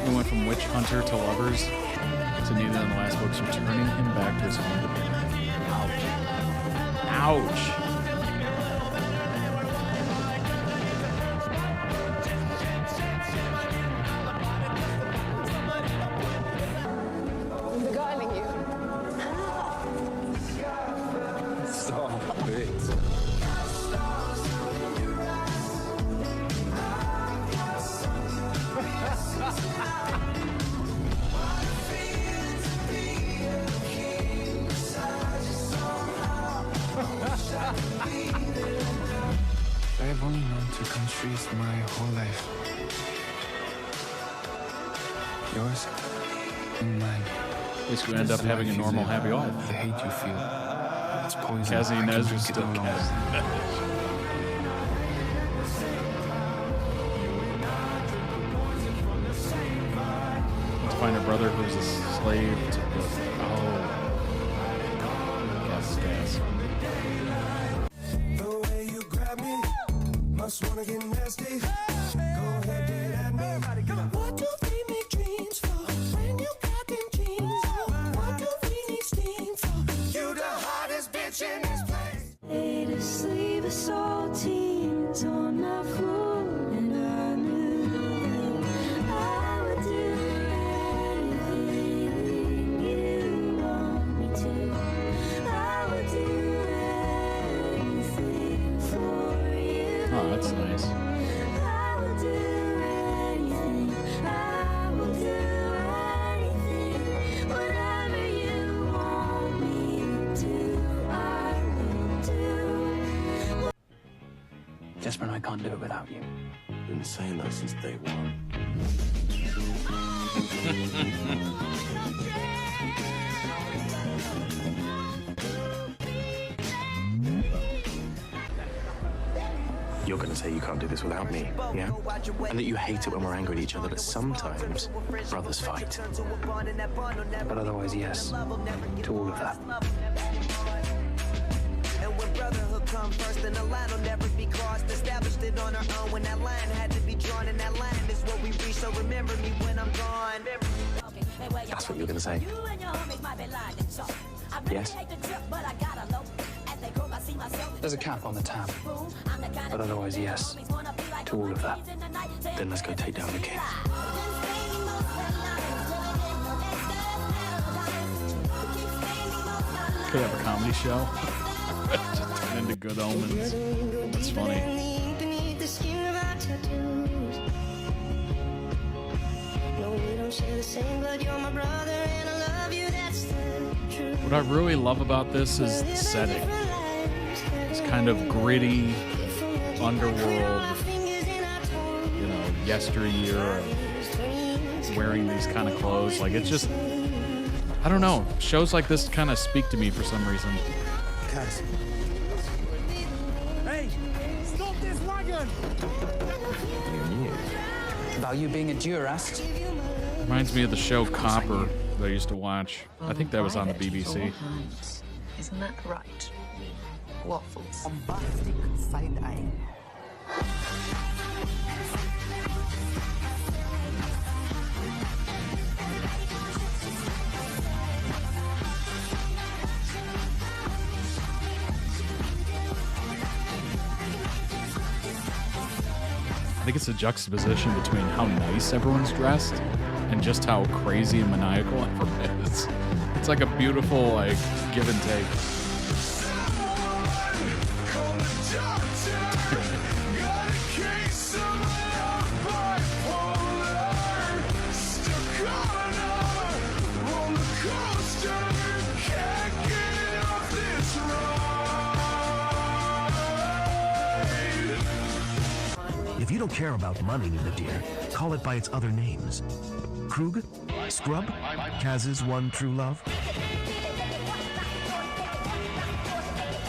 We went from witch hunter to lovers to Nina in the last books, returning him back to his home to be. Ouch. Ouch. I'm beguiling you. Stop it. I've only known two countries my whole life. Yours and mine. At least we end up having a normal happy life. The hate you feel. It's poison. Cassie I Nez can is drink it still alone. Cassie. Let's find her brother who's a slave to the. Oh. Gas. The way you grab me, must wanna get nasty. Go ahead, get at me. What do we make dreams for when you got them jeans on? What do we need steam for? You the hottest bitch in this place. Lay to sleep, saltines on my floor, and I knew that I would do anything you want me to. I would do anything for you. Oh, that's nice. I would do anything. I would do anything. Whatever you want me to, I will do. Desperate, I can't do it without you. Been saying that since day one. You're gonna say you can't do this without me, yeah? And that you hate it when we're angry at each other, but sometimes brothers fight. But otherwise, yes, to all of that. And when brotherhood come first, then the line will never be crossed. Established it on our own when that line had to be drawn, and that line is what we reach. So remember me when I'm gone. That's what you're gonna say. Yes? There's a cap on the tab. But otherwise, yes, to all of that. Then let's go take down the king. Could have a comedy show. Just turn into Good Omens. That's funny. What I really love about this is the setting. It's kind of gritty underworld, you know, yesteryear of wearing these kind of clothes. Like, it's just, I don't know. Shows like this kind of speak to me for some reason. Hey, stop this wagon! You knew about you being a Durast. Reminds me of the show Copper that I used to watch. I think that was on the BBC. Isn't that right? Waffles. Bombastic side eye. I think it's a juxtaposition between how nice everyone's dressed and just how crazy and maniacal everyone is. It's like a beautiful, like, give and take. If you don't care about money, Nina dear, call it by its other names. Krug? Scrub? Kaz's one true love?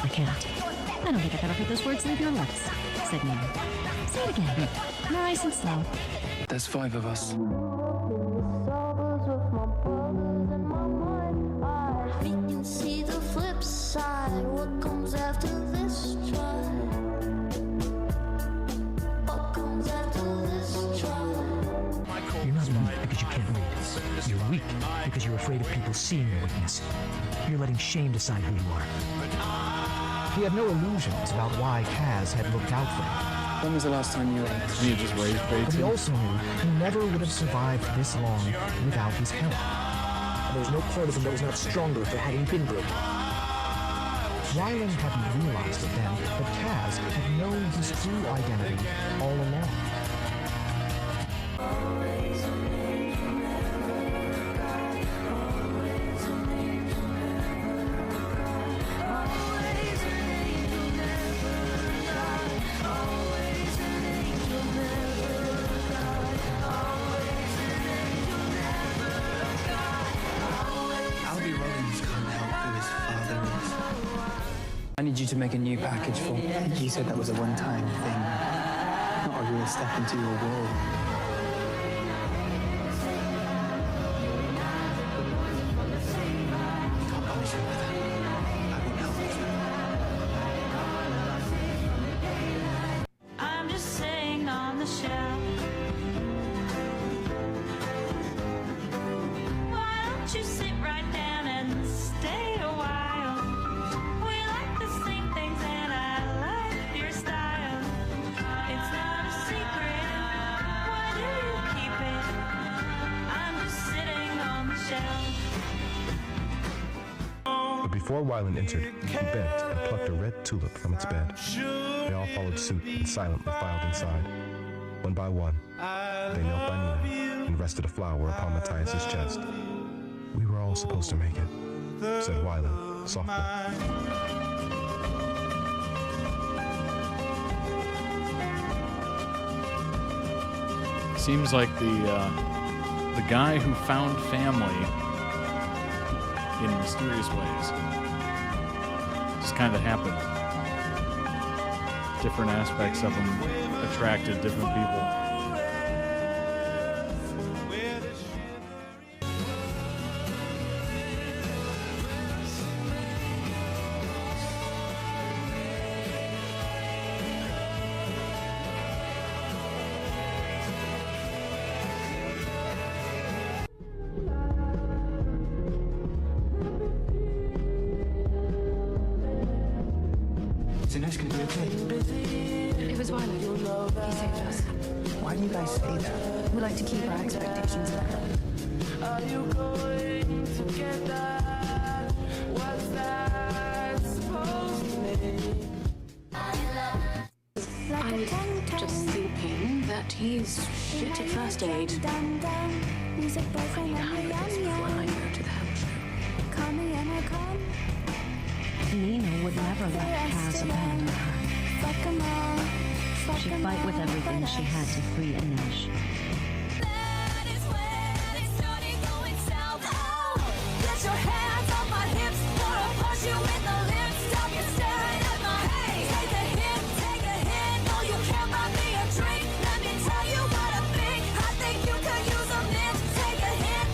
I can't. I don't think I've ever heard those words leave your lips, said Nina. Say it again. Nice and slow. There's 5 of us. We can see the flip side. What comes after this try? What comes after this try? You're not weak because you can't read. You're weak because you're afraid of people seeing your weakness. You're letting shame decide who you are. He had no illusions about why Kaz had looked out for him. When was the last time you were To me, it just raised But baits. he also knew he never would have survived this long without his help. There was no part of him that was not stronger for having been broken. Rylan hadn't realized it then, but Kaz had known his true identity all along. Albie Rollins can't help who his father is. I need you to make a new package for me. You said that was a one-time thing, not a real step into your world. Can't punish him with that. I won't help you. I'm just sitting on the shelf. Why don't you sit right down and stay a while? We like the same things and I like your style. It's not a secret. Why do you keep it? I'm just sitting on the shelf. But before Wyland entered, he bent and plucked a red tulip from its bed. They all followed suit and silently filed inside. One by one, they knelt by Nina and rested a flower upon Matthias's chest. We were all supposed to make it, said Wyland softly. Seems like the guy who found family in mysterious ways just kind of happened. Different aspects of him attracted different people. Is Ines gonna be okay? It was Wyland. He saved us. Why do you guys say that? We like to keep our expectations low. Are you going to get that? What's that supposed to mean? I'm just thinking that he's shit at first aid. Music boyfriend, Before I go to the house. Nina would never let Kaz abandon her. She'd fight with everything she had to free Anish. Get your hands off my hips, gonna push you in the lips. Stop you staring at my hey. Take a hit, no you can't buy me a drink. Let me tell you what I think you could use a mint. Take a hit.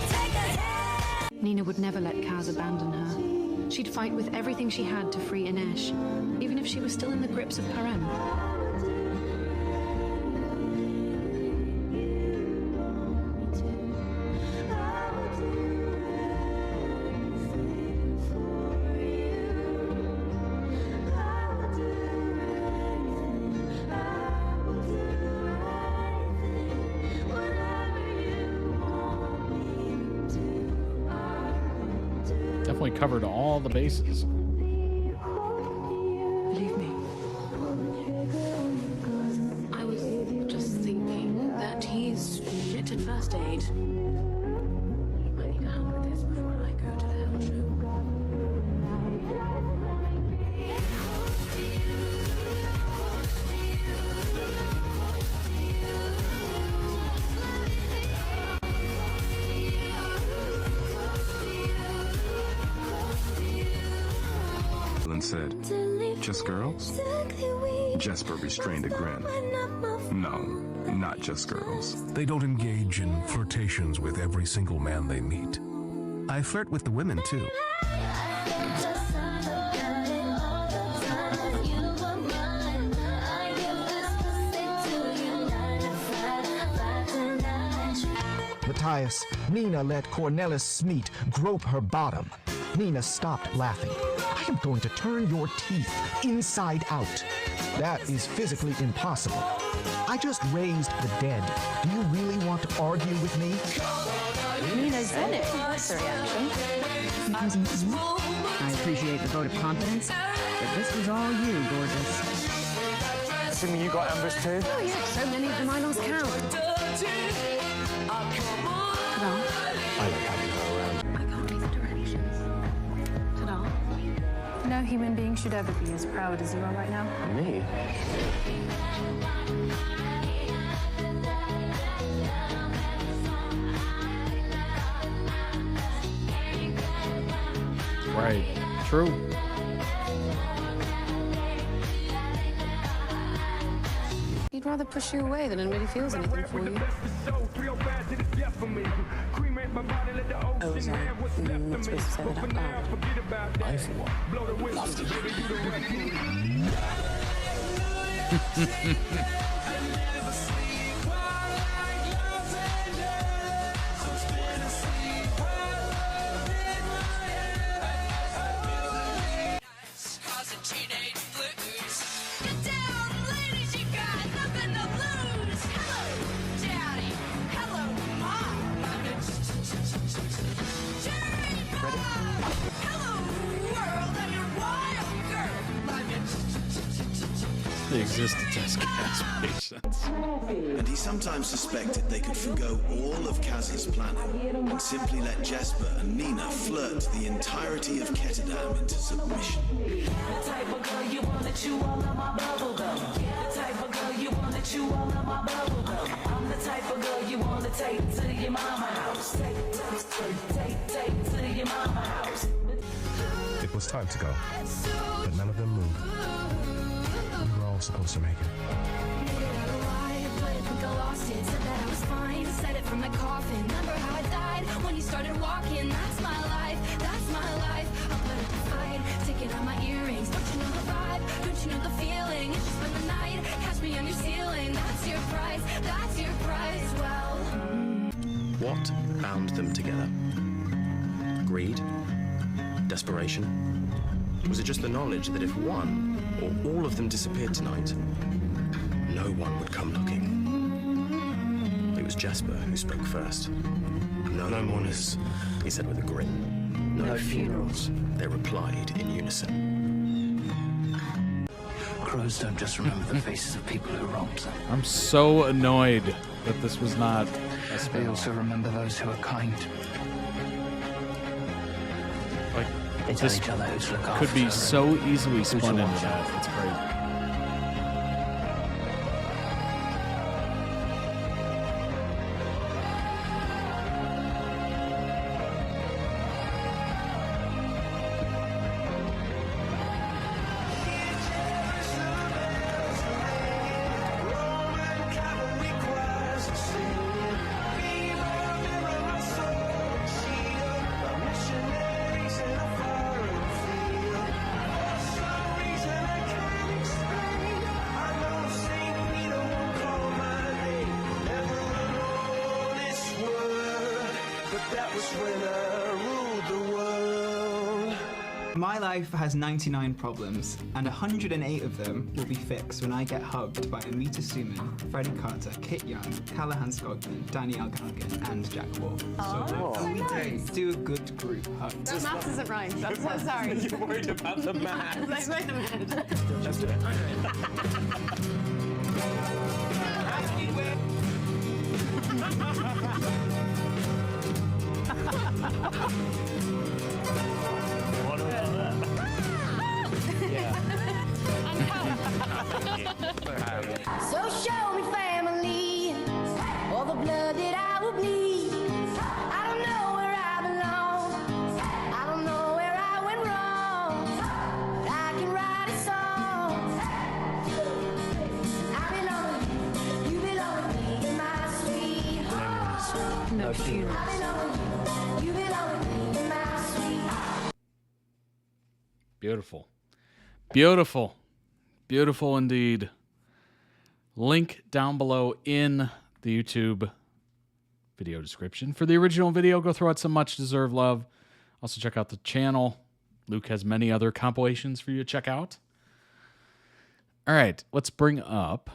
Nina would never let Kaz abandon her. She'd fight with everything she had to free Anish, even if she was still in the grips of Parem. Definitely covered all the bases. Believe me. I was just thinking that he's shit at first aid. I need to help with this before I go to the hell show. Said, just girls? Jesper restrained a grin. No, not just girls. They don't engage in flirtations with every single man they meet. I flirt with the women, too. Matthias, Nina let Cornelis Smeet grope her bottom. Nina stopped laughing. I am going to turn your teeth inside out. That is physically impossible. I just raised the dead. Do you really want to argue with me? Nina's in it. That's a reaction. I appreciate the vote of confidence, but this was all you, gorgeous. Assuming you got Amber's too? Oh yeah, so many of them I lost count. Ta-da. I like having her around. I can't read the directions. Ta-da. No human being should ever be as proud as you are right now. Me? Right. True. He'd rather push you away than admit he feels anything for you. Oh, sorry. Not supposed to say that out loud. I, for one, love They exist to test Kaz's patience. And he sometimes suspected they could forgo all of Kaz's planning and simply let Jesper and Nina flirt the entirety of Ketterdam into submission. The type of girl you wanna chew all of my bubble gum. The type of girl you wanna chew all of my bubble gum. I'm the type of girl you wanna take to your mama house. Take to your mama house. It was time to go, but none of them moved. We were all supposed to make it. Said that I was fine, said it from my coffin. Remember how I died when you started walking? That's my life, that's my life. I'll put up a fight, taking out my earrings. Don't you know the vibe? Don't you know the feeling? It's just spend the night, catch me on your ceiling. That's your price, that's your price. Well, What bound them together? Greed? Desperation? Was it just the knowledge that if one or all of them disappeared tonight, no one would come looking? It was Jesper who spoke first. No mourners, he said with a grin. No funerals, they replied in unison. Crows don't just remember the faces of people who wronged them. I'm so annoyed that this was not a They spin-off. also remember those who are kind. Like, They tell this each other who to look could be after so and easily who to spun into watch that. out. It's crazy. My life has 99 problems, and 108 of them will be fixed when I get hugged by Amita Suman, Freddie Carter, Kit Young, Callahan Scogman, Danielle Gargan, and Jack Wolf. So we do a good group hug. That math isn't right. I'm so sorry. You're worried about the math. Like, wait a minute. Just do So show me family, all the blood that I will bleed. I don't know where I belong. I don't know where I went wrong. But I can write a song. I belong with you. You belong with me, my sweetheart. No funerals. I belong with you. You belong with me, my sweetheart. Beautiful. Beautiful. Beautiful indeed. Link down below in the YouTube video description. For the original video, go throw out some much deserved love. Also check out the channel. Luke has many other compilations for you to check out. All right, let's bring up.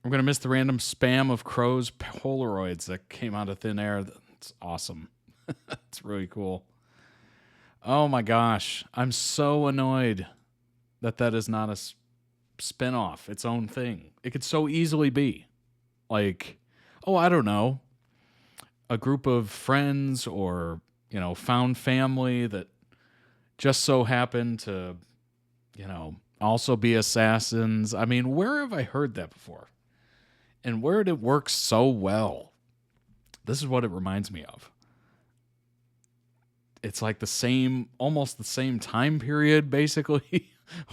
I'm going to miss the random spam of Crow's Polaroids that came out of thin air. That's awesome. It's really cool. Oh my gosh. I'm so annoyed that that is not a spin-off, its own thing. It could so easily be. Like, oh, I don't know. A group of friends or, you know, found family that just so happened to, you know, also be assassins. I mean, where have I heard that before? And where did it work so well? This is what it reminds me of. It's like the same, almost the same time period, basically.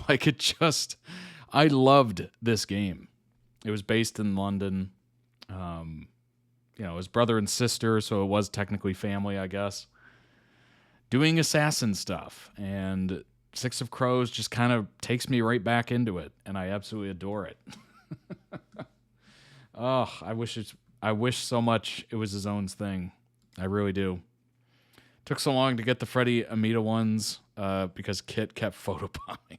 Like it just, I loved this game. It was based in London. You know, his brother and sister, so it was technically family, I guess. Doing assassin stuff. And Six of Crows just kind of takes me right back into it. And I absolutely adore it. Oh, I wish so much it was his own thing. I really do. Took so long to get the Freddie Amita ones because Kit kept photobombing.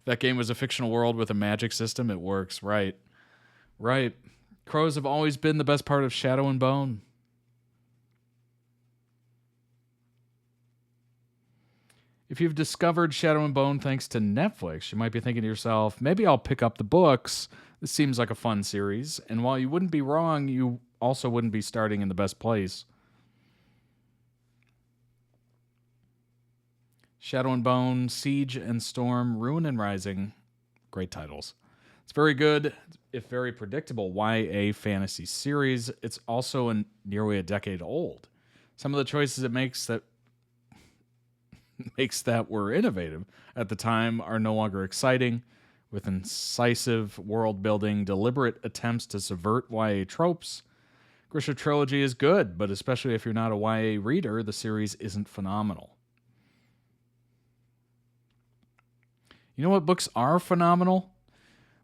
That game was a fictional world with a magic system. It works, right? Right. Crows have always been the best part of Shadow and Bone. If you've discovered Shadow and Bone thanks to Netflix, you might be thinking to yourself, maybe I'll pick up the books. This seems like a fun series. And while you wouldn't be wrong, you also wouldn't be starting in the best place. Shadow and Bone, Siege and Storm, Ruin and Rising. Great titles. It's very good, if very predictable YA fantasy series. It's also nearly a decade old. Some of the choices it makes that were innovative at the time are no longer exciting, with incisive world building, deliberate attempts to subvert YA tropes. Grisha Trilogy is good, but especially if you're not a YA reader, the series isn't phenomenal. You know what books are phenomenal?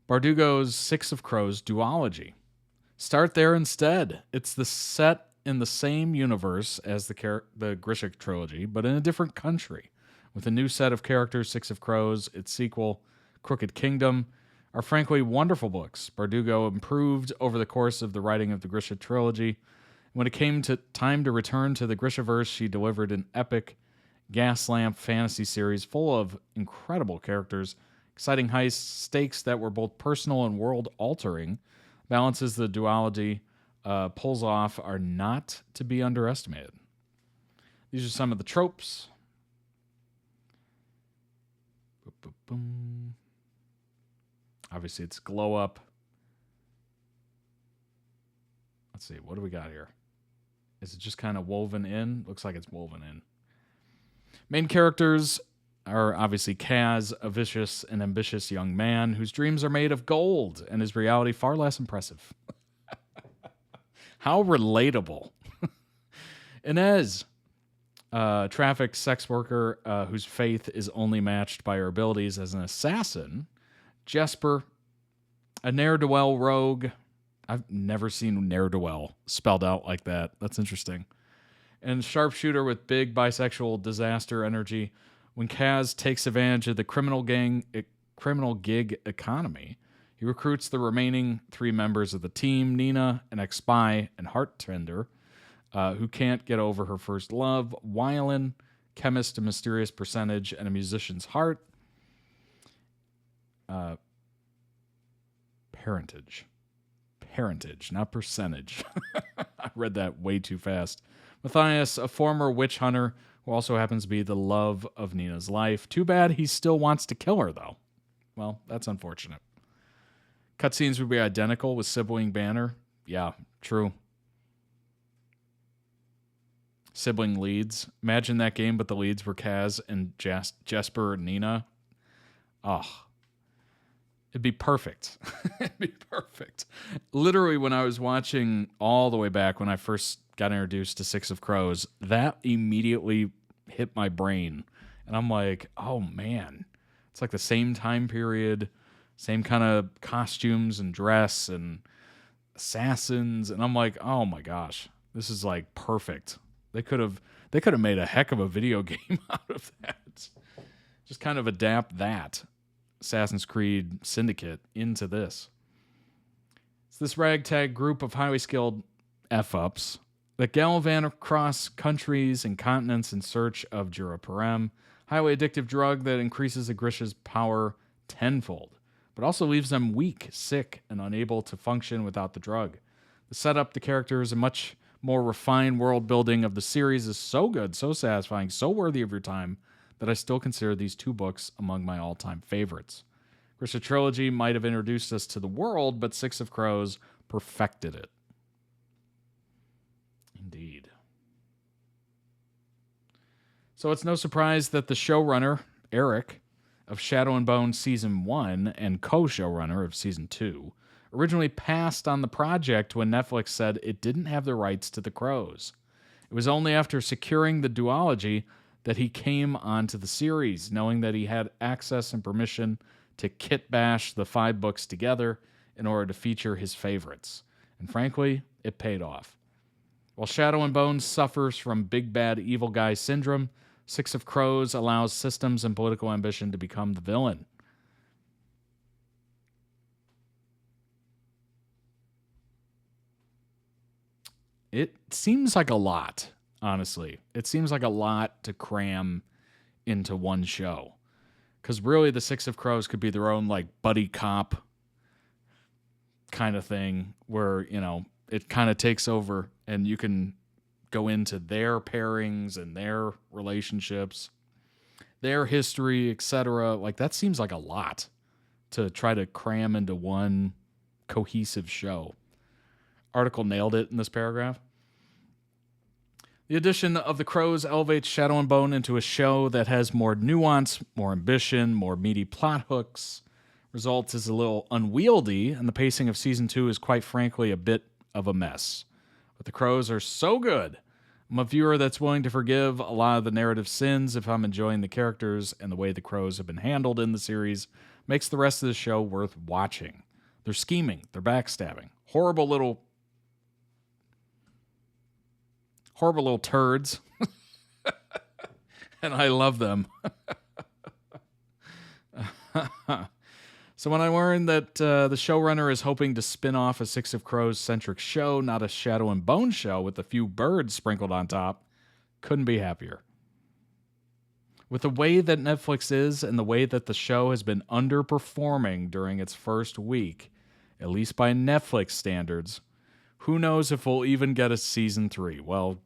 Bardugo's Six of Crows duology. Start there instead. It's set in the same universe as the Grisha trilogy, but in a different country. With a new set of characters, Six of Crows, its sequel, Crooked Kingdom, are frankly wonderful books. Bardugo improved over the course of the writing of the Grisha trilogy. When it came to time to return to the Grishaverse, she delivered an epic gas lamp fantasy series full of incredible characters, exciting heists, stakes that were both personal and world-altering, balances the duality, pulls off are not to be underestimated. These are some of the tropes. Boom, boom, boom. Obviously, it's glow up. Let's see, what do we got here? Is it just kind of woven in? Looks like it's woven in. Main characters are obviously Kaz, a vicious and ambitious young man whose dreams are made of gold and his reality far less impressive. How relatable. Inez, a trafficked sex worker whose faith is only matched by her abilities as an assassin. Jesper, a ne'er-do-well rogue. I've never seen ne'er-do-well spelled out like that. That's interesting. And sharpshooter with big bisexual disaster energy. When Kaz takes advantage of the criminal gig economy, he recruits the remaining 3 members of the team, Nina, an ex-spy, and Hearttender, who can't get over her first love, Wylan, chemist, a mysterious percentage, and a musician's heart. Parentage, not percentage. I read that way too fast. Matthias, a former witch hunter who also happens to be the love of Nina's life. Too bad he still wants to kill her, though. Well, that's unfortunate. Cutscenes would be identical with Sibling Banner. Yeah, true. Sibling leads. Imagine that game, but the leads were Kaz and Jesper and Nina. Oh, it'd be perfect. It'd be perfect. Literally, when I was watching all the way back when I first got introduced to Six of Crows, that immediately hit my brain. And I'm like, oh man, it's like the same time period, same kind of costumes and dress and assassins. And I'm like, oh my gosh, this is like perfect. They could have made a heck of a video game out of that. Just kind of adapt that Assassin's Creed Syndicate into this. It's this ragtag group of highly skilled F-ups that gallivant across countries and continents in search of Juraparem, highly addictive drug that increases Agrisha's power tenfold, but also leaves them weak, sick, and unable to function without the drug. The setup, the characters, and much more refined world building of the series is so good, so satisfying, so worthy of your time that I still consider these 2 books among my all-time favorites. Grisha Trilogy might have introduced us to the world, but Six of Crows perfected it. Indeed. So it's no surprise that the showrunner, Eric, of Shadow and Bone Season 1 and co-showrunner of Season 2, originally passed on the project when Netflix said it didn't have the rights to the Crows. It was only after securing the duology that he came onto the series, knowing that he had access and permission to kit bash the 5 books together in order to feature his favorites. And frankly, it paid off. While Shadow and Bone suffers from big bad evil guy syndrome, Six of Crows allows systems and political ambition to become the villain. It seems like a lot, honestly. It seems like a lot to cram into one show. Because really, the Six of Crows could be their own, like, buddy cop kind of thing where, you know, it kind of takes over and you can go into their pairings and their relationships, their history, etc. Like, that seems like a lot to try to cram into one cohesive show. Article nailed it in this paragraph. The addition of the Crows elevates Shadow and Bone into a show that has more nuance, more ambition, more meaty plot hooks. Results is a little unwieldy, and the pacing of Season 2 is quite frankly a bit of a mess. But the Crows are so good. I'm a viewer that's willing to forgive a lot of the narrative sins if I'm enjoying the characters, and the way the Crows have been handled in the series makes the rest of the show worth watching. They're scheming, they're backstabbing, horrible little turds. And I love them. So when I learned that the showrunner is hoping to spin off a Six of Crows-centric show, not a Shadow and Bone show with a few birds sprinkled on top, couldn't be happier. With the way that Netflix is and the way that the show has been underperforming during its first week, at least by Netflix standards, who knows if we'll even get a season 3. Well,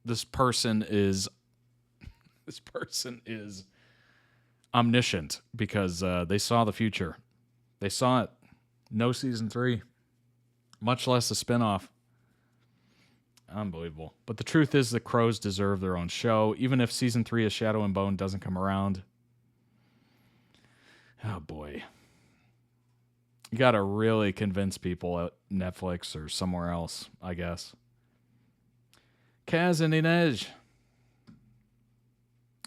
this person is omniscient because they saw the future. They saw it. No season 3, much less a spinoff. Unbelievable. But the truth is the Crows deserve their own show, even if season 3 of Shadow and Bone doesn't come around. Oh, boy. You got to really convince people at Netflix or somewhere else, I guess. Kaz and Inez.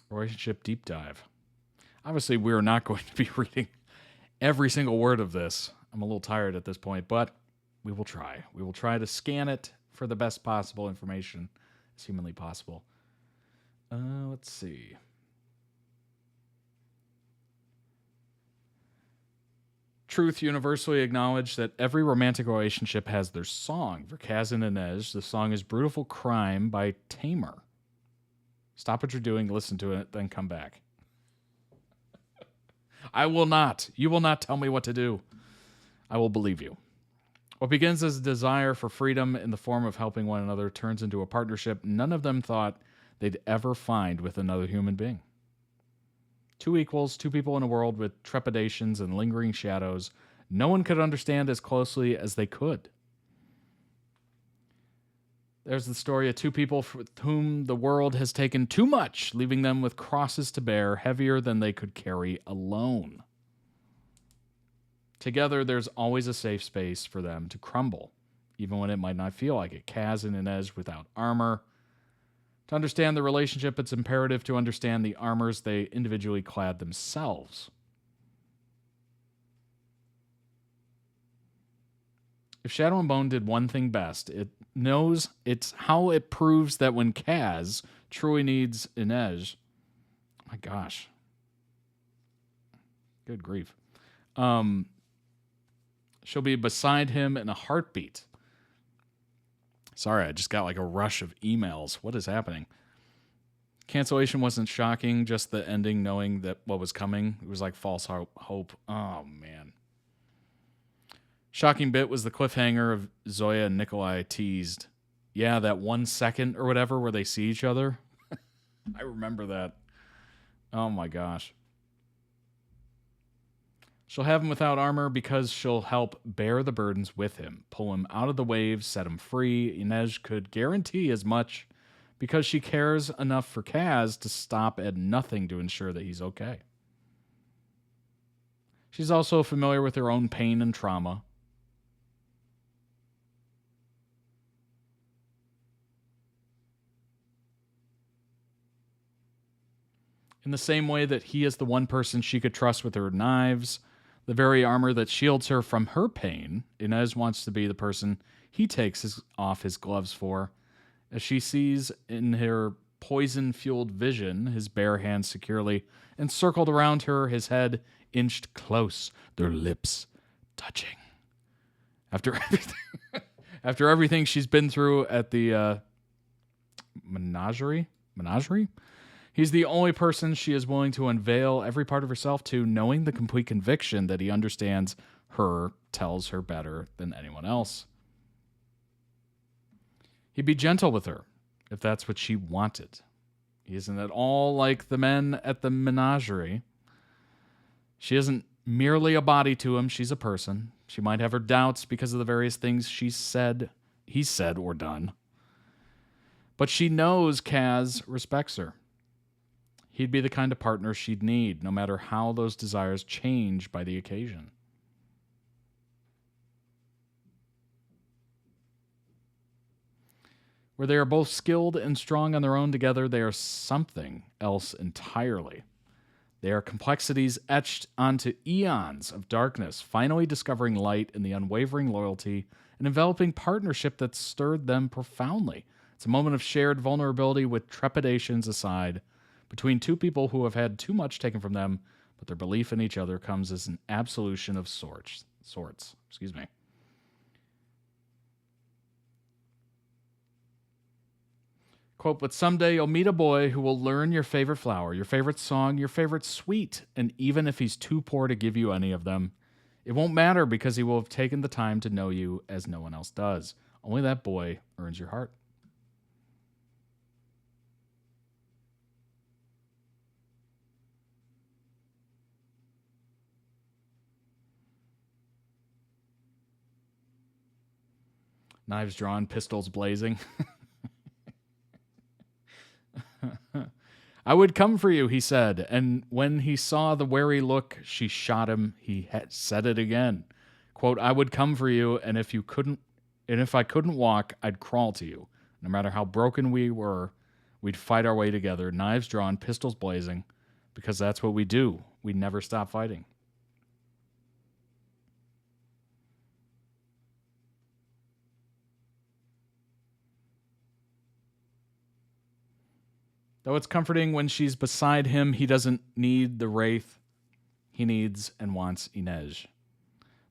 Relationship deep dive. Obviously, we're not going to be reading every single word of this. I'm a little tired at this point, but we will try. We will try to scan it for the best possible information as humanly possible. Let's see. Truth universally acknowledged that every romantic relationship has their song. For Kaz and Inez, the song is Beautiful Crime by Tamer. Stop what you're doing, listen to it, then come back. I will not. You will not tell me what to do. I will believe you. What begins as a desire for freedom in the form of helping one another turns into a partnership none of them thought they'd ever find with another human being. Two equals, two people in a world with trepidations and lingering shadows no one could understand as closely as they could. There's the story of two people with whom the world has taken too much, leaving them with crosses to bear heavier than they could carry alone. Together, there's always a safe space for them to crumble, even when it might not feel like it. Kaz and Inez without armor. To understand the relationship, it's imperative to understand the armors they individually clad themselves. If Shadow and Bone did one thing best, it knows it's how it proves that when Kaz truly needs Inez, my gosh, good grief, she'll be beside him in a heartbeat. Sorry, I just got like a rush of emails. What is happening? Cancellation wasn't shocking, just the ending knowing that what was coming. It was like false hope. Oh, man. Shocking bit was the cliffhanger of Zoya and Nikolai teased. Yeah, that 1 second or whatever where they see each other. I remember that. Oh, my gosh. She'll have him without armor because she'll help bear the burdens with him, pull him out of the waves, set him free. Inez could guarantee as much because she cares enough for Kaz to stop at nothing to ensure that he's okay. She's also familiar with her own pain and trauma. In the same way that he is the one person she could trust with her knives, the very armor that shields her from her pain, Inez wants to be the person he takes off his gloves for, as she sees in her poison-fueled vision his bare hands securely encircled around her, his head inched close, their lips touching. After everything she's been through at the menagerie? He's the only person she is willing to unveil every part of herself to, knowing the complete conviction that he understands her, tells her better than anyone else. He'd be gentle with her, if that's what she wanted. He isn't at all like the men at the menagerie. She isn't merely a body to him, she's a person. She might have her doubts because of the various things he said or done. But she knows Kaz respects her. He'd be the kind of partner she'd need, no matter how those desires change by the occasion. Where they are both skilled and strong on their own together, they are something else entirely. They are complexities etched onto eons of darkness, finally discovering light in the unwavering loyalty and enveloping partnership that stirred them profoundly. It's a moment of shared vulnerability with trepidations aside, between two people who have had too much taken from them, but their belief in each other comes as an absolution of sorts. Quote, but someday you'll meet a boy who will learn your favorite flower, your favorite song, your favorite sweet, and even if he's too poor to give you any of them, it won't matter because he will have taken the time to know you as no one else does. Only that boy earns your heart. Knives drawn, pistols blazing. I would come for you, he said, and when he saw the wary look she shot him, he said it again. Quote, I would come for you, and if I couldn't walk, I'd crawl to you. No matter how broken we were, we'd fight our way together, knives drawn, pistols blazing, because that's what we do. We never stop fighting. Though it's comforting when she's beside him, he doesn't need the wraith. He needs and wants Inej.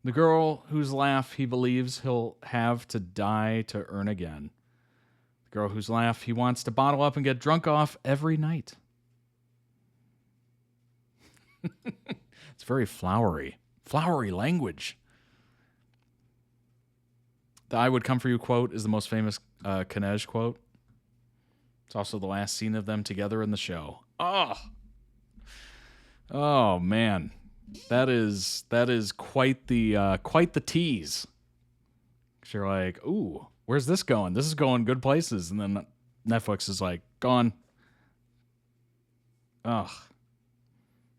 The girl whose laugh he believes he'll have to die to earn again. The girl whose laugh he wants to bottle up and get drunk off every night. It's very flowery language. The I would come for you quote is the most famous Kanej quote. It's also the last scene of them together in the show. Oh man, that is quite the tease. You're like, ooh, where's this going? This is going good places, and then Netflix is like, gone.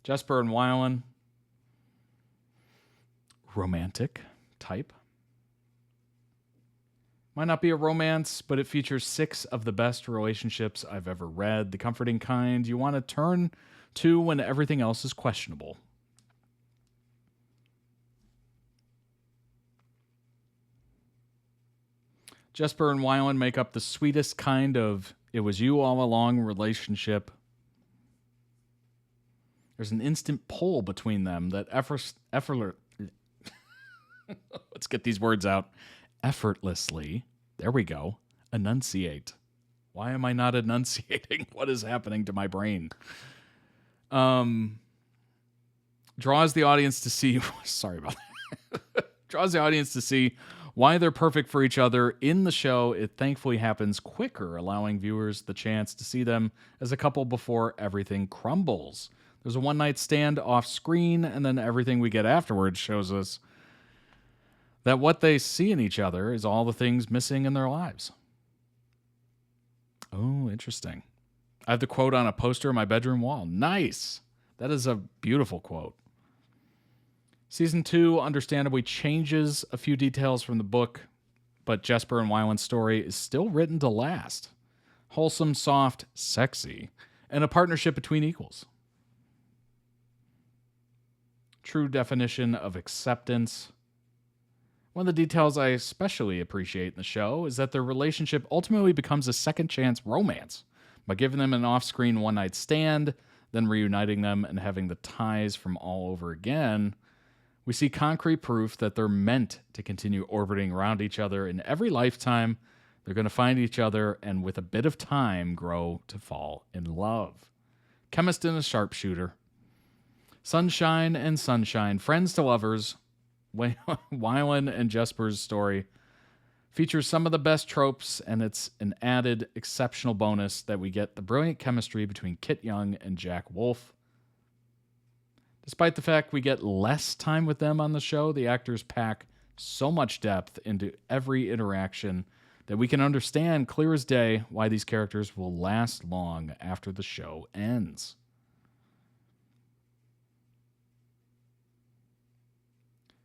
Jesper and Wylan, romantic type. Might not be a romance, but it features 6 of the best relationships I've ever read. The comforting kind you want to turn to when everything else is questionable. Jesper and Wylan make up the sweetest kind of it was you all along relationship. There's an instant pull between them that let's get these words out. Effortlessly, there we go, enunciate. Why am I not enunciating? What is happening to my brain? Draws the audience to see, sorry about that. Draws the audience to see why they're perfect for each other. In the show, it thankfully happens quicker, allowing viewers the chance to see them as a couple before everything crumbles. There's a one-night stand off screen, and then everything we get afterwards shows us that what they see in each other is all the things missing in their lives. Oh, interesting. I have the quote on a poster on my bedroom wall. Nice. That is a beautiful quote. Season 2 understandably changes a few details from the book, but Jesper and Wylan's story is still written to last. Wholesome, soft, sexy, and a partnership between equals. True definition of acceptance. One of the details I especially appreciate in the show is that their relationship ultimately becomes a second chance romance by giving them an off-screen one-night stand, then reuniting them and having the ties from all over again. We see concrete proof that they're meant to continue orbiting around each other in every lifetime. They're going to find each other and with a bit of time grow to fall in love. Chemist and a sharpshooter. Sunshine and sunshine, friends to lovers. Wylan and Jesper's story features some of the best tropes, and it's an added exceptional bonus that we get the brilliant chemistry between Kit Young and Jack Wolf. Despite the fact we get less time with them on the show, the actors pack so much depth into every interaction that we can understand clear as day why these characters will last long after the show ends.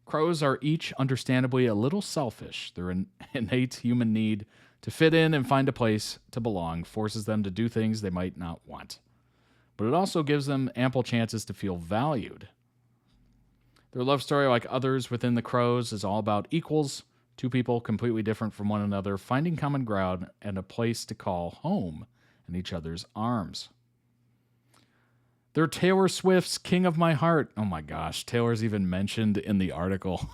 Crows are each understandably a little selfish. Their innate human need to fit in and find a place to belong forces them to do things they might not want. But it also gives them ample chances to feel valued. Their love story, like others within the Crows, is all about equals, two people completely different from one another, finding common ground and a place to call home in each other's arms. They're Taylor Swift's King of My Heart. Oh my gosh, Taylor's even mentioned in the article.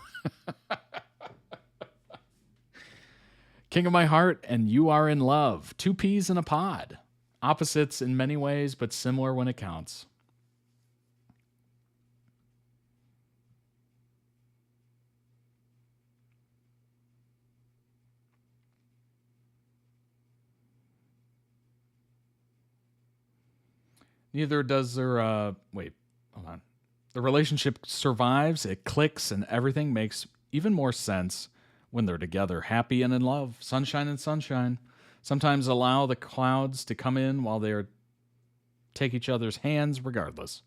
King of My Heart and You Are in Love. Two peas in a pod. Opposites in many ways, but similar when it counts. Neither does their, wait, hold on. The relationship survives, it clicks, and everything makes even more sense when they're together, happy and in love, sunshine and sunshine. Sometimes allow the clouds to come in while they take each other's hands regardless.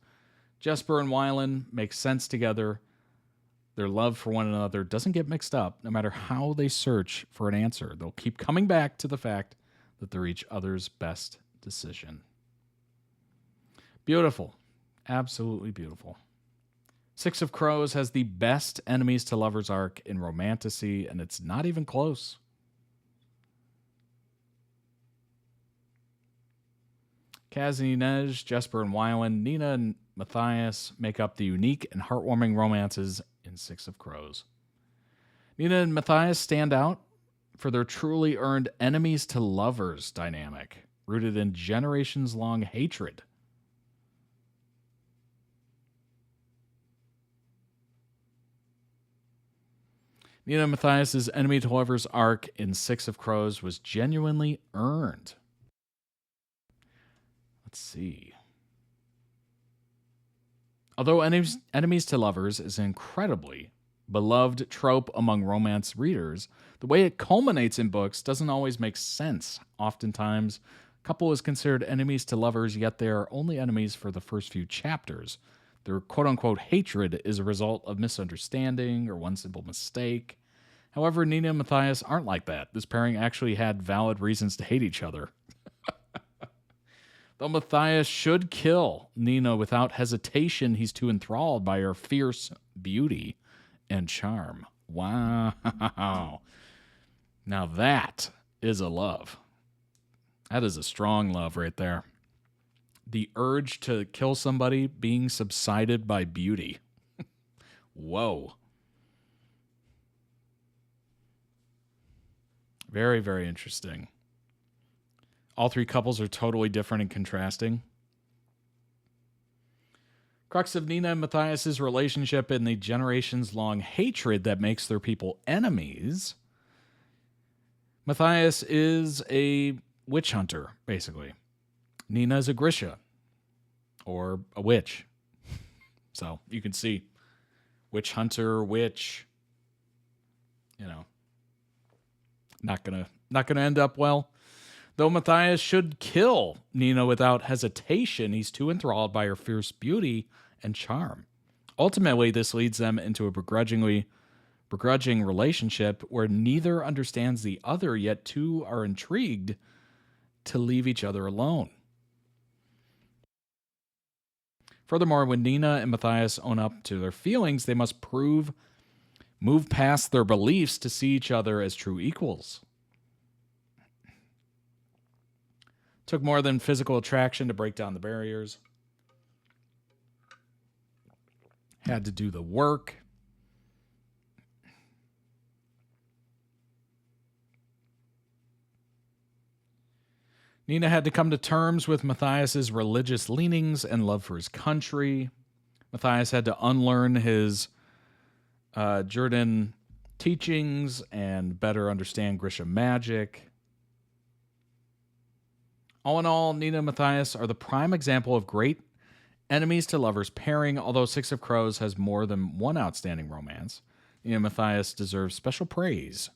Jesper and Wylan make sense together. Their love for one another doesn't get mixed up no matter how they search for an answer. They'll keep coming back to the fact that they're each other's best decision. Beautiful. Absolutely beautiful. Six of Crows has the best enemies to lovers arc in romantasy, and it's not even close. Kaz and Inej, Jesper and Wylan, Nina and Matthias make up the unique and heartwarming romances in Six of Crows. Nina and Matthias stand out for their truly earned enemies to lovers dynamic, rooted in generations-long hatred. Nina and Matthias' enemy to lovers arc in Six of Crows was genuinely earned. Let's see. Although enemies to lovers is an incredibly beloved trope among romance readers, the way it culminates in books doesn't always make sense. Oftentimes, a couple is considered enemies to lovers, yet they are only enemies for the first few chapters. Their quote-unquote hatred is a result of misunderstanding or one simple mistake. However, Nina and Matthias aren't like that. This pairing actually had valid reasons to hate each other. Though Matthias should kill Nina without hesitation, he's too enthralled by her fierce beauty and charm. Wow. Now that is a love. That is a strong love right there. The urge to kill somebody being subsided by beauty. Whoa. Very, very interesting. All three couples are totally different and contrasting. Crux of Nina and Matthias' relationship and the generations-long hatred that makes their people enemies. Matthias is a witch hunter, basically. Nina is a Grisha, or a witch. So you can see, witch hunter, witch, you know, not gonna end up well. Though Matthias should kill Nina without hesitation, he's too enthralled by her fierce beauty and charm. Ultimately, this leads them into a begrudging relationship where neither understands the other, yet two are intrigued to leave each other alone. Furthermore, when Nina and Matthias own up to their feelings, they must move past their beliefs to see each other as true equals. Took more than physical attraction to break down the barriers. Had to do the work. Nina had to come to terms with Matthias' religious leanings and love for his country. Matthias had to unlearn his Jordan teachings and better understand Grisha magic. All in all, Nina and Matthias are the prime example of great enemies to lovers pairing, although Six of Crows has more than one outstanding romance. Nina and Matthias deserve special praise.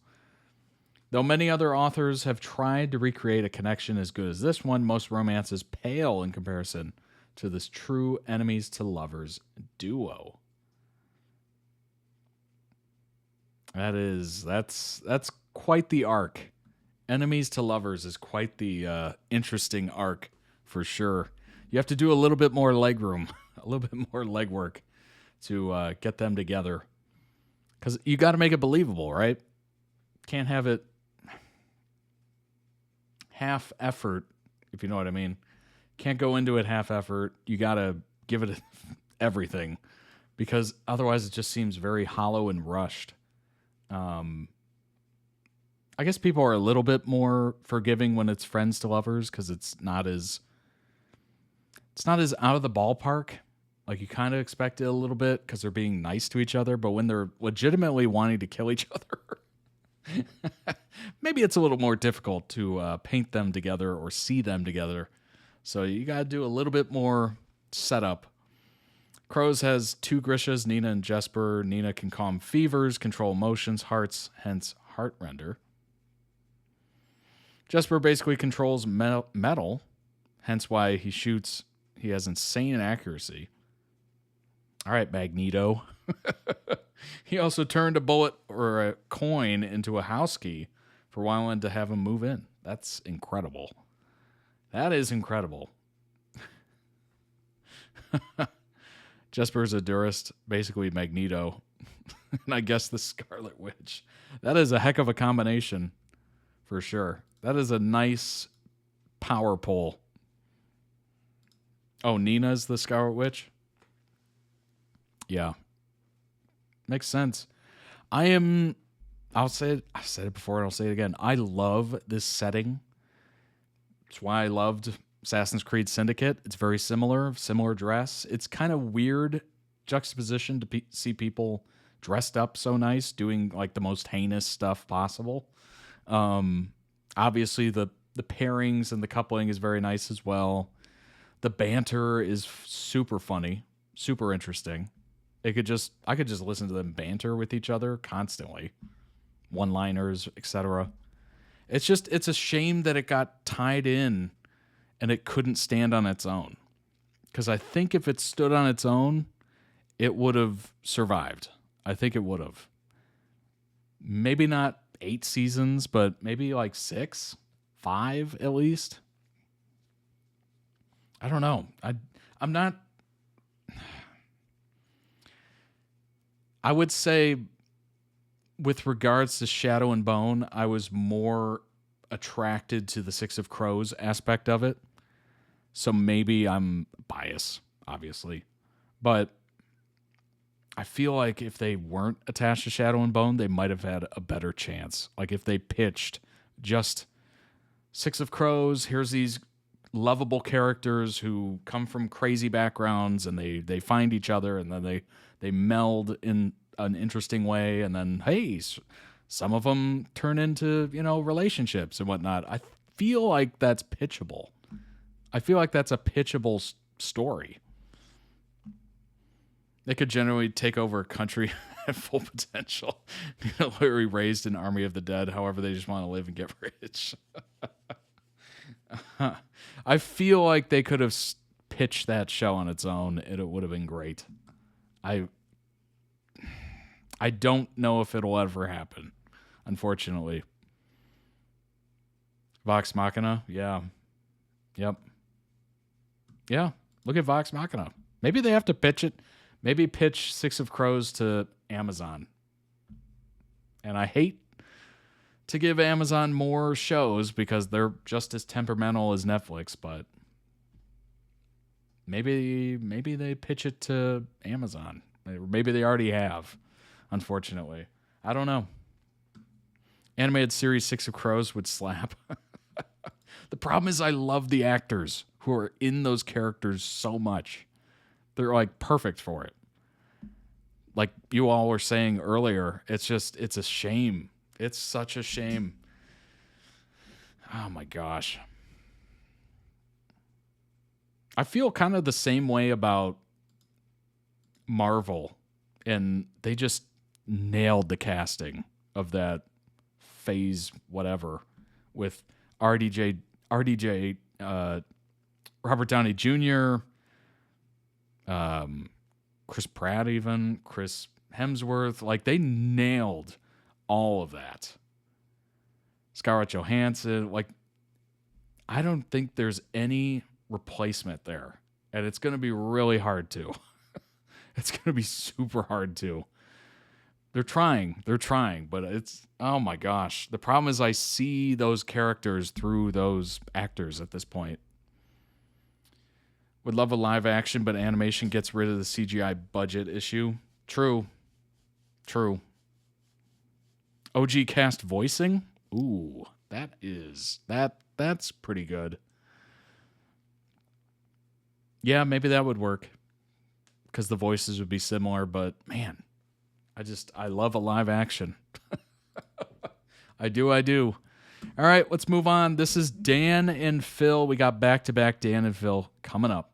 Though many other authors have tried to recreate a connection as good as this one, most romances pale in comparison to this true enemies to lovers duo. That's quite the arc. Enemies to lovers is quite the interesting arc for sure. You have to do a little bit more leg room, a little bit more legwork to get them together. Because you got to make it believable, right? Can't have it half effort, if you know what I mean. Can't go into it half effort. You got to give it everything, because otherwise it just seems very hollow and rushed. I guess people are a little bit more forgiving when it's friends to lovers because it's not as out of the ballpark. Like you kind of expect it a little bit because they're being nice to each other, but when they're legitimately wanting to kill each other, maybe it's a little more difficult to paint them together or see them together. So you got to do a little bit more setup. Crows has 2 Grishas, Nina and Jesper. Nina can calm fevers, control emotions, hearts, hence heart render. Jesper basically controls metal, hence why he shoots. He has insane accuracy. All right, Magneto. He also turned a bullet or a coin into a house key for Wyland to have him move in. That's incredible. That is incredible. Jesper's a Durist, basically Magneto. And I guess the Scarlet Witch. That is a heck of a combination, for sure. That is a nice power pull. Oh, Nina's the Scarlet Witch? Yeah. Makes sense. I've said it before and I'll say it again. I love this setting. It's why I loved Assassin's Creed Syndicate. It's very similar dress. It's kind of weird juxtaposition to see people dressed up so nice, doing like the most heinous stuff possible. Obviously, the pairings and the coupling is very nice as well. The banter is super funny, super interesting. I could just listen to them banter with each other constantly, one-liners, etc. It's a shame that it got tied in and it couldn't stand on its own. Because I think if it stood on its own, it would have survived. I think it would have. Maybe not 8 seasons, but maybe like 6, 5 at least. I don't know. I'm not... I would say with regards to Shadow and Bone, I was more attracted to the Six of Crows aspect of it. So maybe I'm biased, obviously. But I feel like if they weren't attached to Shadow and Bone, they might have had a better chance. Like if they pitched just Six of Crows, here's these lovable characters who come from crazy backgrounds and they find each other and then they meld in an interesting way, and then hey, some of them turn into relationships and whatnot. I feel like that's pitchable. I feel like that's a pitchable story. They could generally take over a country at full potential. Literally raised an army of the dead. However, they just want to live and get rich. I feel like they could have pitched that show on its own, and it would have been great. I don't know if it'll ever happen, unfortunately. Vox Machina, yeah. Yep. Yeah, look at Vox Machina. Maybe they have to pitch it. Maybe pitch Six of Crows to Amazon. And I hate to give Amazon more shows because they're just as temperamental as Netflix, but maybe they pitch it to Amazon. Maybe they already have, unfortunately. I don't know. Animated series Six of Crows would slap. The problem is I love the actors who are in those characters so much. They're like perfect for it. Like you all were saying earlier, it's a shame. It's such a shame. Oh my gosh. I feel kind of the same way about Marvel, and they just nailed the casting of that phase whatever with RDJ, Robert Downey Jr., Chris Pratt, even Chris Hemsworth. Like they nailed all of that. Scarlett Johansson. Like I don't think there's any replacement there, and it's going to be really hard to. It's going to be super hard to. They're trying, but it's, oh my gosh. The problem is I see those characters through those actors at this point. Would love a live action, but animation gets rid of the CGI budget issue. True. OG cast voicing? Ooh, that's pretty good. Yeah, maybe that would work because the voices would be similar, but man, I love a live action. I do. All right, let's move on. This is Dan and Phil. We got back-to-back Dan and Phil coming up.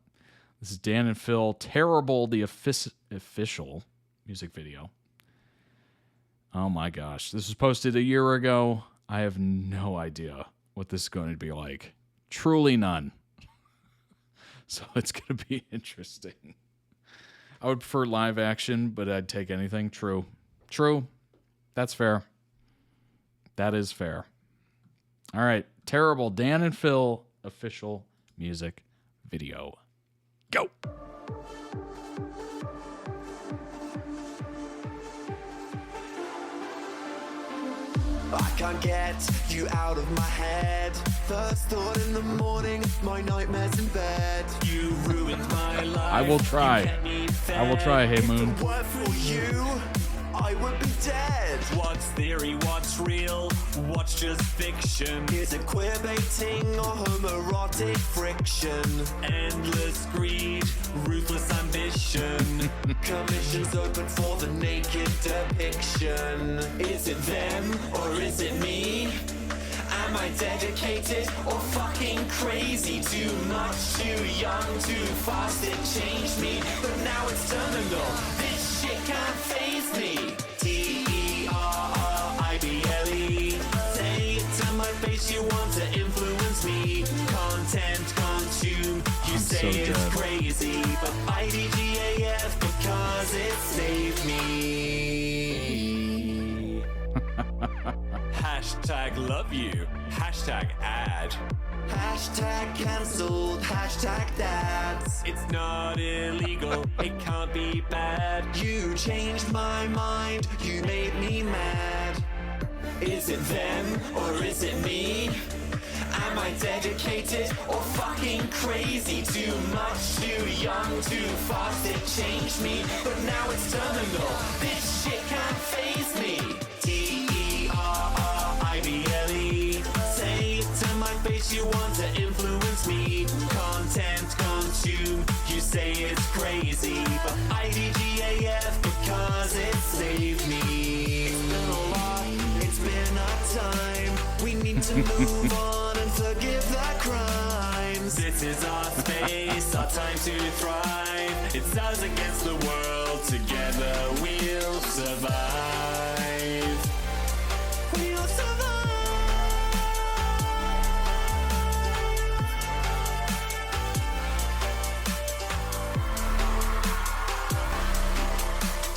This is Dan and Phil, Terrible, the official music video. Oh my gosh. This was posted a year ago. I have no idea what this is going to be like. Truly none. So it's going to be interesting. I would prefer live action, but I'd take anything. True. That's fair. That is fair. All right. Terrible, Dan and Phil, official music video. Go. I can't get you out of my head. First thought in the morning, my nightmares in bed. You ruined my life. I will try. Hey Moon. If it weren't for you, I would be dead. What's theory, what's real, what's just fiction? Is it queer baiting or homoerotic friction? Endless greed, ruthless ambition. Commissions open for the naked depiction. Is it them or is it me? Am I dedicated or fucking crazy? Too much, too young, too fast, it changed me. But now it's terminal, this shit can't faze me. Terrorible. Say it to my face, you want to influence me. Content consume, you say so it's dead. crazy. But IDGAF because it saved me. Hashtag love you. Hashtag ad. Hashtag cancelled, hashtag dads. It's not illegal, it can't be bad. You changed my mind, you made me mad. Is it them or is it me? Am I dedicated or fucking crazy? Too much, too young, too fast, it changed me. But now it's terminal, this shit can't faze me. Terrorible. Say it to my face, you want to influence me. Content consume, you say it's crazy. But IDGAF because it saved me. It's been a lot, it's been a time. We need to move on and forgive the crimes. This is our space, our time to thrive. It's us against the world, together we'll survive. We'll survive.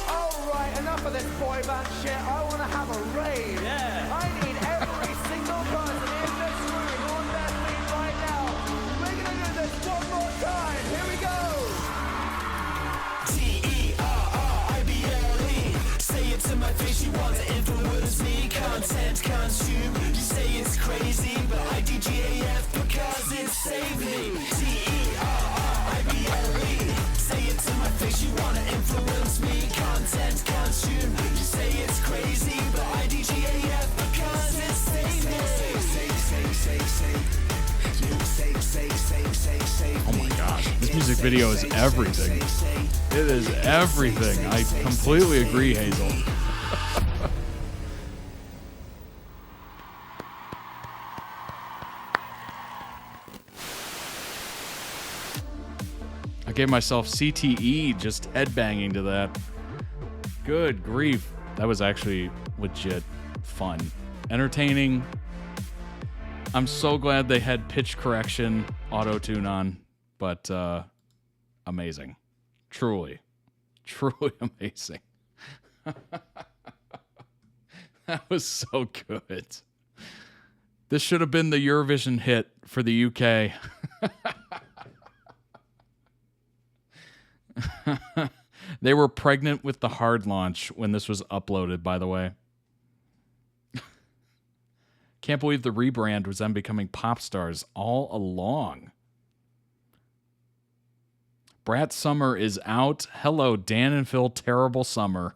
Alright, enough of this boy band shit. I want to have a rave. Yeah. I need every single person in this room on their feet right now. We're going to do this one more time. Here we go. Terrorible. Say it to my face, you want to influence me. Content consume, you say it's crazy. But IDGAF because it saved me. Terrorible. Say it to my face, you want to influence me. Content consume, you say it's crazy. But IDGAF because it saved me. Oh my gosh, this music video is everything. It is everything. I completely agree, Hazel. I gave myself CTE just headbanging to that. Good grief. That was actually legit fun. Entertaining. I'm so glad they had pitch correction, auto-tune on, but amazing. Truly amazing. That was so good. This should have been the Eurovision hit for the UK. They were pregnant with the hard launch when this was uploaded, by the way. Can't believe the rebrand was them becoming pop stars all along. Brat Summer is out. Hello, Dan and Phil, Terrible Summer.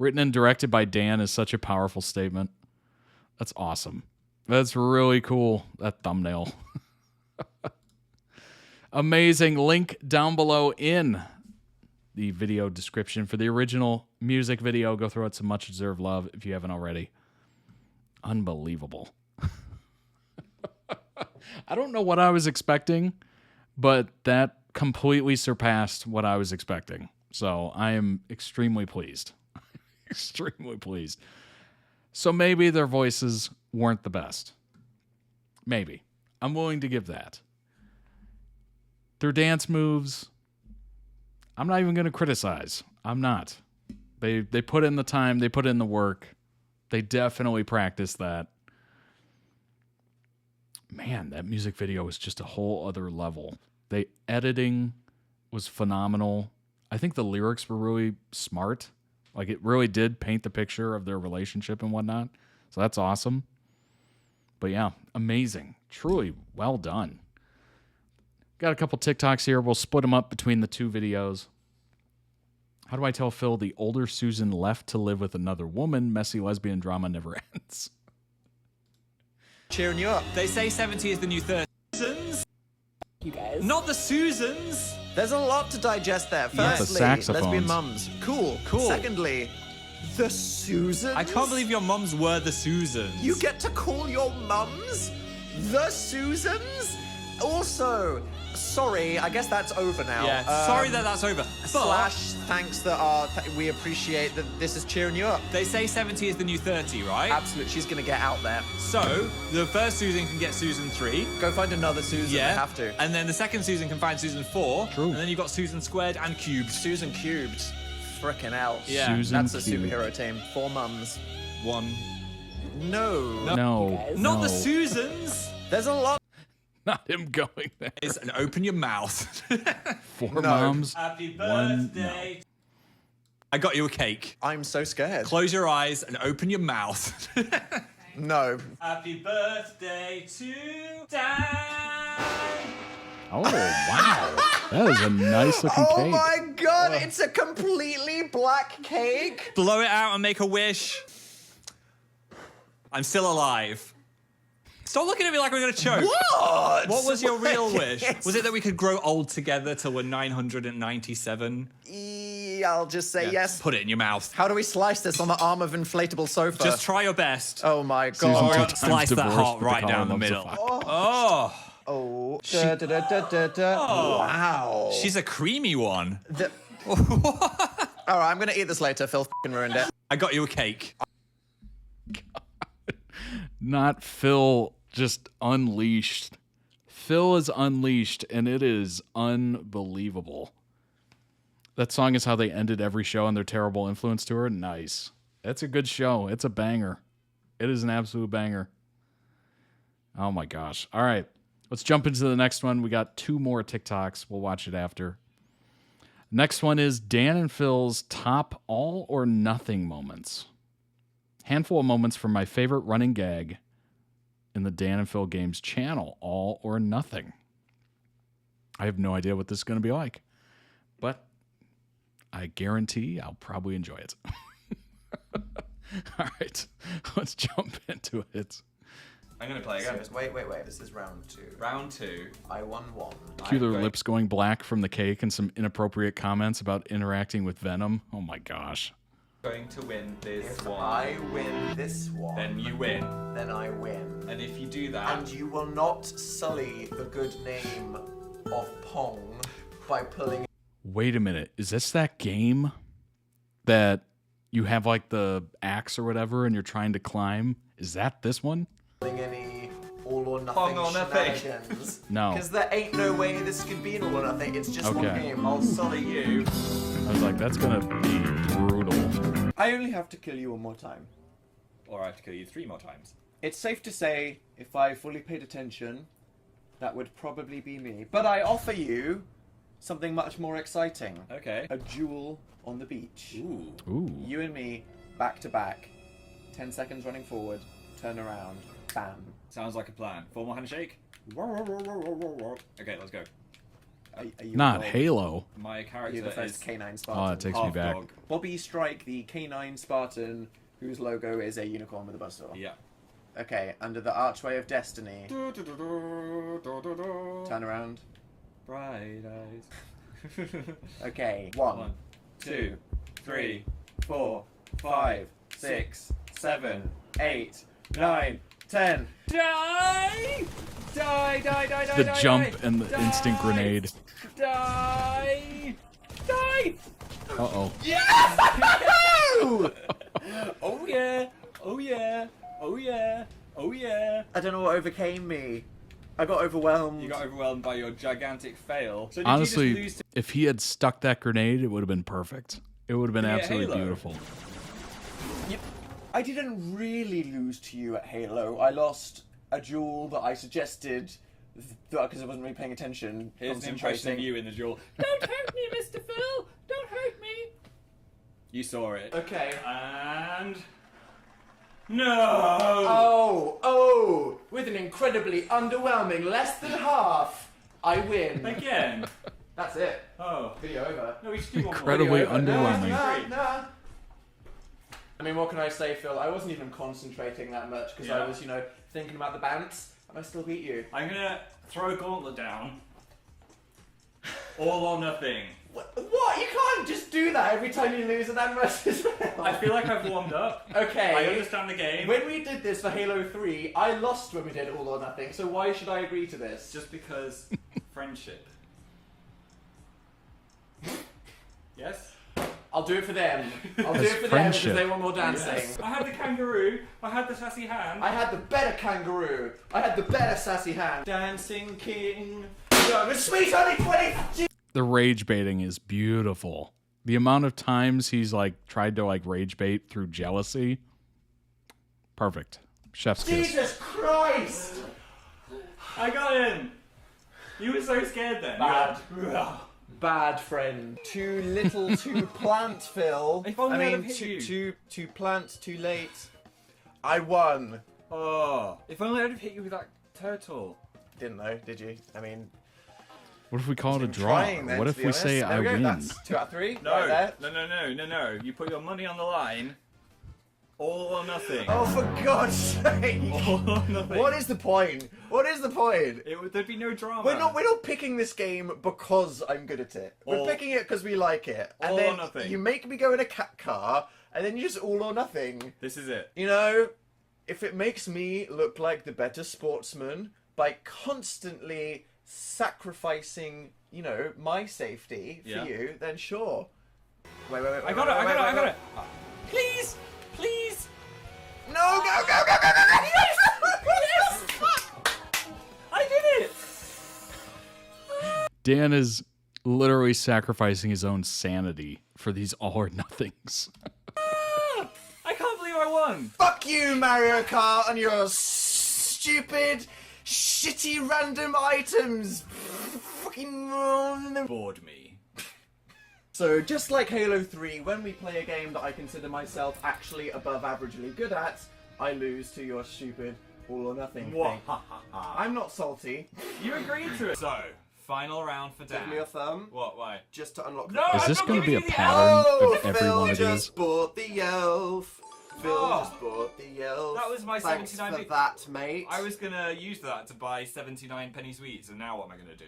Written and directed by Dan is such a powerful statement. That's awesome. That's really cool, that thumbnail. Amazing. Link down below in the video description for the original music video. Go throw it some much-deserved love if you haven't already. Unbelievable. I don't know what I was expecting, but that completely surpassed what I was expecting. So I am extremely pleased. Extremely pleased. So maybe their voices weren't the best. Maybe. I'm willing to give that. Their dance moves, I'm not even going to criticize. I'm not. They put in the time. They put in the work. They definitely practiced that. Man, that music video was just a whole other level. The editing was phenomenal. I think the lyrics were really smart. Like, it really did paint the picture of their relationship and whatnot. So that's awesome. But yeah, amazing. Truly well done. Got a couple TikToks here. We'll split them up between the two videos. How do I tell Phil the older Susan left to live with another woman? Messy lesbian drama never ends. Cheering you up. They say 70 is the new 30. Susans? You guys. Not the Susans. There's a lot to digest there. Firstly, lesbian mums. Cool. Secondly, the Susans. I can't believe your mums were the Susans. You get to call your mums the Susans? Also, sorry, I guess that's over now. Yeah, sorry that's over. Slash, thanks that we appreciate that this is cheering you up. They say 70 is the new 30, right? Absolutely, she's gonna get out there. So, the first Susan can get Susan 3. Go find another Susan, yeah. They have to. And then the second Susan can find Susan 4. True. And then you've got Susan squared and cubed. Susan cubed. Frickin' hell. Yeah, Susan that's cubed. A superhero team. 4 mums. 1. No. Not the Susans. There's a lot. Not him going there. And open your mouth. 4 moms. Happy birthday. No. I got you a cake. I'm so scared. Close your eyes and open your mouth. No. Happy birthday to Dan. Oh, wow. That is a nice looking cake. Oh my God, it's a completely black cake. Blow it out and make a wish. I'm still alive. Stop looking at me like we're going to choke. What? What was your real wish? Was it that we could grow old together till we're 997? I'll just say yes. Put it in your mouth. How do we slice this on the arm of inflatable sofa? Just try your best. Oh my God. Slice that heart right down the middle. Oh. Wow. She's a creamy one. All right, I'm going to eat this later. Phil f***ing ruined it. I got you a cake. Not Phil just unleashed. Phil is unleashed, and it is unbelievable. That song is how they ended every show on their Terrible Influence tour. Nice. That's a good show. It's a banger. It is an absolute banger. Oh my gosh. All right. Let's jump into the next one. We got 2 more TikToks. We'll watch it after. Next one is Dan and Phil's top all or nothing moments. Handful of moments from my favorite running gag in the Dan and Phil Games channel, all or nothing. I have no idea what this is going to be like, but I guarantee I'll probably enjoy it. All right, let's jump into it. I'm going to play again. Wait. This is round 2. Round 2. I won 1. Cue their lips going black from the cake and some inappropriate comments about interacting with Venom. Oh my gosh. Going to win this one. If I win this one, then you win. Then I win. And if you do that, and you will not sully the good name of Pong by pulling. Wait a minute. Is this that game that you have like the axe or whatever and you're trying to climb? Is that this one? Any all or nothing shenanigans. No. Because there ain't no way this could be an all or nothing. It's just one game. I'll sully you. I was like, that's gonna be brutal. I only have to kill you 1 more time. Or I have to kill you 3 more times. It's safe to say, if I fully paid attention, that would probably be me. But I offer you something much more exciting. Okay. A duel on the beach. Ooh. You and me, back to back. 10 seconds running forward, turn around, bam. Sounds like a plan. Formal handshake. Okay, let's go. Not Halo. My character You're the first is canine Spartan. Oh, that takes me half back. dog. Bobby Strike, the canine Spartan, whose logo is a unicorn with a buzzsaw. Yeah. Okay, under the Archway of Destiny. Turn around. Bright eyes. Okay, 1, 2, 3, 4, 5, 6, 7, 8, 9, 10. Die! Die, die, die, die, The die, jump die, and the die, instant grenade. Die! Die! Uh-oh. Yeah! Oh yeah! Oh yeah! Oh yeah! Oh yeah! I don't know what overcame me. I got overwhelmed. You got overwhelmed by your gigantic fail. So did Honestly, you just lose to if he had stuck that grenade, it would have been perfect. It would have been Yeah, absolutely Halo. beautiful. I didn't really lose to you at Halo. I lost a duel that I suggested because I wasn't really paying attention. Here's an impression of you in the duel. Don't hurt me, Mr. Phil! Don't hurt me! You saw it. Okay. And... No! Oh! With an incredibly underwhelming less than half, I win. Again? That's it. Oh. Video over. No, we should do one more. Incredibly Video over. underwhelming. Nah. I mean, what can I say, Phil? I wasn't even concentrating that much because I was, thinking about the bounce, and I still beat you. I'm gonna throw a gauntlet down. All or nothing. What? You can't just do that every time you lose an adverse as well. I feel like I've warmed up. Okay. I understand the game. When we did this for Halo 3, I lost when we did All or Nothing, so why should I agree to this? Just because friendship. Yes? I'll do it for them. I'll do It's it for them friendship. because they want more dancing. Yes. I had the kangaroo. I had the sassy hand. I had the better kangaroo. I had the better sassy hand. Dancing King. Sweet honey 20. The rage baiting is beautiful. The amount of times he's tried to rage bait through jealousy. Perfect. Chef's kiss. Jesus Christ! I got in. You were so scared then. Bad friend. Too little, too plant, Phil. If only I'd have hit too plant, too late. I won. Oh. If only I'd have hit you with that turtle. Didn't know, did you? I mean... What if we call it a draw? trying, then, What to if be we honest. say There I we go, win? That's 2 out of 3. No. Right there. No. You put your money on the line. All or nothing. Oh, for God's sake! All or nothing. What is the point? What is the point? There'd be no drama. We're not picking this game because I'm good at it. We're picking it because we like it. And All then or nothing. you make me go in a cat car, and then you just all or nothing. This is it. If it makes me look like the better sportsman by constantly sacrificing, my safety for you, then sure. Wait. I got it. Please. No, go. Yes! I did it. Dan is literally sacrificing his own sanity for these all or nothings. I can't believe I won. Fuck you, Mario Kart, and your stupid, shitty random items. Fucking bored me. So, just like Halo 3, when we play a game that I consider myself actually above averagely good at, I lose to your stupid all or nothing thing. I'm not salty. You agreed to it. So, final round for Dan. Give me a thumb. What? Why? Just to unlock No, the Is I'm this not going to be giving a you the pattern of every Phil one of just these? bought the elf. Phil Oh. just bought the elf. That was my Thanks 79 for that, mate. I was gonna use that to buy 79 penny sweets, and now what am I gonna do?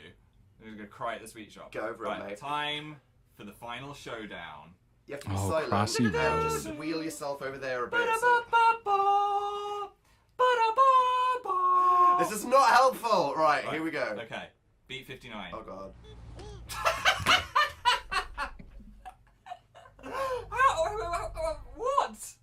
I'm gonna cry at the sweet shop. Get over it, right, mate. Time for the final showdown. You have to be Oh, silent. Crossy And Road. just wheel yourself over there a bit. This is not helpful. Right, here we go. Okay, beat 59. Oh god. What?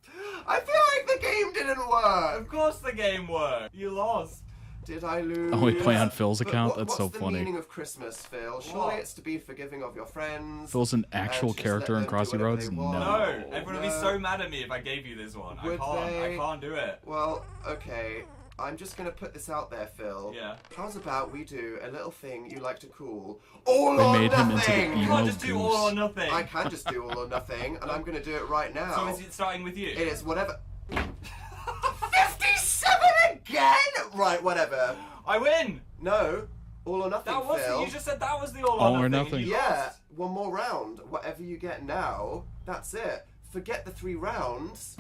I feel like the game didn't work. Of course the game worked. You lost. Did I lose? Oh, we play on Phil's But account? That's so what's the funny. meaning of Christmas, Phil? Surely What? it's to be forgiving of your friends. Phil's an actual just let character in them do Crossy whatever Roads? they No. want. No, everyone would be No. so mad at me if I gave you this one. Would I they? can't do it. Well, okay. I'm just gonna put this out there, Phil. Yeah. How's about we do a little thing you like to call all They or made him into the nothing? You emo can't just do all or goose. nothing. I can just do all or nothing, and I'm gonna do it right now. So is it starting with you? It is whatever. 57 again? Right, whatever. I win! No. All or nothing, That was Phil. you just said that was the all All or or nothing. nothing. You Yeah, lost. one more round. Whatever you get now, that's it. Forget the 3 rounds.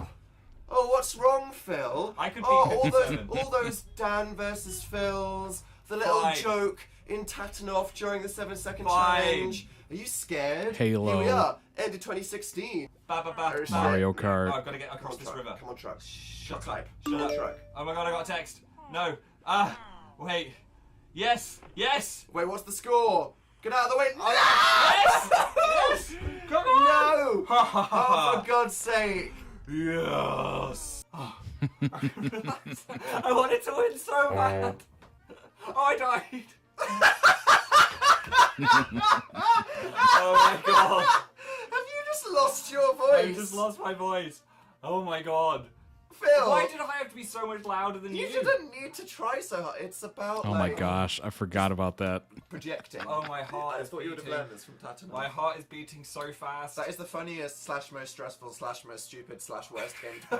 Oh, what's wrong, Phil? I could all those Dan versus Phils, the little Fine. joke in Pentatonix during the 7-second Fine. challenge. Are you scared? Halo. Here we are, end of 2016. Mario Kart. Oh, I've got to get across this river. Come on, truck. Shut Shut up. Shut up, truck. Oh my god, I got a text. No. Wait. Yes. Yes. Wait, what's the score? Get out of the way. Yes. Yes. Come on. No. Oh, for God's sake. Yes. I wanted to win so bad. Oh, I died. Oh my god. Have you just lost your voice? I just lost my voice. Oh my god. Phil. Why did I have to be so much louder than you? You didn't need to try so hard. It's about Oh my gosh, I forgot about that. projecting. Oh, my heart I is thought you would have beating. learned this from Pentatonix. My heart is beating so fast. That is the funniest / most stressful / most stupid / worst game to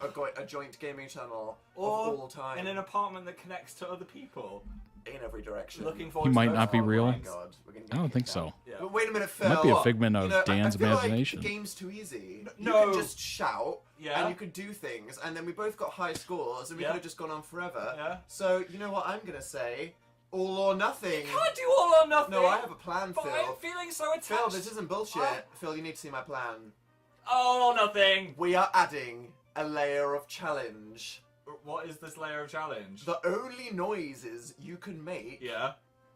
play on a joint gaming channel of all time. in an apartment that connects to other people. In every direction. Looking forward He to might those not be real. hotline. God, we're gonna I don't think so. Yeah. But wait a minute, Phil. Might be a figment of You know, Dan's I feel imagination. Like the game's too easy. No. You can just shout, Yeah. and you could do things, and then we both got high scores, and we Yeah. could have just gone on forever. Yeah. So you know what I'm gonna say? All or nothing. Can't do all or nothing. No, I have a plan, But Phil. I'm feeling so attached. Phil, this isn't bullshit. Oh. Phil, you need to see my plan. All or nothing. We are adding a layer of challenge. What is this layer of challenge? The only noises you can make Yeah.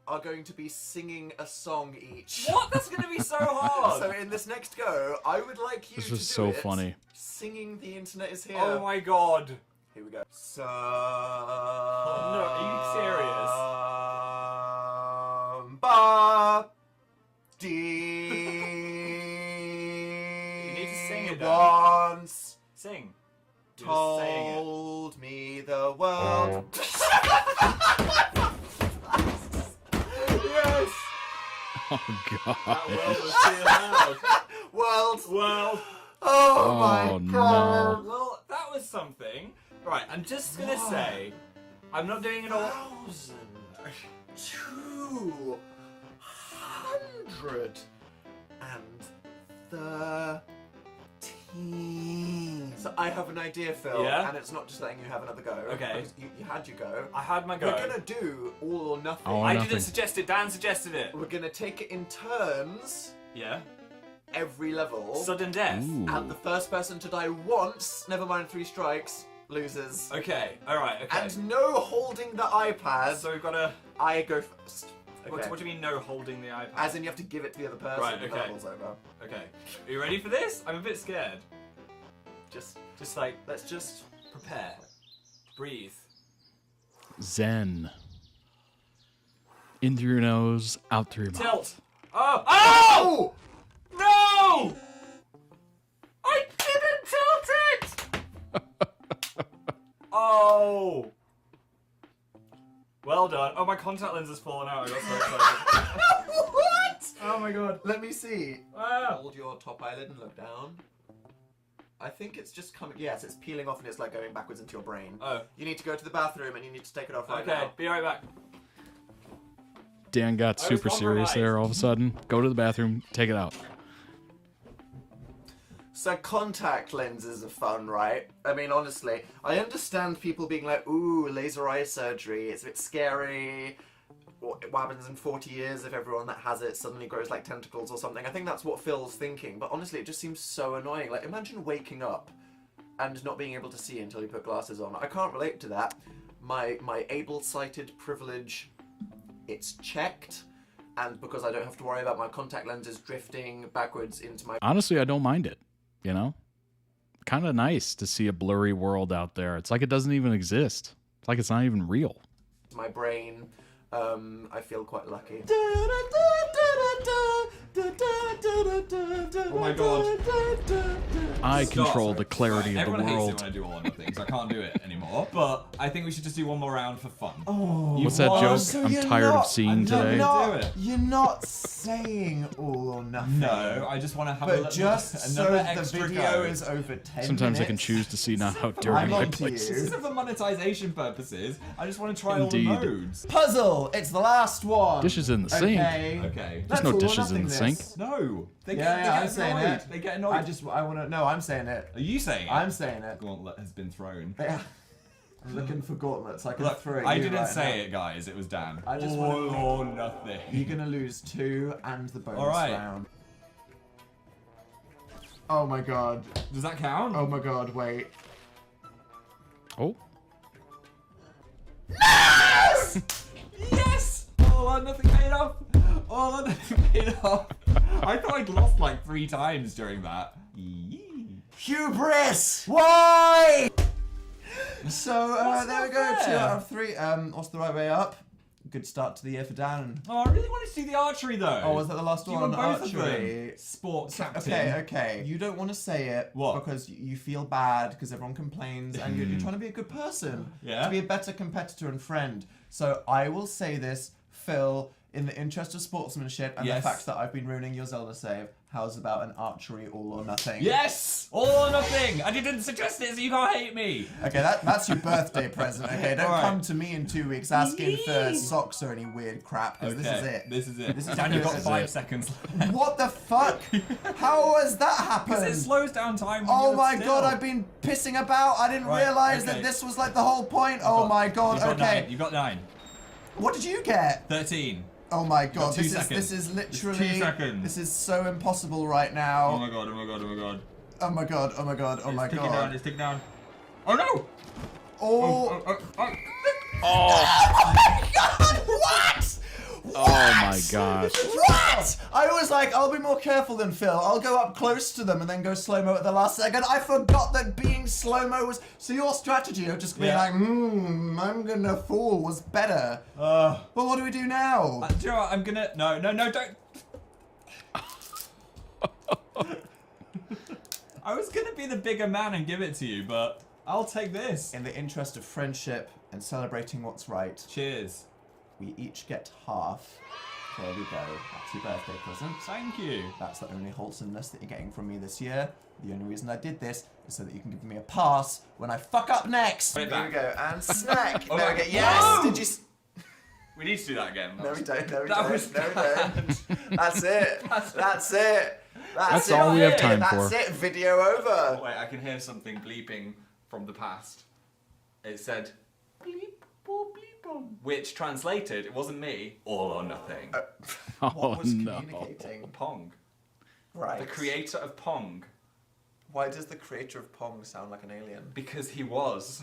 are going to be singing a song each. What? That's going to be so hard. So in this next go, I would like you This to was do so it funny. singing The Internet Is Here. Oh my god. Here we go. So... No, are you serious? You need to sing it, Dan. once Sing. You're just saying it. told me the world. Yes. Oh That god. world was too loud. World. Well, Oh, Oh, my no. God. well, that was something. Right, I'm just gonna say, I'm not doing it all. 213. So I have an idea, Phil, Yeah? and it's not just letting you have another go. Okay. because You had your go. I had my go. We're gonna do all or nothing. All or I nothing. didn't suggest it. Dan suggested it. We're gonna take it in turns, Yeah. every level, Sudden death. Ooh. and the first person to die once, never mind 3 strikes, loses. Okay. All right. Okay. And no holding the iPad. so we've got to. I go first. What Okay. do you mean? No holding the iPad. As in, you have to give it to the other person. Right, when the okay. level's over. Okay. Are you ready for this? I'm a bit scared. Just like let's just prepare. Breathe. Zen. In through your nose, out through your mouth. Tilt. Oh! Oh! No! I didn't tilt it! Oh! Well done. Oh, my contact lens has fallen out. I got so excited. What? Oh my god. Let me see. Ah. Hold your top eyelid and look down. I think it's just coming. Yes, it's peeling off and it's like going backwards into your brain. Oh. You need to go to the bathroom and you need to take it off right Okay, now. be right back. Dan got I was super serious there all of a sudden. Go to the bathroom, take it out. So contact lenses are fun, right? I mean, honestly, I understand people being like, ooh, laser eye surgery, it's a bit scary. What happens in 40 years if everyone that has it suddenly grows like tentacles or something? I think that's what Phil's thinking, but honestly, it just seems so annoying. Like, imagine waking up and not being able to see until you put glasses on. I can't relate to that. My able-sighted privilege, it's checked, and because I don't have to worry about my contact lenses drifting backwards into my... Honestly, I don't mind it. You know? Kind of nice to see a blurry world out there. It's like it doesn't even exist. It's like it's not even real. My brain, I feel quite lucky. Oh my god. I control the clarity of the Everyone hates world. it when I do all of the things. I can't do it anymore. more, but I think we should just do one more round for fun. Oh, what's that joke so I'm tired of seeing today? You're not saying all or nothing. No, I just want to have but just another so extra the video go. is over 10 Sometimes minutes. I can choose to see not how dirty my place This is. isn't for monetization purposes. I just want to try all the Indeed. modes. Puzzle. It's the last one. Dishes in the sink. Okay. There's no dishes in the sink. No. They I'm get saying annoyed. it. They get annoyed. I want to. No, I'm saying it. Are you saying it? I'm saying it. Gauntlet has been thrown. Yeah. I'm looking for gauntlets. I can Look, throw it. I you didn't right say now. it, guys. It was Dan. I just all want or nothing. You're gonna lose 2 and the bonus All right. round. Oh my god. Does that count? Oh my god, wait. Oh. Yes! Yes! All or nothing paid off. All or nothing paid off. I thought I'd lost like 3 times during that. Hubris! Why? So there we go. 2 fair. out of 3. What's the right way up? Good start to the year for Dan. Oh, I really want to see the archery though. Oh, was that the last You one? won both Archery. of them. Sport captain. Okay. You don't want to say it because you feel bad because everyone complains and you're trying to be a good person. Yeah. To be a better competitor and friend. So I will say this, Phil, in the interest of sportsmanship and Yes. the fact that I've been ruining your Zelda save, how's about an archery all or nothing? Yes! All or nothing! I didn't suggest it, so you can't hate me! Okay, that's your birthday present, okay? Don't Alright. come to me in 2 weeks asking for socks or any weird crap, because this is it. This is it. This is Dan, you've got this is 5 it. seconds. What the fuck? How has that happened? Because it slows down time when Oh you're my still. god, I've been pissing about. I didn't Right, realize okay. that this was like the whole point. Oh my god, You've got okay. 9. You got 9. What did you get? 13. Oh my got god, 2 this seconds. is It's 2 literally seconds. this is so impossible right now. Oh my god, oh my god, oh my god. Oh my god, oh my god, oh my It's ticking down, god. it's ticking down. Oh no! Oh, oh. Oh my god, what? Oh my gosh. What? I was like, I'll be more careful than Phil. I'll go up close to them and then go slow-mo at the last second. I forgot that being slow-mo was... So your strategy of just being like, I'm gonna fall was better. Well, what do we do now? Do you know what? I'm gonna... No, don't... I was gonna be the bigger man and give it to you, but I'll take this. In the interest of friendship and celebrating what's right. Cheers. We each get half. There we go. That's your birthday present. Thank you. That's the only wholesomeness that you're getting from me this year. The only reason I did this is so that you can give me a pass when I fuck up next. There we go. And snack. There we go. Yes! Whoa! Did you... We need to do that again. No, we don't. No, we That don't. was No, we don't. That's it. That's it. That's all we have time for. That's it. Video over. Oh, wait, I can hear something bleeping from the past. It said... Bleep, boop, bleep, boom. Which translated, it wasn't me, all or nothing. What was no. communicating? Pong. Right. The creator of Pong. Why does the creator of Pong sound like an alien? Because he was.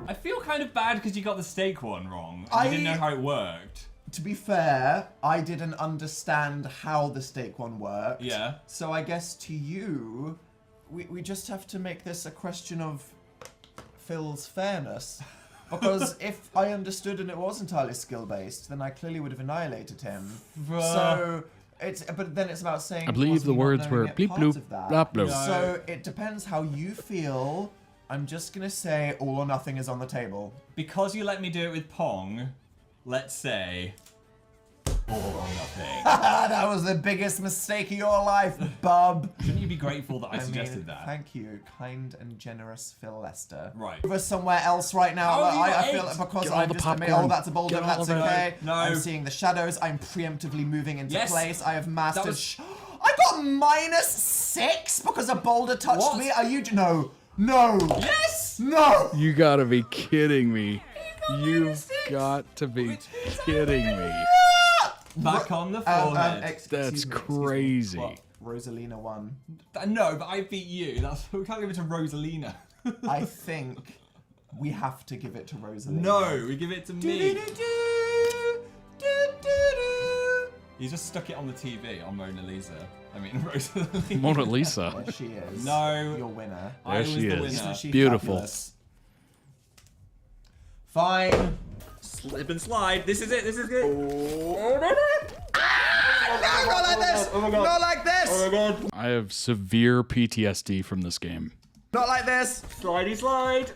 I feel kind of bad because you got the steak one wrong. And you didn't know how it worked. To be fair, I didn't understand how the steak one worked. Yeah. So I guess to you, we just have to make this a question of Phil's fairness. Because if I understood and it was entirely skill-based, then I clearly would have annihilated him. So... but then it's about saying... I believe the words were bleep bloop, blah bloop. So it depends how you feel. I'm just going to say all or nothing is on the table. Because you let me do it with Pong, let's say... all or nothing. That was the biggest mistake of your life, bub. Shouldn't you be grateful that I suggested that? Thank you, kind and generous Phil Lester. Right. Over somewhere else right now. How have you got I feel 8? because Get all I've the just made popcorn. all that's a boulder, Get all that's of it. okay. No. I'm seeing the shadows. I'm preemptively moving into Yes. place. I have mastered. That was- I got -6 because a boulder touched What? me. Are you? No. No. Yes. No. You gotta be kidding me. You've got to be kidding me. Back on the forehead. That's crazy. What? Rosalina won. No, but I beat you. We can't give it to Rosalina. I think we have to give it to Rosalina. No, we give it to me. You just stuck it on the TV on Mona Lisa. I mean, Rosalina. Mona Lisa. There she is. No. Your winner. There she is. Isn't she Beautiful. fabulous? Fine. Slip and slide. This is it. This is good. No, not like this. Oh my God. Not like this. Oh my God. I have severe PTSD from this game. Not like this. Slidey slide.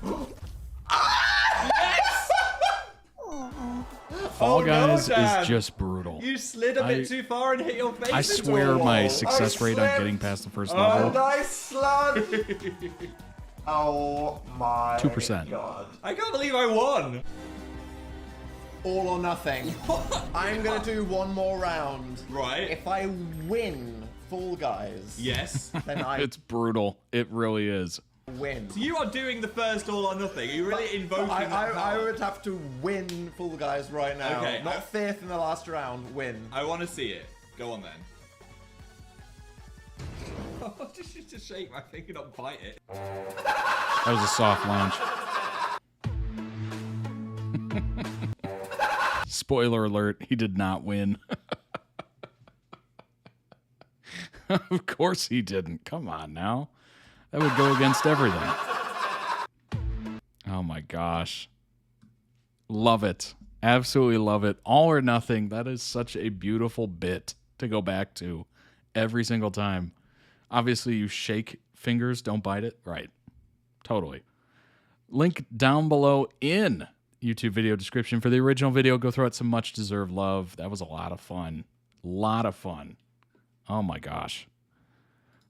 Yes! Fall Guys is just brutal. You slid a bit too far and hit your face. I swear my success rate on getting past the first level. Nice slug! Oh my 2%. God. I can't believe I won. All or nothing. I'm gonna do one more round. Right. If I win Fall Guys, Yes. then I It's brutal. It really is. win. So you are doing the first all or nothing. Are you really invoking that I power? would have to win Fall Guys right now. Okay, Not fifth in the last round. Win. I want to see it. Go on then. Oh, just shake my finger, not bite it. That was a soft launch. Spoiler alert, he did not win. Of course he didn't. Come on now. That would go against everything. Oh my gosh. Love it. Absolutely love it. All or nothing. That is such a beautiful bit to go back to every single time. Obviously, you shake fingers, don't bite it. Right. Totally. Link down below in YouTube video description for the original video. Go throw it some much deserved love. That was a lot of fun. Lot of fun. Oh my gosh.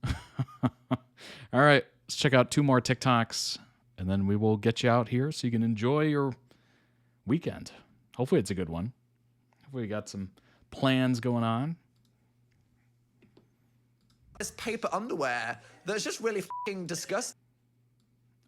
All right. Let's check out 2 more TikToks and then we will get you out here so you can enjoy your weekend. Hopefully it's a good one. Hopefully you got some plans going on. This paper underwear that's just really f***ing disgusting.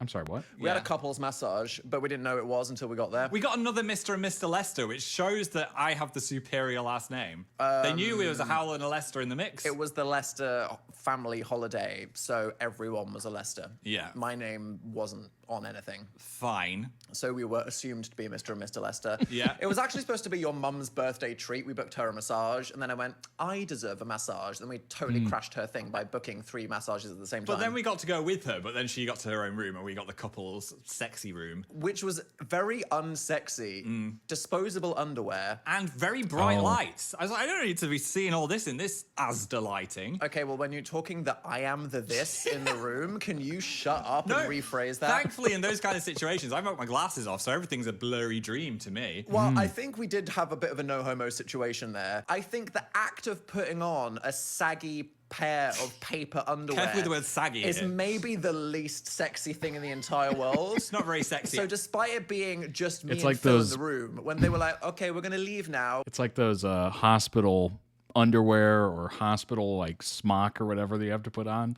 I'm sorry, what? We had a couples massage, but we didn't know it was until we got there. We got another Mr. and Mr. Lester, which shows that I have the superior last name. They knew it was a Howell and a Lester in the mix. It was the Lester family holiday, so everyone was a Lester. Yeah. My name wasn't on anything. Fine. So we were assumed to be Mr. and Mr. Lester. Yeah. It was actually supposed to be your mum's birthday treat. We booked her a massage, and then I went, I deserve a massage. Then we totally crashed her thing by booking 3 massages at the same time. But then we got to go with her, but then she got to her own room and we got the couple's sexy room. Which was very unsexy. Disposable underwear. And very bright lights. I was like, I don't need to be seeing all this in this Asda lighting. Okay, well, when you're talking that I am the this in the room, can you shut up and rephrase that? Thankfully, in those kind of situations, I knocked my glasses off, so everything's a blurry dream to me. Well, I think we did have a bit of a no-homo situation there. I think the act of putting on a saggy pair of paper underwear Careful with the word saggy is here. maybe the least sexy thing in the entire world. It's not very sexy. So despite it being just me It's and like Phil those- in the room, when they were like, okay, we're going to leave now. It's like those hospital underwear or hospital like smock or whatever that you have to put on.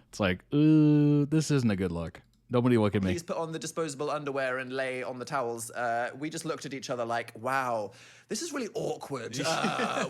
It's like, ooh, this isn't a good look. Nobody look at me. Please put on the disposable underwear and lay on the towels. We just looked at each other like, wow, this is really awkward.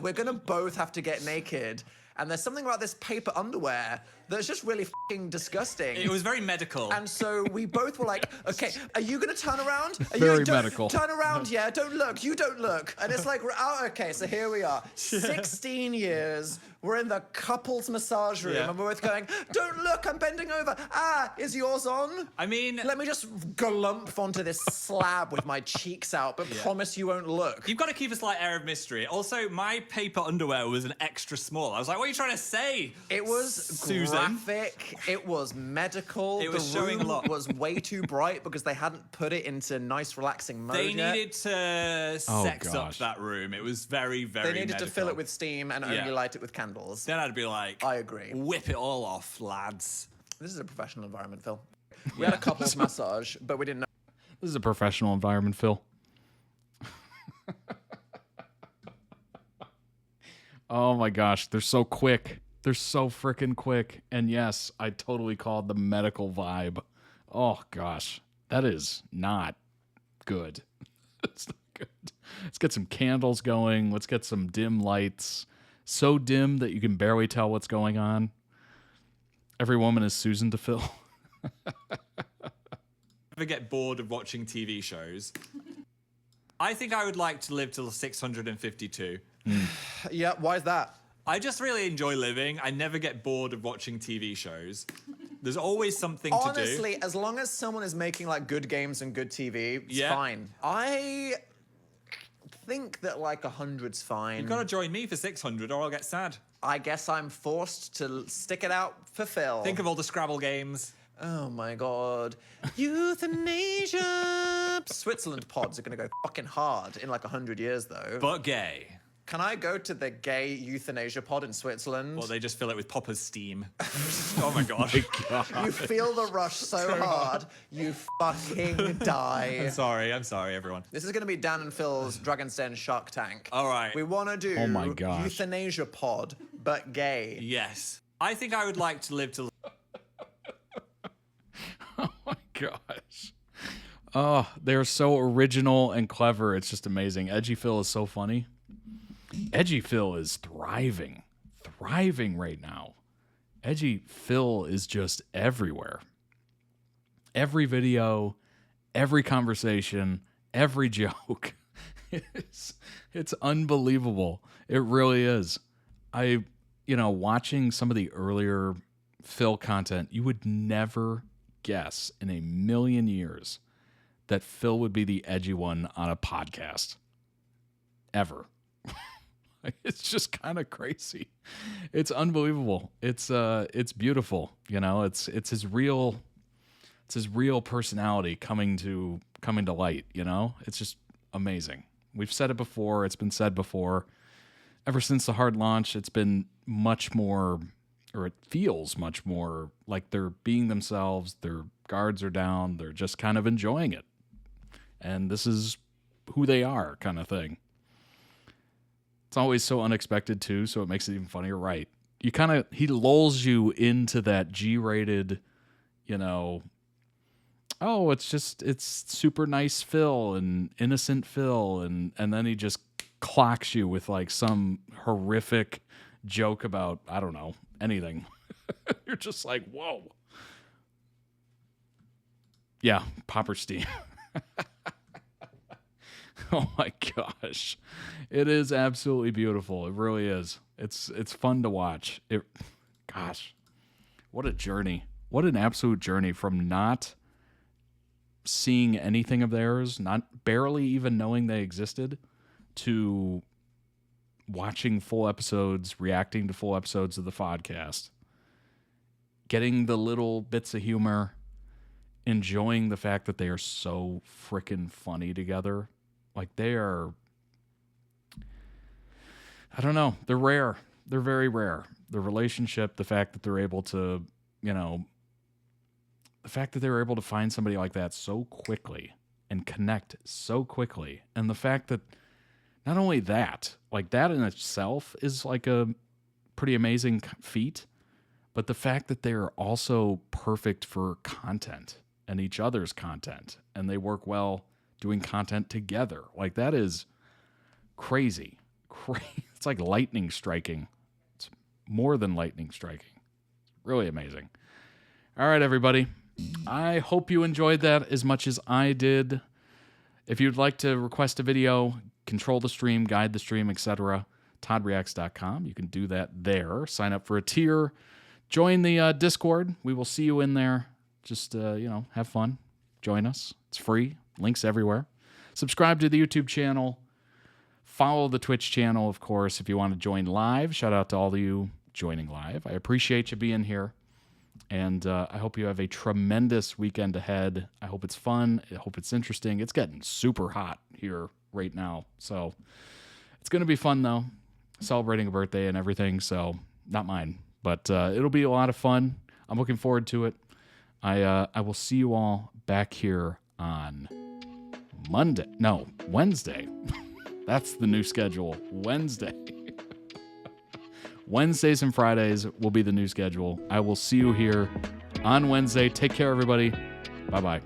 We're going to both have to get naked. And there's something about this paper underwear that's just really f***ing disgusting. It was very medical. And so we both were like, okay, are you going to turn around? Are Very you, medical. Turn around, yeah, don't look, you don't look. And it's like, oh, okay, so here we are. 16 years, we're in the couple's massage room, and we're both going, don't look, I'm bending over. Ah, is yours on? I mean... Let me just glump onto this slab with my cheeks out, but promise you won't look. You've got to keep a slight air of mystery. Also, my paper underwear was an extra small. I was like, what are you trying to say? It was Susan. graphic. It was medical. It was the showing room a lot. was way too bright because they hadn't put it into nice, relaxing mode They yet. needed to sex up gosh. that room. It was very, very They needed medical. to fill it with steam and only light it with candles. Then I'd be like, I agree. Whip it all off, lads. This is a professional environment, Phil. We had a couple's massage, but we didn't know. This is a professional environment, Phil. Oh my gosh, they're so quick. They're so freaking quick. And yes, I totally called the medical vibe. Oh gosh, that is not good. It's not good. Let's get some candles going. Let's get some dim lights. So dim that you can barely tell what's going on. Every woman is Susan to Phil. Ever get bored of watching TV shows? I think I would like to live till 652. Yeah, why is that? I just really enjoy living. I never get bored of watching TV shows. There's always something to do. Honestly, as long as someone is making like good games and good TV, it's fine. I think that like 100's fine. You've got to join me for 600 or I'll get sad. I guess I'm forced to stick it out for Phil. Think of all the Scrabble games. Oh my god. Euthanasia! Switzerland pods are gonna go fucking hard in like 100 years though. But gay. Can I go to the gay euthanasia pod in Switzerland? Well, they just fill it with Popper's steam. Oh my god. You feel the rush so hard, you fucking die. I'm sorry, everyone. This is going to be Dan and Phil's Dragon's Den Shark Tank. All right. We want to do Oh my gosh. euthanasia pod, but gay. Yes. I think I would like to live to... Oh my gosh. Oh, they're so original and clever. It's just amazing. Edgy Phil is so funny. Edgy Phil is thriving right now. Edgy Phil is just everywhere. Every video, every conversation, every joke. It's unbelievable. It really is. Watching some of the earlier Phil content, you would never guess in a million years that Phil would be the edgy one on a podcast. Ever. It's just kind of crazy. It's unbelievable. It's beautiful. It's his real personality coming to light. It's just amazing. We've said it before. It's been said before. Ever since the hard launch, it's been much more, or it feels much more like they're being themselves. Their guards are down. They're just kind of enjoying it. And this is who they are, kind of thing. It's always so unexpected too, so it makes it even funnier, right? He lulls you into that G-rated, it's super nice Phil and innocent Phil, and then he just clocks you with like some horrific joke about, I don't know, anything. You're just like, whoa. Yeah, Popper Steam. Oh my gosh. It is absolutely beautiful. It really is. It's fun to watch. Gosh. What a journey. What an absolute journey from not seeing anything of theirs, barely even knowing they existed, to watching full episodes, reacting to full episodes of the podcast, getting the little bits of humor, enjoying the fact that they are so freaking funny together. Like, they are, I don't know, they're rare. They're very rare. The relationship, the fact that they're able to, the fact that they were able to find somebody like that so quickly and connect so quickly. And the fact that not only that, like that in itself is like a pretty amazing feat, but the fact that they're also perfect for content and each other's content, and they work well doing content together. Like, that is crazy. It's like lightning striking. It's more than lightning striking. It's really amazing. All right, everybody. I hope you enjoyed that as much as I did. If you'd like to request a video, control the stream, guide the stream, etc., toddreacts.com. You can do that there. Sign up for a tier. Join the Discord. We will see you in there. Just, have fun. Join us. It's free. Links everywhere. Subscribe to the YouTube channel. Follow the Twitch channel, of course, if you want to join live. Shout out to all of you joining live. I appreciate you being here. And I hope you have a tremendous weekend ahead. I hope it's fun. I hope it's interesting. It's getting super hot here right now. So it's going to be fun, though. Celebrating a birthday and everything. So not mine. But it'll be a lot of fun. I'm looking forward to it. I will see you all back here on Wednesday. That's the new schedule. Wednesday. Wednesdays and Fridays will be the new schedule. I will see you here on Wednesday. Take care, everybody. Bye-bye.